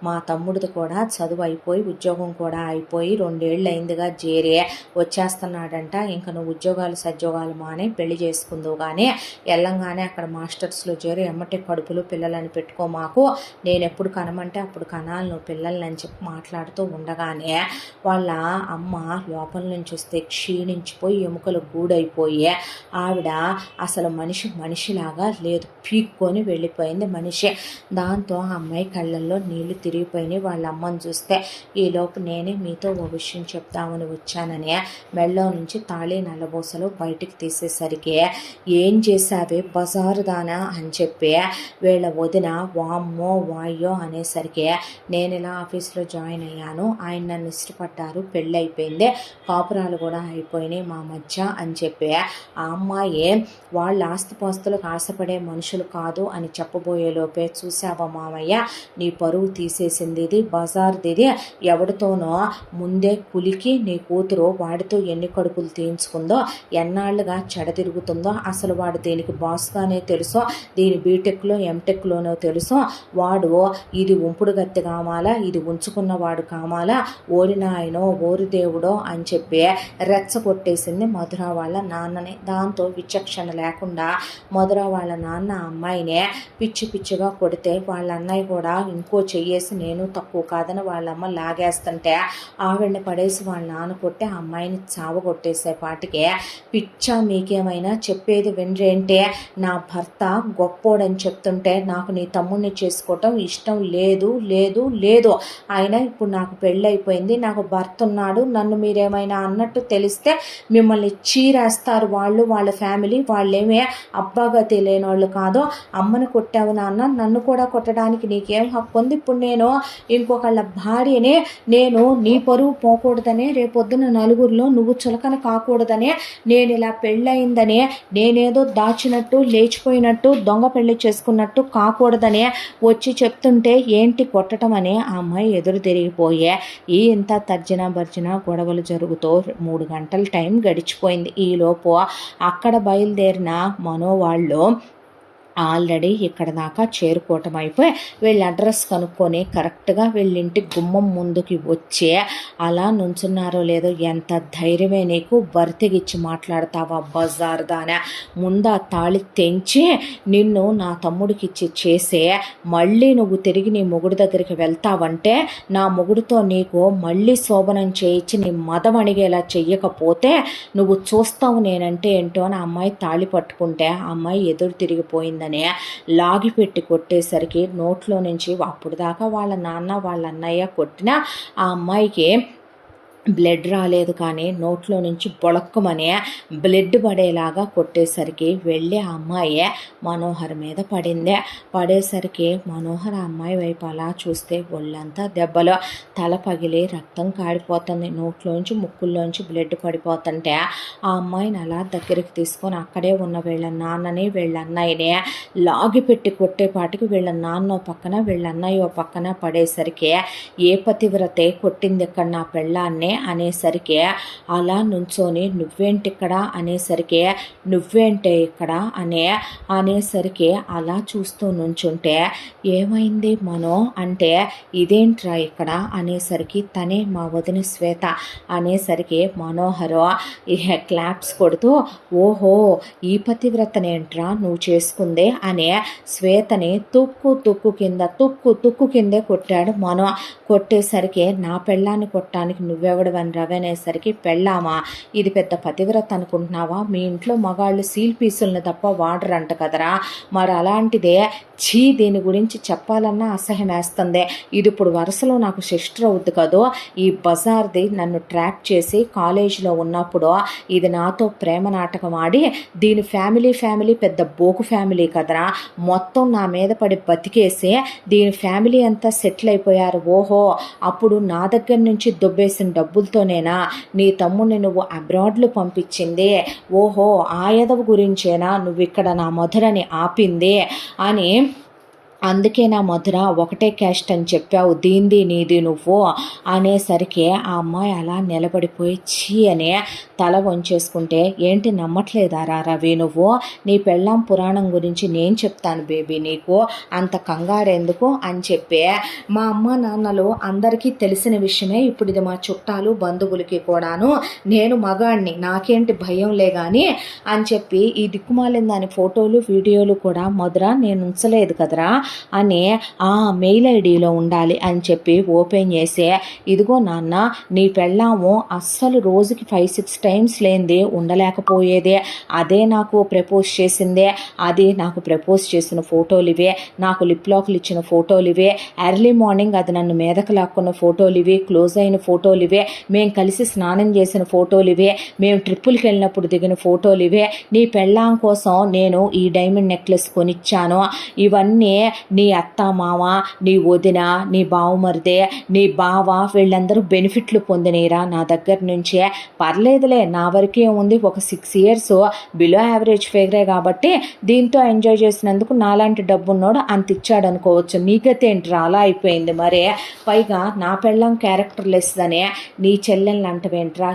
మా తమ్ముడిది కూడా చదువు అయిపోయి ఉద్యోగం కూడా అయిపోయి 2 ఏళ్ళు అయిందిగా చేరి వచ్చేస్తున్నాడంట, ఇంకా నువ్వు ఉద్యోగాలు సద్యోగాలు మానే పెళ్లి చేసుకుందువు కానీ వెళ్ళంగానే అక్కడ మాస్టర్స్లో చేరి ఎమ్మటి కడుపులు పిల్లలని పెట్టుకో మాకు, నేను ఎప్పుడు కనమంటే అప్పుడు కనాలి నువ్వు పిల్లలని చెప్పి మాట్లాడుతూ ఉండగానే వాళ్ళ అమ్మ లోపల నుంచి వస్తే క్షీణించిపోయి ఎముకలు గూడైపోయి ఆవిడ అసలు మనిషిలాగా లేదు, పీక్కొని వెళ్ళిపోయింది మనిషి. దాంతో ఆ అమ్మాయి కళ్ళల్లో నీళ్లు తిరిగిపోయినాయి. వాళ్ళ అమ్మని చూస్తే ఈలోపు నేనే మీతో ఓ విషయం చెప్తామని వచ్చానని మెళ్ళో నుంచి తాళి నల్లబోసలు బయటికి తీసేసరికి ఏం చేశావే బజారుదానా అని చెప్పి వీళ్ళ వదిన వామ్మో వాయ్యో అనేసరికి నేను ఇలా ఆఫీస్లో జాయిన్ అయ్యాను, ఆయన నన్ను ఇష్టపడ్డారు, పెళ్ళి అయిపోయింది, కాపురాలు కూడా అయిపోయినాయి మా మధ్య అని చెప్పి ఆ అమ్మాయి వాళ్ళ ఆస్తిపాస్తులకు ఆశపడే మనుషులు కాదు అని చెప్పబోయేలోపే చూసావా మామయ్య, నీ పరువు తీసేసింది ఇది, బజార్ది, ఎవరితోనో ముందే కులికి నీ కూతురు వాడితో ఎన్ని కడుపులు తీయించుకుందో, ఎన్నాళ్ళుగా చెడతిరుగుతుందో, అసలు వాడు దీనికి బాస్గానే తెలుసో, దీని బీటెక్లో ఎంటెక్లోనో తెలుసో, వాడు ఇది ఉంపుడు గత్తి కామాలా, ఇది ఉంచుకున్నవాడు కామాలా, ఓరినాయనో ఓరి దేవుడో అని చెప్పి రెచ్చగొట్టేసింది మధుర వాళ్ళ నాన్నని. దాంతో విచక్షణ లేకుండా మధుర వాళ్ళ నాన్న అమ్మాయినే పిచ్చిగా కొడితే వాళ్ళ అన్నయ్య కూడా ఇంకో చెయ్యేసి నేను తక్కువ కాదని వాళ్ళమ్మ లాగేస్తుంటే ఆవిడని పడేసి వాళ్ళ నాన్న కొట్టి ఆ అమ్మాయిని చావగొట్టేసే పాటికే పిచ్చా మీకేమైనా చెప్పేది వినరేంటే, నా భర్త గొప్పోడని చెప్తుంటే నాకు నీ తమ్ముడిని చేసుకోవటం ఇష్టం లేదు లేదు లేదు, అయినా ఇప్పుడు నాకు పెళ్ళైపోయింది, నాకు భర్త ఉన్నాడు, నన్ను మీరేమైనా అన్నట్టు తెలిస్తే మిమ్మల్ని చీరేస్తారు వాళ్ళు, వాళ్ళ ఫ్యామిలీ, వాళ్ళేమే అబ్బాగా తెలియని వాళ్ళు కాదు, అమ్మను కొట్టావు నాన్న, నన్ను కూడా కొట్టడానికి నీకేం హక్కు ఉంది, ఇప్పుడు నేను ఇంకొకళ్ళ భార్యనే, నేను నీ పరువు పోకూడదనే, రేపొద్దున నలుగురిలో నువ్వు చులకన కాకూడదనే, నేను ఇలా పెళ్ళయిందనే, నేనేదో దాచినట్టు లేచిపోయినట్టు దొంగ పెళ్లి చేసుకున్నట్టు కాకూడదనే వచ్చి చెప్తుంటే ఏంటి కొట్టడం అని ఆ అమ్మాయి ఎదురు తిరిగిపోయే ఈ ఇంత తర్జన భర్జన గొడవలు జరుగుతూ 3 గంటల టైం గడిచిపోయింది. ఈలోపు అక్కడ బయలుదేరిన మనోవాళ్ళు ఆల్రెడీ ఇక్కడ దాకా చేరుకోవటం అయిపోయి వీళ్ళ అడ్రస్ కనుక్కొని కరెక్ట్గా వీళ్ళింటి గుమ్మం ముందుకి వచ్చి అలా నుంచున్నారో లేదో, ఎంత ధైర్యమే నీకు, బరితెగిచ్చి మాట్లాడతావా బజార్దానా, ముందా తాళి తెంచి నిన్ను నా తమ్ముడికిచ్చి చేసే మళ్ళీ నువ్వు తిరిగి నీ మొగుడు దగ్గరికి వెళ్తావంటే నా మొగుడితో నీకు మళ్ళీ శోభనం చేయించి నీ మదం అడిగేలా చెయ్యకపోతే నువ్వు చూస్తావు నేనంటే ఏంటో అని అమ్మాయి తాళి పట్టుకుంటే ఆ అమ్మాయి ఎదురు తిరిగిపోయింది. లాగిపెట్టి కొట్టేసరికి నోట్లో నుంచి అప్పుడు దాకా వాళ్ళ నాన్న వాళ్ళ అన్నయ్య కొట్టిన ఆ అమ్మాయికి బ్లడ్ రాలేదు, కానీ నోట్లో నుంచి బొళక్కమనే బ్లడ్ పడేలాగా కొట్టేసరికి వెళ్ళి ఆ అమ్మాయి మనోహర్ మీద పడేసరికి మనోహర్ ఆ అమ్మాయి వైపు అలా చూస్తే ఒళ్ళంతా దెబ్బలు, తల పగిలి రక్తం కాడిపోతుంది, నోట్లోంచి ముక్కుల్లోంచి బ్లడ్ పడిపోతుంటే ఆ అమ్మాయిని అలా దగ్గరికి తీసుకొని అక్కడే ఉన్న వీళ్ళ నాన్నని వీళ్ళ అన్నయ్యని లాగిపెట్టి కొట్టేపాటికి వీళ్ళ నాన్నో పక్కన వీళ్ళ అన్నయ్యో పక్కన పడేసరికి ఏ పతివ్రతే కొట్టింది ఇక్కడ నా పెళ్ళాన్ని అనేసరికి అలా నుంచొని నువ్వేంటి ఇక్కడ అనేసరికి నువ్వేంటే ఇక్కడ అనేసరికి అలా చూస్తూ నుంచుంటే ఏమైంది మనో అంటే ఇదేంట్రా ఇక్కడ అనేసరికి తనే మా వదిన శ్వేత అనేసరికి మనోహరు క్లాప్స్ కొడుతూ ఓహో ఈ పతివ్రతనేంట్రా నువ్వు చేసుకుందే అనే శ్వేతని తుక్కు కిందే కొట్టాడు మనో. కొట్టేసరికి నా పెళ్ళాన్ని కొట్టడానికి నువ్వెవడు మొగడవని రవి అనేసరికి, పెళ్ళామా, ఇది పెద్ద పతివ్రత అనుకుంటున్నావా, మీ ఇంట్లో మగాళ్ళు సీల్ పీసులను తప్ప వాడరంట కదరా, మరి అలాంటిదే ఛీ, దీని గురించి చెప్పాలన్నా అసహ్యం వేస్తుంది. ఇది ఇప్పుడు వరుసలో నాకు సిస్టర్ అవుద్ది కదో. ఈ బజార్ది నన్ను ట్రాప్ చేసి కాలేజీలో ఉన్నప్పుడు ఇది నాతో ప్రేమ నాటకం ఆడి, దీని ఫ్యామిలీ పెద్ద బోకు ఫ్యామిలీ కదరా, మొత్తం నా మీద పడి బతికేసి దీని ఫ్యామిలీ అంతా సెటిల్ అయిపోయారు. ఓహో, అప్పుడు నా దగ్గర నుంచి దొబ్బేసిన డబ్బులతోనేనా నీ తమ్ముడిని నువ్వు అబ్రాడ్లు పంపించింది? ఓహో, ఆ ఎదవ గురించేనా నువ్వు ఇక్కడ నా మధురని ఆపింది అని, అందుకే నా మధుర ఒకటే క్యాస్ట్ అని చెప్పావు, దీంది నీది నువ్వు అనేసరికి ఆ అమ్మాయి అలా నిలబడిపోయి ఛీ అని తల వంచేసుకుంటే, ఏంటి నమ్మట్లేదారా రవి, నువ్వు నీ పెళ్ళాం పురాణం గురించి నేను చెప్తాను బేబీ, నీకు అంత కంగారెందుకు అని చెప్పి, మా అమ్మ నాన్నలు అందరికీ తెలిసిన విషయమే, ఇప్పుడు ఇది మా చుట్టాలు బంధువులకి కూడాను, నేను మగాడిని నాకేంటి భయంలే కానీ అని చెప్పి, ఈ దిక్కుమాలిన దాని ఫోటోలు వీడియోలు కూడా మధుర నేను ఉంచలేదు కదరా అని ఆ మెయిల్ ఐడిలో ఉండాలి అని చెప్పి ఓపెన్ చేసి, ఇదిగో నాన్న నీ పెళ్ళాము అస్సలు రోజుకి 5-6 టైమ్స్ లేనిదే ఉండలేకపోయేదే, అదే నాకు ప్రపోజ్ చేసిందే, అది నాకు ప్రపోజ్ చేసిన ఫోటోలు ఇవే, నాకు లిప్ లాక్లు ఇచ్చిన ఫోటోలు ఇవే, ఎర్లీ మార్నింగ్ అది నన్ను మీదకు లాక్కున్న ఫోటోలు ఇవే, క్లోజ్ అయిన ఫోటోలు ఇవే, మేము కలిసి స్నానం చేసిన ఫోటోలు ఇవే, మేము ట్రిప్పులకి వెళ్ళినప్పుడు దిగిన ఫోటోలు ఇవే, నీ పెళ్ళాం కోసం నేను ఈ డైమండ్ నెక్లెస్ కొనిచ్చాను, ఇవన్నీ నీ అత్త మామ, నీ వదిన, నీ బావమరిదే, నీ బావ వీళ్ళందరూ బెనిఫిట్లు పొందినీరా నా దగ్గర నుంచే, పర్లేదులే నా వరకే ఉంది, ఒక 6 years బిలో యావరేజ్ ఫిగరే కాబట్టి దీంతో ఎంజాయ్ చేసినందుకు నాలాంటి డబ్బున్నోడు అంత ఇచ్చాడు అనుకోవచ్చు, నీకైతేంట్రా అలా అయిపోయింది మరే, పైగా నా పెళ్ళం క్యారెక్టర్ లెస్ అనే నీ చెల్లెళ్ళు అంటవేంట్రా,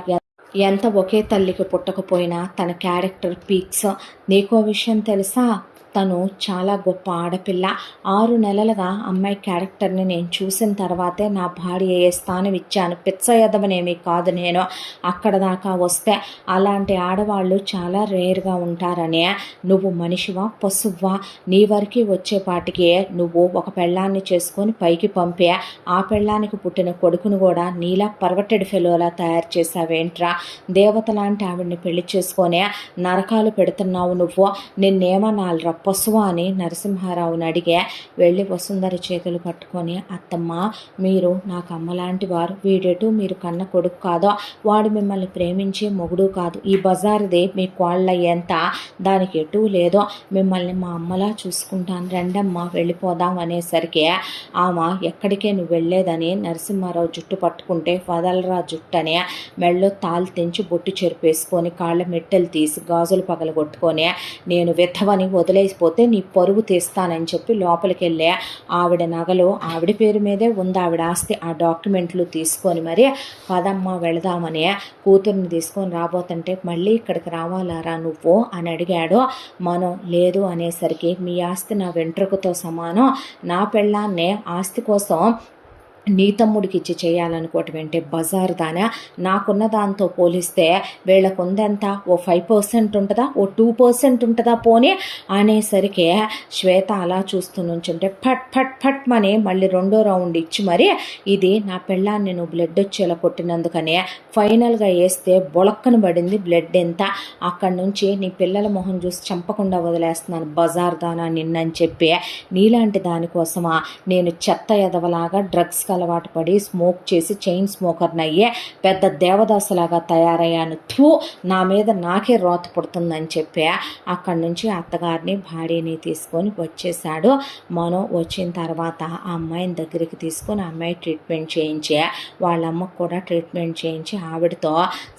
ఎంత ఒకే తల్లికి పుట్టకపోయినా తన క్యారెక్టర్ పీక్స్. నీకో విషయం తెలుసా, తను చాలా గొప్ప ఆడపిల్ల. 6 నెలలుగా అమ్మాయి క్యారెక్టర్ని నేను చూసిన తర్వాతే నా భార్య అయ్యే స్థానం ఇచ్చాను, పిచ్చ ఎదవనేమీ కాదు నేను. అక్కడ దాకా వస్తే అలాంటి ఆడవాళ్ళు చాలా రేర్గా ఉంటారనే, నువ్వు మనిషివా పశువా, నీ వరకు వచ్చేపాటికి నువ్వు ఒక పెళ్ళాన్ని చేసుకొని పైకి పంపే, ఆ పెళ్ళానికి పుట్టిన కొడుకును కూడా నీలా పర్వటెడ్ ఫెలోలా తయారు చేసావేంట్రా, దేవత లాంటి ఆవిడ్ని పెళ్లి చేసుకొని నరకాలు పెడుతున్నావు నువ్వు, నిన్నేమనాలరా పశువా అని నరసింహారావుని అడిగే, వెళ్ళి వసుంధర చేతులు పట్టుకొని, అత్తమ్మ మీరు నాకు అమ్మలాంటి వారు, వీడెటు మీరు కన్న కొడుకు కాదో, వాడు మిమ్మల్ని ప్రేమించే మొగుడు కాదు, ఈ బజారుదే మీ కోళ్ళయ్యేంత దానికి ఎటు లేదో, మిమ్మల్ని మా అమ్మలా చూసుకుంటాను, రెండమ్మ వెళ్ళిపోదాం అనేసరికి ఆమె ఎక్కడికే నువ్వు వెళ్ళేదని నరసింహారావు జుట్టు పట్టుకుంటే, వదలరా జుట్టు అని మెళ్ళో తాళ్ళు తెంచి బొట్టు చెరిపేసుకొని కాళ్ళ మెట్టెలు తీసి గాజులు పగలగొట్టుకొని, నేను విధవని వదిలేసిపోతే నీ పరువు తీస్తానని చెప్పి లోపలికి వెళ్ళే, ఆవిడ నగలు ఆవిడ పేరు మీదే ఉంది, ఆవిడ ఆస్తి, ఆ డాక్యుమెంట్లు తీసుకొని మరి పదమ్మ వెళదామని కూతుర్ని తీసుకొని రాబోతుంటే, మళ్ళీ ఇక్కడికి రావాలారా నువ్వు అని అడిగాడు. మనం లేదు అనేసరికి, మీ ఆస్తి నా వెంట్రుకతో సమానం, నా పెళ్ళాన్నే ఆస్తి కోసం నీ తమ్ముడికి ఇచ్చి చేయాలనుకోవటం ఏంటి బజార్ దానా, నాకున్న దాంతో పోలిస్తే వీళ్ళకుందంతా ఓ 5% ఉంటుందా, ఓ 2% ఉంటుందా పోనీ అనేసరికి శ్వేత అలా చూస్తూ నుంచుంటే ఫట్ ఫట్ ఫట్ మని మళ్ళీ 2వ రౌండ్ ఇచ్చి మరి, ఇది నా పెళ్ళాన్ని నువ్వు బ్లడ్ వచ్చేలా కొట్టినందుకనే ఫైనల్గా వేస్తే బొలక్కను పడింది బ్లడ్ ఎంత, అక్కడి నుంచి నీ పిల్లల మొహం చూసి చంపకుండా వదిలేస్తున్నాను బజార్ దానా నిన్నని చెప్పి, నీలాంటి దానికోసమా నేను చెత్త ఎదవలాగా డ్రగ్స్ అలవాటు పడి స్మోక్ చేసి చైన్ స్మోకర్ని అయ్యే పెద్ద దేవదాసులాగా తయారయ్యాను, థూ నా మీద నాకే రోత పుడుతుందని చెప్పి అక్కడి నుంచి అత్తగారిని భార్యని తీసుకొని వచ్చేసాడు. మనం వచ్చిన తర్వాత ఆ అమ్మాయిని దగ్గరికి తీసుకొని అమ్మాయి ట్రీట్మెంట్ చేయించి, వాళ్ళ అమ్మకు కూడా ట్రీట్మెంట్ చేయించి, ఆవిడతో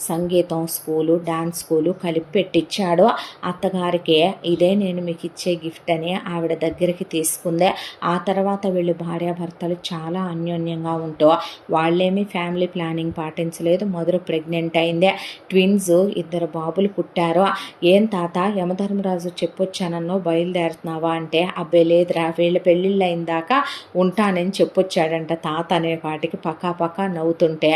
సంగీతం స్కూలు డాన్స్ స్కూలు కలిపి పెట్టించాడు. అత్తగారికి ఇదే నేను మీకు ఇచ్చే గిఫ్ట్ అని ఆవిడ దగ్గరికి తీసుకుంది. ఆ తర్వాత వీళ్ళు భార్యాభర్తలు చాలా అన్యోన్యంగా ఉంటూ, వాళ్ళేమీ ఫ్యామిలీ ప్లానింగ్ పాటించలేదు. మధుర ప్రెగ్నెంట్ అయిందే, ట్విన్స్ 2 బాబులు పుట్టారు. ఏం తాత యమధర్మరాజు చెప్పొచ్చానన్నో బయలుదేరుతున్నావా అంటే, అబ్బే లేదురా వీళ్ళ పెళ్ళిళ్ళు అయిన దాకా ఉంటానని చెప్పొచ్చాడంట తాత అనే వాటికి పక్కా నవ్వుతుంటే,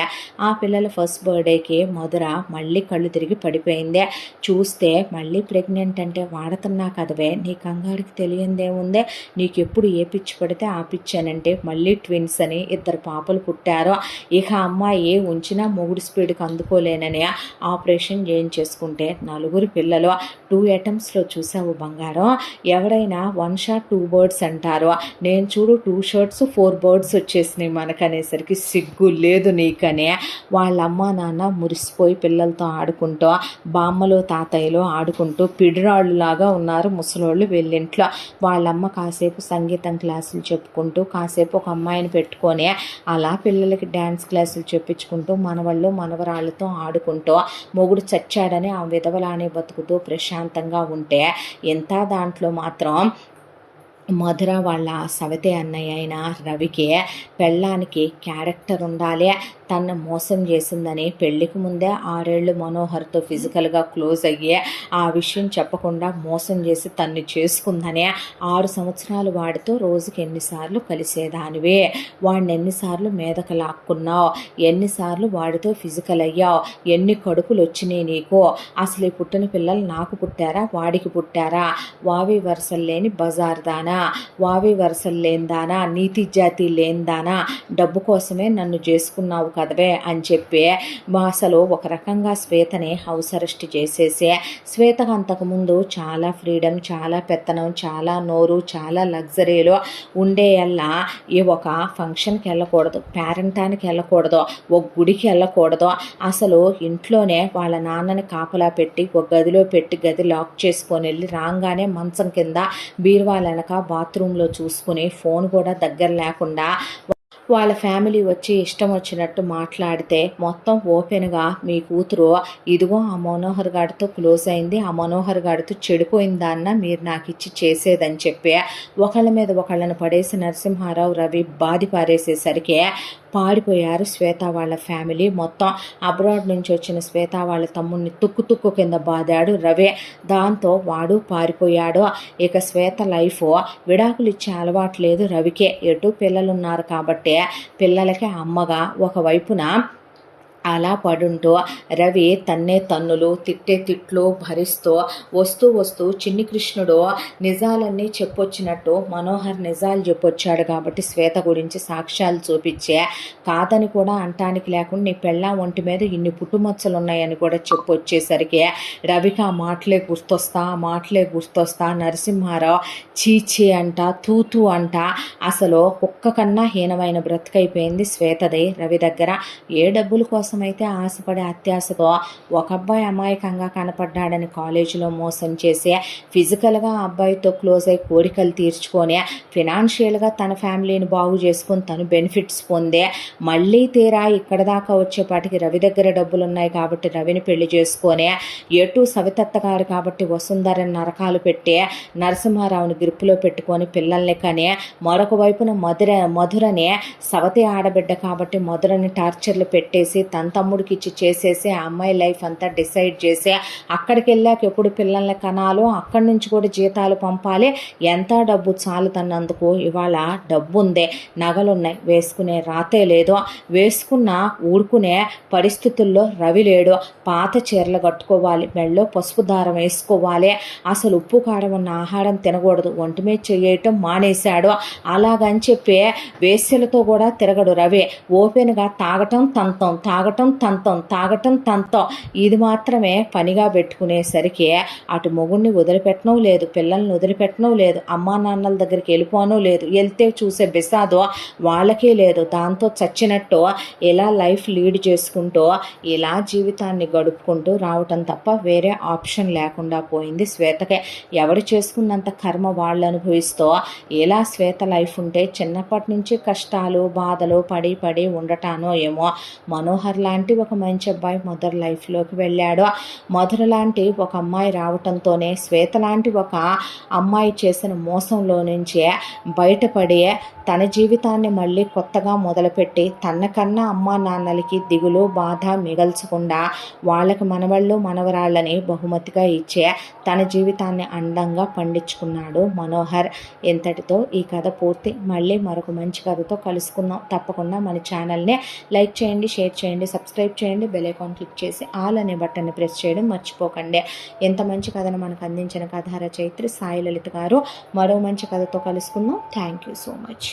ఆ పిల్లల ఫస్ట్ బర్త్డేకి మధుర మళ్ళీ కళ్ళు తిరిగి పడిపోయిందే. చూస్తే మళ్ళీ ప్రెగ్నెంట్ అంటే వాడుతున్నా కదవే, నీ కంగారికి తెలియందేముందే, నీకు ఎప్పుడు ఏ పిచ్చి పడితే ఆ పిచ్చానంటే మళ్ళీ ట్విన్స్ అని అమ్మకిద్దరు పాపలు పుట్టారు. ఇక అమ్మాయి ఉంచినా మొగుడు స్పీడ్కి అందుకోలేనని ఆపరేషన్ చేయించేసుకుంటే 4 పిల్లలు. 2 అటెంప్ట్స్లో చూసావు బంగారం. ఎవరైనా 1 షాట్ 2 బర్డ్స్ అంటారు. నేను చూడు 2 షాట్స్ 4 బర్డ్స్ వచ్చేసినాయి మనకనేసరికి సిగ్గు లేదు నీకనే. వాళ్ళ అమ్మ నాన్న మురిసిపోయి పిల్లలతో ఆడుకుంటూ, బామ్మలు తాతయ్యలు ఆడుకుంటూ పిడిరాళ్ళులాగా ఉన్నారు ముసలోళ్ళు వీళ్ళింట్లో. వాళ్ళమ్మ కాసేపు సంగీతం క్లాసులు చెప్పుకుంటూ, కాసేపు ఒక అమ్మాయిని పెట్టుకొని అలా పిల్లలకి డ్యాన్స్ క్లాసులు చెప్పించుకుంటూ, మనవాళ్ళు మనవరాళ్ళతో ఆడుకుంటూ, మొగుడు చచ్చాడని ఆ విధవలానే బతుకుతూ ప్రశాంతంగా ఉంటే, ఎంత దాంట్లో మాత్రం మధుర వాళ్ళ సవతి అన్నయ్య అయిన రవికి పెళ్ళానికి క్యారెక్టర్ ఉండాలి. తను మోసం చేసిందని పెళ్ళికి ముందే 6 ఏళ్ళు మనోహర్తో ఫిజికల్గా క్లోజ్ అయ్యి ఆ విషయం చెప్పకుండా మోసం చేసి తన్ని చేసుకుందని 6 సంవత్సరాలు వాడితో రోజుకి ఎన్నిసార్లు కలిసేదానివి, వాడిని ఎన్నిసార్లు మీదకు లాక్కున్నావు, ఎన్నిసార్లు వాడితో ఫిజికల్ అయ్యావు, ఎన్ని కడుపులు వచ్చినాయి నీకు, అసలు ఈ పుట్టిన పిల్లలు నాకు పుట్టారా వాడికి పుట్టారా, వావి వరసలు లేని బజార్ దానా, వావి వరసలు లేనిదానా, నీతి జాతి లేనిదానా, డబ్బు కోసమే నన్ను చేసుకున్నావు కదవే అని చెప్పి అసలు ఒక రకంగా శ్వేతని హౌస్ అరెస్ట్ చేసేసి, శ్వేతకు అంతకుముందు చాలా ఫ్రీడమ్, చాలా పెత్తనం, చాలా నోరు, చాలా లగ్జరీలు ఉండేయల్లా ఈ ఒక ఫంక్షన్కి వెళ్ళకూడదు, పేరెంటానికి వెళ్ళకూడదు, ఒక గుడికి వెళ్ళకూడదు, అసలు ఇంట్లోనే వాళ్ళ నాన్నని కాపలా పెట్టి ఒక గదిలో పెట్టి గది లాక్ చేసుకొని వెళ్ళి రాగానే మంచం కింద బీరువాల వెనక బాత్రూంలో చూసుకుని ఫోన్ కూడా దగ్గర లేకుండా వాళ్ళ ఫ్యామిలీ వచ్చి ఇష్టం వచ్చినట్టు మాట్లాడితే మొత్తం ఓపెన్గా మీ కూతురు ఇదిగో ఆ మనోహర్ గారితో క్లోజ్ అయింది, ఆ మనోహర్ గారితో చెడిపోయిందాన్న మీరు నాకు ఇచ్చి చేసేదని చెప్పి ఒకళ్ళ మీద ఒకళ్ళని పడేసి నరసింహారావు రవి బాధి పారేసేసరికి పారిపోయారు శ్వేత వాళ్ళ ఫ్యామిలీ మొత్తం. అబ్రాడ్ నుంచి వచ్చిన శ్వేత వాళ్ళ తమ్ముడిని తుక్కు కింద బాదాడు రవి. దాంతో వాడు పారిపోయాడు. ఇక శ్వేత లైఫ్ విడాకులు ఇచ్చే అలవాటు లేదు రవికే. ఎటు పిల్లలున్నారు కాబట్టి పిల్లలకి అమ్మగా ఒకవైపున అలా పడుంటూ రవి తన్నే తన్నులు తిట్టే తిట్లు భరిస్తూ వస్తూ చిన్ని కృష్ణుడు నిజాలన్నీ చెప్పొచ్చినట్టు మనోహర్ నిజాలు చెప్పొచ్చాడు కాబట్టి శ్వేత గురించి సాక్ష్యాలు చూపించే కాదని కూడా అంటానికి లేకుండా నీ పెళ్ళా ఒంటి మీద ఇన్ని పుట్టుమచ్చలు ఉన్నాయని కూడా చెప్పొచ్చేసరికి రవికి ఆ మాటలే గుర్తొస్తా నరసింహారావు చీచీ అంట తూతూ అంట అసలు కుక్క కన్నా హీనమైన బ్రతుకైపోయింది శ్వేతది రవి దగ్గర. ఏ డబ్బుల కోసం అయితే ఆశపడే అత్యాశతో ఒక అబ్బాయి అమాయకంగా కనపడ్డాడని కాలేజీలో మోసం చేసి ఫిజికల్గా అబ్బాయితో క్లోజ్ అయ్యి కోరికలు తీర్చుకొని ఫినాన్షియల్గా తన ఫ్యామిలీని బాగు చేసుకొని తను బెనిఫిట్స్ పొందే మళ్ళీ తీరా ఇక్కడ దాకా వచ్చేపాటికి రవి దగ్గర డబ్బులు ఉన్నాయి కాబట్టి రవిని పెళ్లి చేసుకొని ఎటు సవితత్త గారు కాబట్టి వసుంధరని నరకాలు పెట్టి నరసింహారావుని గ్రిప్పులో పెట్టుకొని పిల్లల్ని కని మరొక వైపున మధురని సవతి ఆడబిడ్డ కాబట్టి మధురని టార్చర్లు పెట్టేసి తన తమ్ముడికి ఇచ్చి చేసేసి ఆ అమ్మాయి లైఫ్ అంతా డిసైడ్ చేసి అక్కడికి వెళ్ళాక ఎప్పుడు పిల్లల్ని కనాలో అక్కడి నుంచి కూడా జీతాలు పంపాలి, ఎంత డబ్బు చాలు తన్నందుకు. ఇవాళ డబ్బు ఉందే, నగలున్నాయి, వేసుకునే రాతే లేదు, వేసుకున్న ఊడుకునే పరిస్థితుల్లో రవి లేడు. పాత చీరలు కట్టుకోవాలి, మెళ్ళో పసుపు దారం వేసుకోవాలి, అసలు ఉప్పు కారం ఉన్న ఆహారం తినకూడదు, ఒంటి మీద చేయటం మానేశాడు. అలాగని చెప్పి వేశ్యలతో కూడా తిరగడు రవి. ఓపెన్గా తాగటం తంతం ఇది మాత్రమే పనిగా పెట్టుకునేసరికి అటు మొగుడిని వదిలిపెట్టడం లేదు, పిల్లల్ని వదిలిపెట్టడం లేదు, అమ్మా నాన్నల దగ్గరికి వెళ్ళిపోవడం లేదు, వెళ్తే చూసే బిసాదో వాళ్ళకే లేదు. దాంతో చచ్చినట్టు ఇలా లైఫ్ లీడ్ చేసుకుంటూ ఇలా జీవితాన్ని గడుపుకుంటూ రావటం తప్ప వేరే ఆప్షన్ లేకుండా పోయింది శ్వేతకే. ఎవరు చేసుకున్నంత కర్మ వాళ్ళు అనుభవిస్తూ ఇలా శ్వేత లైఫ్ ఉంటే చిన్నప్పటి నుంచి కష్టాలు బాధలు పడి ఉండటానో ఏమో. మనోహర్ లాంటి ఒక మంచి అబ్బాయి మధుర లైఫ్లోకి వెళ్ళాడు. మధుర లాంటి ఒక అమ్మాయి రావటంతోనే శ్వేత లాంటి ఒక అమ్మాయి చేసిన మోసంలో నుంచే బయటపడి తన జీవితాన్ని మళ్ళీ కొత్తగా మొదలుపెట్టి తనకన్నా అమ్మా నాన్నలకి దిగులు బాధ మిగల్చకుండా వాళ్ళకి మనవళ్ళు మనవరాళ్ళని బహుమతిగా ఇచ్చే తన జీవితాన్ని అందంగా పండించుకున్నాడు మనోహర్. ఇంతటితో ఈ కథ పూర్తి. మళ్ళీ మరొక మంచి కథతో కలుసుకుందాం. తప్పకుండా మన ఛానల్ని లైక్ చేయండి, షేర్ చేయండి, సబ్స్క్రైబ్ చేయండి, బెల్ ఐకాన్ క్లిక్ చేసి ఆల్ అనే బటన్ని ప్రెస్ చేయడం మర్చిపోకండి. ఎంత మంచి కథను మనకు అందించిన కథ రచయిత్రి సాయి లలిత గారు. మరో మంచి కథతో కలుసుకుందాం. Thank you so much.